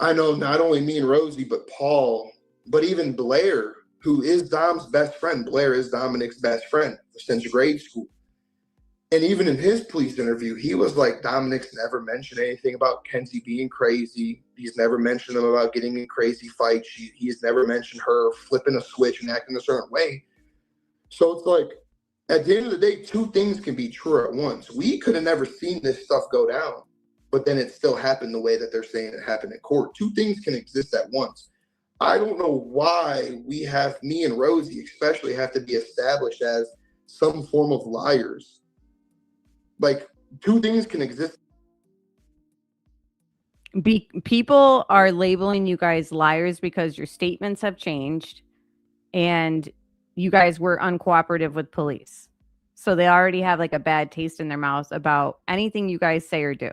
I know not only me and Rosie, but Paul, but even Blair, who is Dom's best friend. Blair is Dominic's best friend since grade school. And even in his police interview, he was like, Dominic's never mentioned anything about Kenzie being crazy. He's never mentioned them about getting in crazy fights. He's never mentioned her flipping a switch and acting a certain way. So it's like, at the end of the day, two things can be true at once. We could have never seen this stuff go down, but then it still happened the way that they're saying it happened in court. Two things can exist at once. I don't know why me and Rosie especially have to be established as some form of liars. Like, two things can exist. People are labeling you guys liars because your statements have changed and you guys were uncooperative with police. So they already have like a bad taste in their mouths about anything you guys say or do.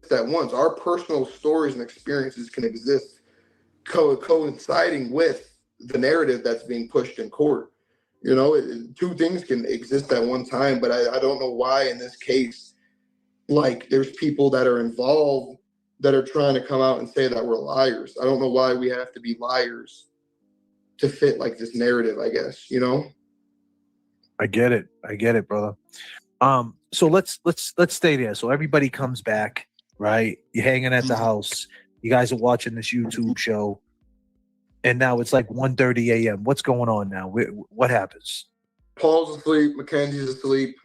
At once, our personal stories and experiences can exist coinciding with the narrative that's being pushed in court. You know, two things can exist at one time, but I don't know why in this case, like there's people that are involved that are trying to come out and say that we're liars. I don't know why we have to be liars to fit like this narrative, I guess, you know? I get it, brother. So let's stay there. So everybody comes back, right? You're hanging at the house. You guys are watching this YouTube show. And now it's like 1:30 a.m. What's going on now? What happens? Paul's asleep. Mackenzie's asleep.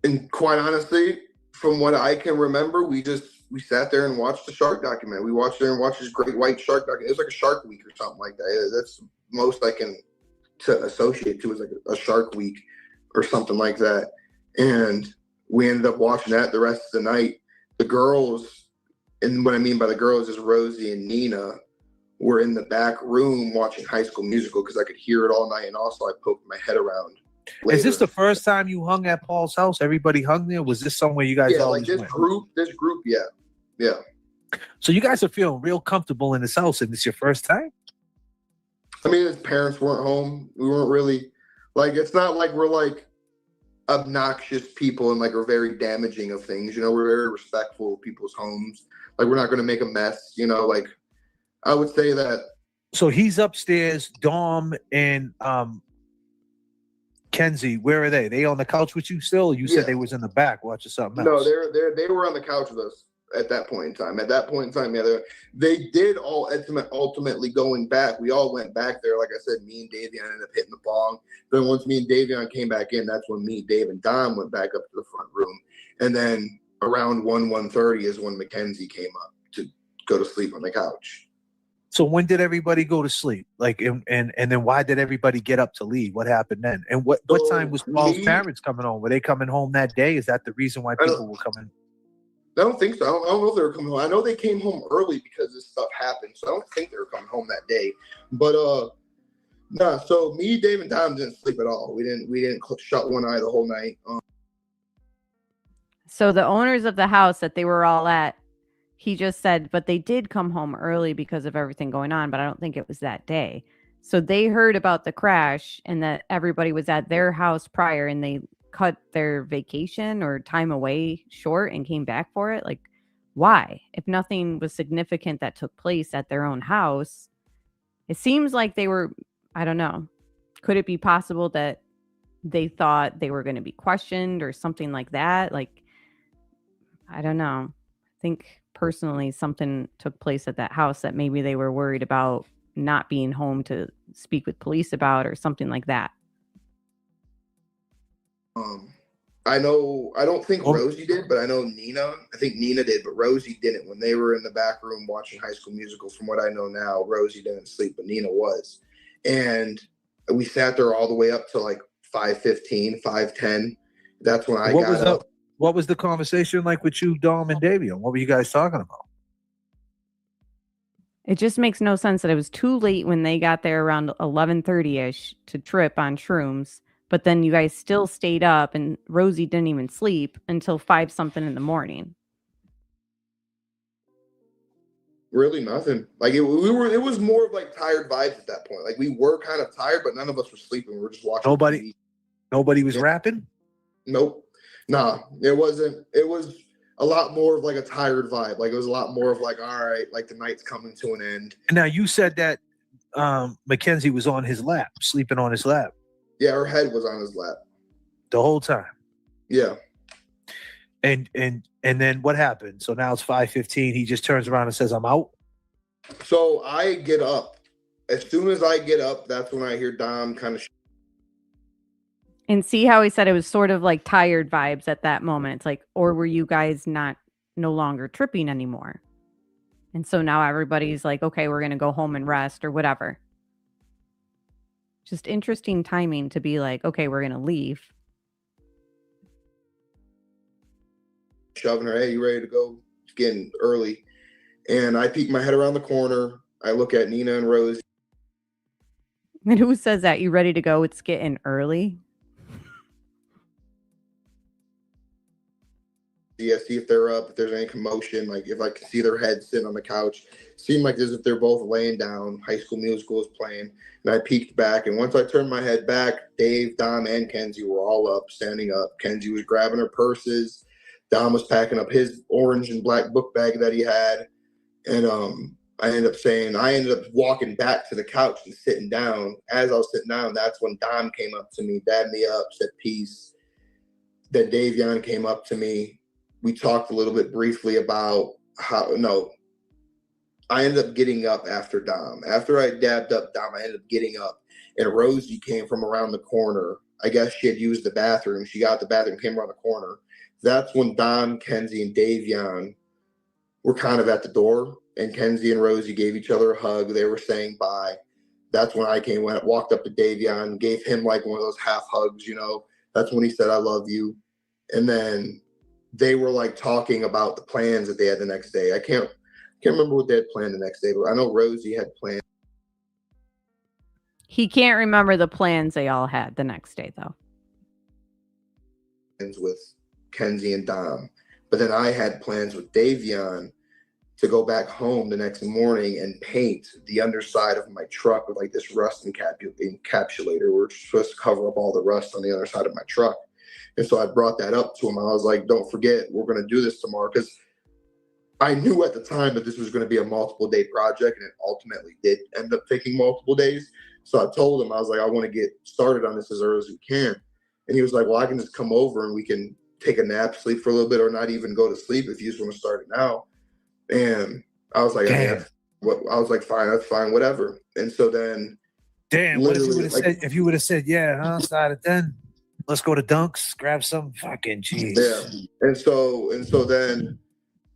And quite honestly, from what I can remember, we sat there and watched the shark documentary. We watched there and watched this great white shark documentary. It was like a Shark Week or something like that. That's most I can associate to is like a Shark Week or something like that. And we ended up watching that the rest of the night. The girls, and what I mean by the girls is Rosie and Nina, were in the back room watching High School Musical because I could hear it all night, and also I poked my head around. Later. Is this the first time you hung at Paul's house? Everybody hung there? Was this somewhere you guys always like this group, yeah. So you guys are feeling real comfortable in this house, and it's your first time? I mean, his parents weren't home. We weren't really, like, it's not like we're like obnoxious people and like we're very damaging of things. You know, we're very respectful of people's homes. Like, we're not going to make a mess, you know, like, I would say that. So he's upstairs. Dom and Kenzie, where are they? They on the couch with you still? You said they was in the back watching something else. No, they were on the couch with us at that point in time. At that point in time, yeah, they did all ultimately going back. We all went back there. Like I said, me and Davion ended up hitting the bong. Then once me and Davion came back in, that's when me, Dave, and Dom went back up to the front room. And then around 1:30 is when Mackenzie came up to go to sleep on the couch. So when did everybody go to sleep? Like, and then why did everybody get up to leave? What happened then? And what time was Paul's parents coming home? Were they coming home that day? Is that the reason why people were coming? I don't think so. I don't know if they were coming home. I know they came home early because this stuff happened. So I don't think they were coming home that day. But nah. So me, Dave, and Dom didn't sleep at all. We didn't shut one eye the whole night. So the owners of the house that they were all at, he just said, but they did come home early because of everything going on, but I don't think it was that day. So they heard about the crash and that everybody was at their house prior and they cut their vacation or time away short and came back for it. Like, why? If nothing was significant that took place at their own house, it seems like they were, I don't know. Could it be possible that they thought they were going to be questioned or something like that? Like, I don't know. I think personally something took place at that house that maybe they were worried about not being home to speak with police about or something like that. I don't think Rosie did, but I know Nina. I think Nina did, but Rosie didn't. When they were in the back room watching High School Musical, from what I know now, Rosie didn't sleep, but Nina was. And we sat there all the way up to like 5:15, 5:10. That's when I got up. What was the conversation like with you, Dom, and Davion? What were you guys talking about? It just makes no sense that it was too late when they got there around 11:30ish to trip on shrooms, but then you guys still stayed up and Rosie didn't even sleep until 5 something in the morning. Really nothing. Like it was more of like tired vibes at that point. Like we were kind of tired, but none of us were sleeping. We were just watching TV. Nobody was rapping? Nope. Nah, it wasn't. It was a lot more of like a tired vibe. Like it was a lot more of like, all right, like the night's coming to an end. And now you said that Mackenzie was on his lap, sleeping on his lap. Yeah, her head was on his lap the whole time. Yeah. And then what happened? So now it's 5:15. He just turns around and says, "I'm out." So I get up. As soon as I get up, that's when I hear Dom kind of. And see how he said it was sort of like tired vibes at that moment. It's like, or were you guys no longer tripping anymore? And so now everybody's like, okay, we're going to go home and rest or whatever. Just interesting timing to be like, okay, we're going to leave. Shoving her, hey, you ready to go? It's getting early. And I peek my head around the corner. I look at Nina and Rosie. And who says that? You ready to go? It's getting early. Yeah, see if they're up, if there's any commotion, like if I can see their heads sitting on the couch. Seemed like as if they're both laying down. High School Musical was playing. And I peeked back. And once I turned my head back, Dave, Dom, and Kenzie were all up, standing up. Kenzie was grabbing her purses. Dom was packing up his orange and black book bag that he had. And I ended up walking back to the couch and sitting down. As I was sitting down, that's when Dom came up to me, dabbed me up, said peace. Then Davion came up to me. We talked a little bit briefly about I ended up getting up after Dom. After I dabbed up Dom, I ended up getting up. And Rosie came from around the corner. I guess she had used the bathroom. She got the bathroom, came around the corner. That's when Dom, Kenzie, and Davion were kind of at the door. And Kenzie and Rosie gave each other a hug. They were saying bye. That's when I walked up to Davion, gave him like one of those half hugs, you know. That's when he said, "I love you." And then they were like talking about the plans that they had the next day. I can't remember what they had planned the next day, but I know Rosie had planned. He can't remember the plans they all had the next day, though. With Kenzie and Dom. But then I had plans with Davion to go back home the next morning and paint the underside of my truck with like this rust encapsulator. We're supposed to cover up all the rust on the other side of my truck. And so I brought that up to him. I was like, don't forget, we're going to do this tomorrow. Because I knew at the time that this was going to be a multiple day project, and it ultimately did end up taking multiple days. So I told him, I was like, I want to get started on this as early as we can. And he was like, well, I can just come over and we can take a nap, sleep for a little bit, or not even go to sleep if you just want to start it now. And I was like, I was like, fine, that's fine, whatever. And so then, damn, what if you would have said, yeah, start it then? let's go to Dunks, grab some fucking jeez. Yeah. And so then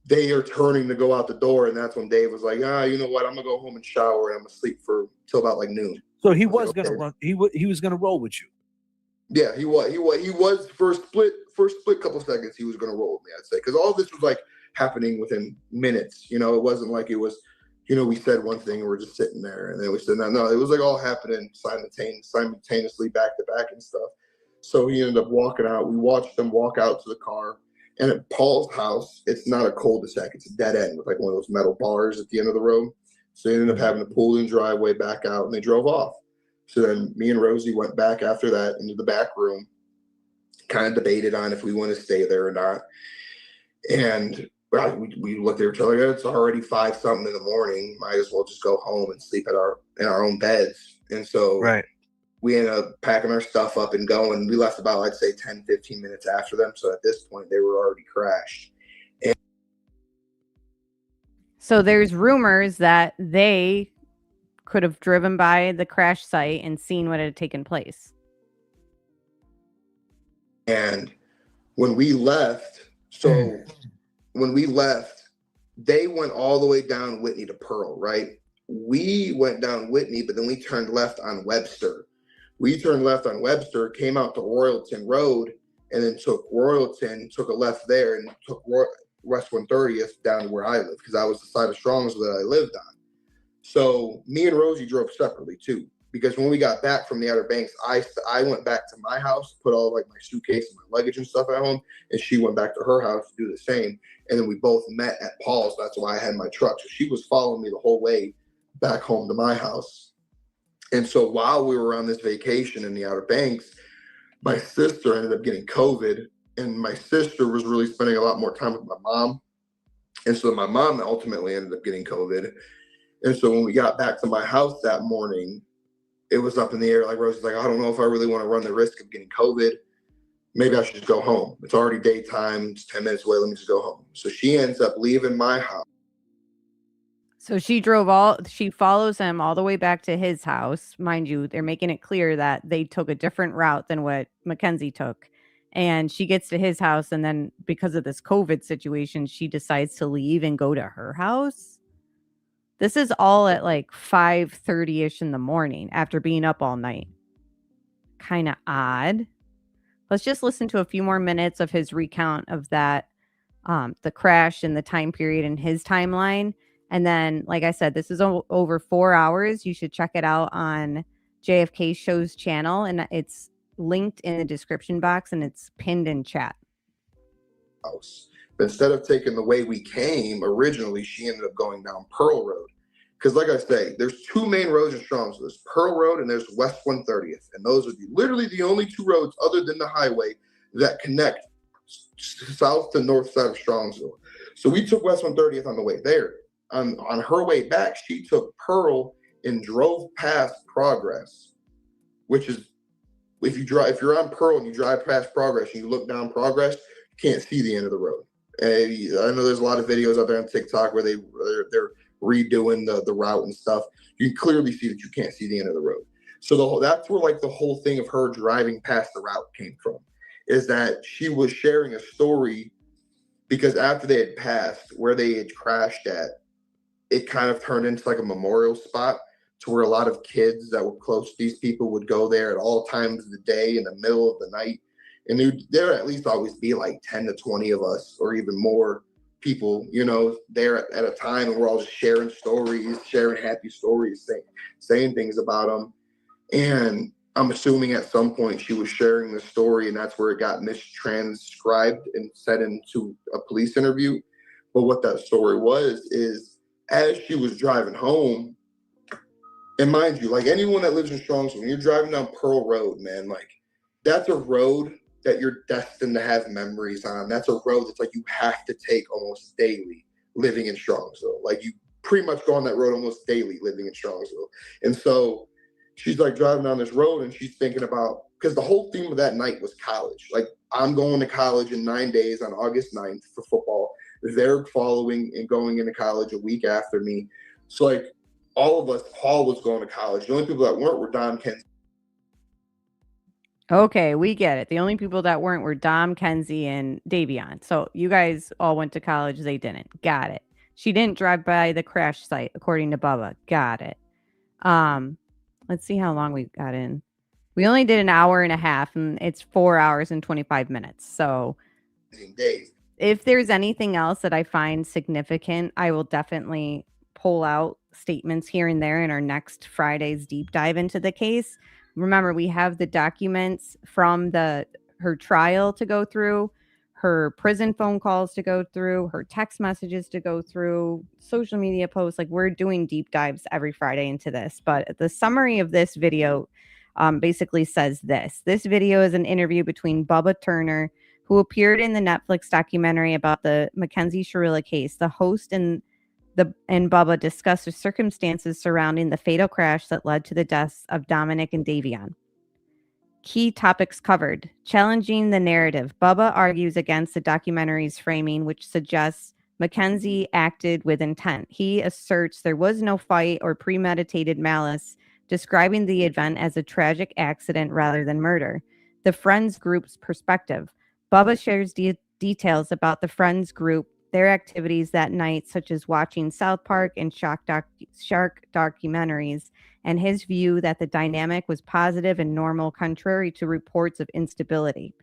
they are turning to go out the door, and that's when Dave was like, you know what? I'm gonna go home and shower, and I'm gonna sleep till about like noon. So he was like, gonna okay. run. He was gonna roll with you. Yeah, he was first split couple seconds. He was gonna roll with me, I'd say, because all this was like happening within minutes. You know, it wasn't like it was. You know, we said one thing and we're just sitting there, and then we said no. It was like all happening simultaneously back to back and stuff. So he ended up walking out. We watched them walk out to the car. And at Paul's house, it's not a cul-de-sac. It's a dead end with like one of those metal bars at the end of the road. So they ended up having to pull in driveway back out, and they drove off. So then me and Rosie went back after that into the back room, kind of debated on if we want to stay there or not. And we looked at each other. It's already 5-something in the morning. Might as well just go home and sleep in our own beds. And so we ended up packing our stuff up and going. We left about, I'd say, 10, 15 minutes after them. So at this point, they were already crashed. So there's rumors that they could have driven by the crash site and seen what had taken place. And when we left, they went all the way down Whitney to Pearl, right? We went down Whitney, but then we turned left on Webster. We turned left on Webster, came out to Royalton Road, and then took Royalton, took a left there, and took West 130th down to where I live, because that was the side of Strongsville that I lived on. So me and Rosie drove separately too, because when we got back from the Outer Banks, I went back to my house, put all like my suitcase and my luggage and stuff at home, and she went back to her house to do the same. And then we both met at Paul's. That's why I had my truck. So she was following me the whole way back home to my house. And so while we were on this vacation in the Outer Banks, my sister ended up getting COVID, and my sister was really spending a lot more time with my mom. And so my mom ultimately ended up getting COVID. And so when we got back to my house that morning, it was up in the air. Like Rose was like, I don't know if I really want to run the risk of getting COVID. Maybe I should just go home. It's already daytime. It's 10 minutes away. Let me just go home. So she ends up leaving my house. So she follows him all the way back to his house. Mind you, they're making it clear that they took a different route than what Mackenzie took. And she gets to his house, and then because of this COVID situation, she decides to leave and go to her house. This is all at like 5:30-ish in the morning after being up all night. Kind of odd. Let's just listen to a few more minutes of his recount of that, the crash and the time period in his timeline. And then, like I said, this is over 4 hours. You should check it out on JFK Show's channel, and it's linked in the description box, and it's pinned in chat. House. But instead of taking the way we came originally, she ended up going down Pearl Road. Because like I say, there's two main roads in Strongsville. There's Pearl Road and there's West 130th. And those are literally the only two roads other than the highway that connect south to north side of Strongsville. So we took West 130th on the way there. On her way back, she took Pearl and drove past Progress, which is, if you're on Pearl and you drive past Progress and you look down Progress, you can't see the end of the road. And I know there's a lot of videos out there on TikTok where they're redoing the route and stuff. You can clearly see that you can't see the end of the road. So that's where like the whole thing of her driving past the route came from, is that she was sharing a story, because after they had passed where they had crashed at, it kind of turned into like a memorial spot to where a lot of kids that were close to these people would go there at all times of the day, in the middle of the night. And there would at least always be like 10 to 20 of us or even more people, there at a time, and we're all just sharing stories, sharing happy stories, saying things about them. And I'm assuming at some point she was sharing the story, and that's where it got mistranscribed and set into a police interview. But what that story was is, as she was driving home, and mind you, like anyone that lives in Strongsville, when you're driving down Pearl Road, man, like that's a road that you're destined to have memories on. That's a road that's like you have to take almost daily living in Strongsville. Like you pretty much go on that road almost daily living in Strongsville. And so she's like driving down this road, and she's thinking about, because the whole theme of that night was college. Like, I'm going to college in 9 days on August 9th for football. They're following and going into college a week after me. So like all of us, Paul was going to college. The only people that weren't were Don, Kenzie. Okay, we get it. The only people that weren't were Dom, Kenzie, and Davion. So you guys all went to college. They didn't. Got it. She didn't drive by the crash site, according to Bubba. Got it. Let's see how long we got in. We only did an hour and a half, and it's 4 hours and 25 minutes. So Days. if there's anything else that I find significant, I will definitely pull out statements here and there in our next Friday's deep dive into the case. Remember, we have the documents from her trial to go through, her prison phone calls to go through, her text messages to go through, social media posts. Like, we're doing deep dives every Friday into this. But the summary of this video basically says this. This video is an interview between Bubba Turner, who appeared in the Netflix documentary about the Mackenzie Shirilla case. The host and Bubba discussed the circumstances surrounding the fatal crash that led to the deaths of Dominic and Davion. Key topics covered: challenging the narrative. Bubba argues against the documentary's framing, which suggests Mackenzie acted with intent. He asserts there was no fight or premeditated malice, describing the event as a tragic accident rather than murder. The Friends group's perspective. Bubba shares details about the Friends group, their activities that night, such as watching South Park and shark documentaries, and his view that the dynamic was positive and normal, contrary to reports of instability.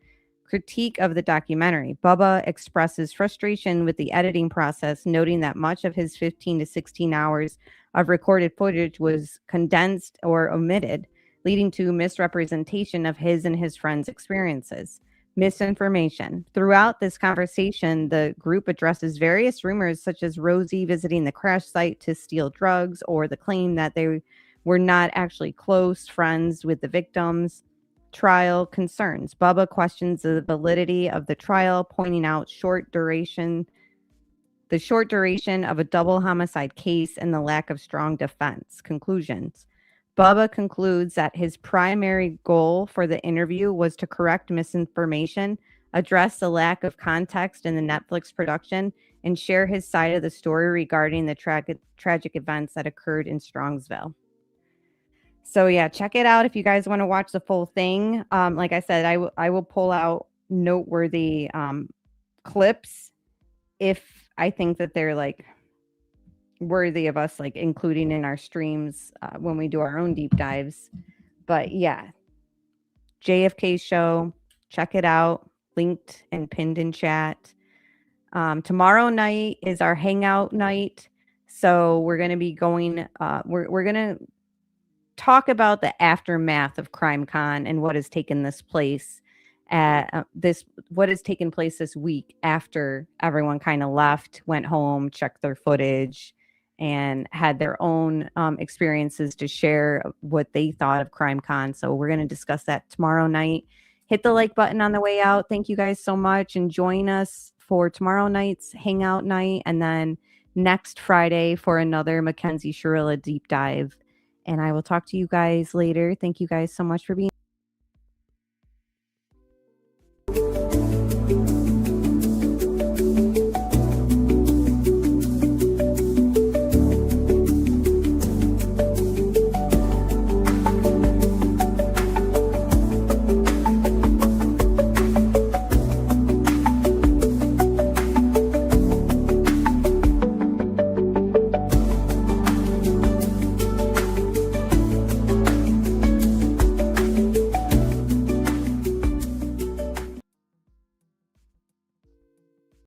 Critique of the documentary. Bubba expresses frustration with the editing process, noting that much of his 15 to 16 hours of recorded footage was condensed or omitted, leading to misrepresentation of his and his friends' experiences. Misinformation. Throughout this conversation, the group addresses various rumors such as Rosie visiting the crash site to steal drugs, or the claim that they were not actually close friends with the victims. Trial concerns. Bubba questions the validity of the trial, pointing out the short duration of a double homicide case and the lack of strong defense. Conclusions. Bubba concludes that his primary goal for the interview was to correct misinformation, address the lack of context in the Netflix production, and share his side of the story regarding the tragic events that occurred in Strongsville. So yeah, check it out if you guys want to watch the full thing. Like I said, I will pull out noteworthy clips if I think that they're like worthy of us like including in our streams when we do our own deep dives. But yeah, JFK show, check it out, linked and pinned in chat. Tomorrow night is our hangout night, so we're going to be going we're going to talk about the aftermath of CrimeCon and what has taken this place what has taken place this week after everyone kind of left, went home, checked their footage, and had their own experiences to share what they thought of CrimeCon. So we're going to discuss that tomorrow night. Hit the like button on the way out. Thank you guys so much, and join us for tomorrow night's hangout night, and then next Friday for another Mackenzie Shirilla deep dive. And I will talk to you guys later. Thank you guys so much for being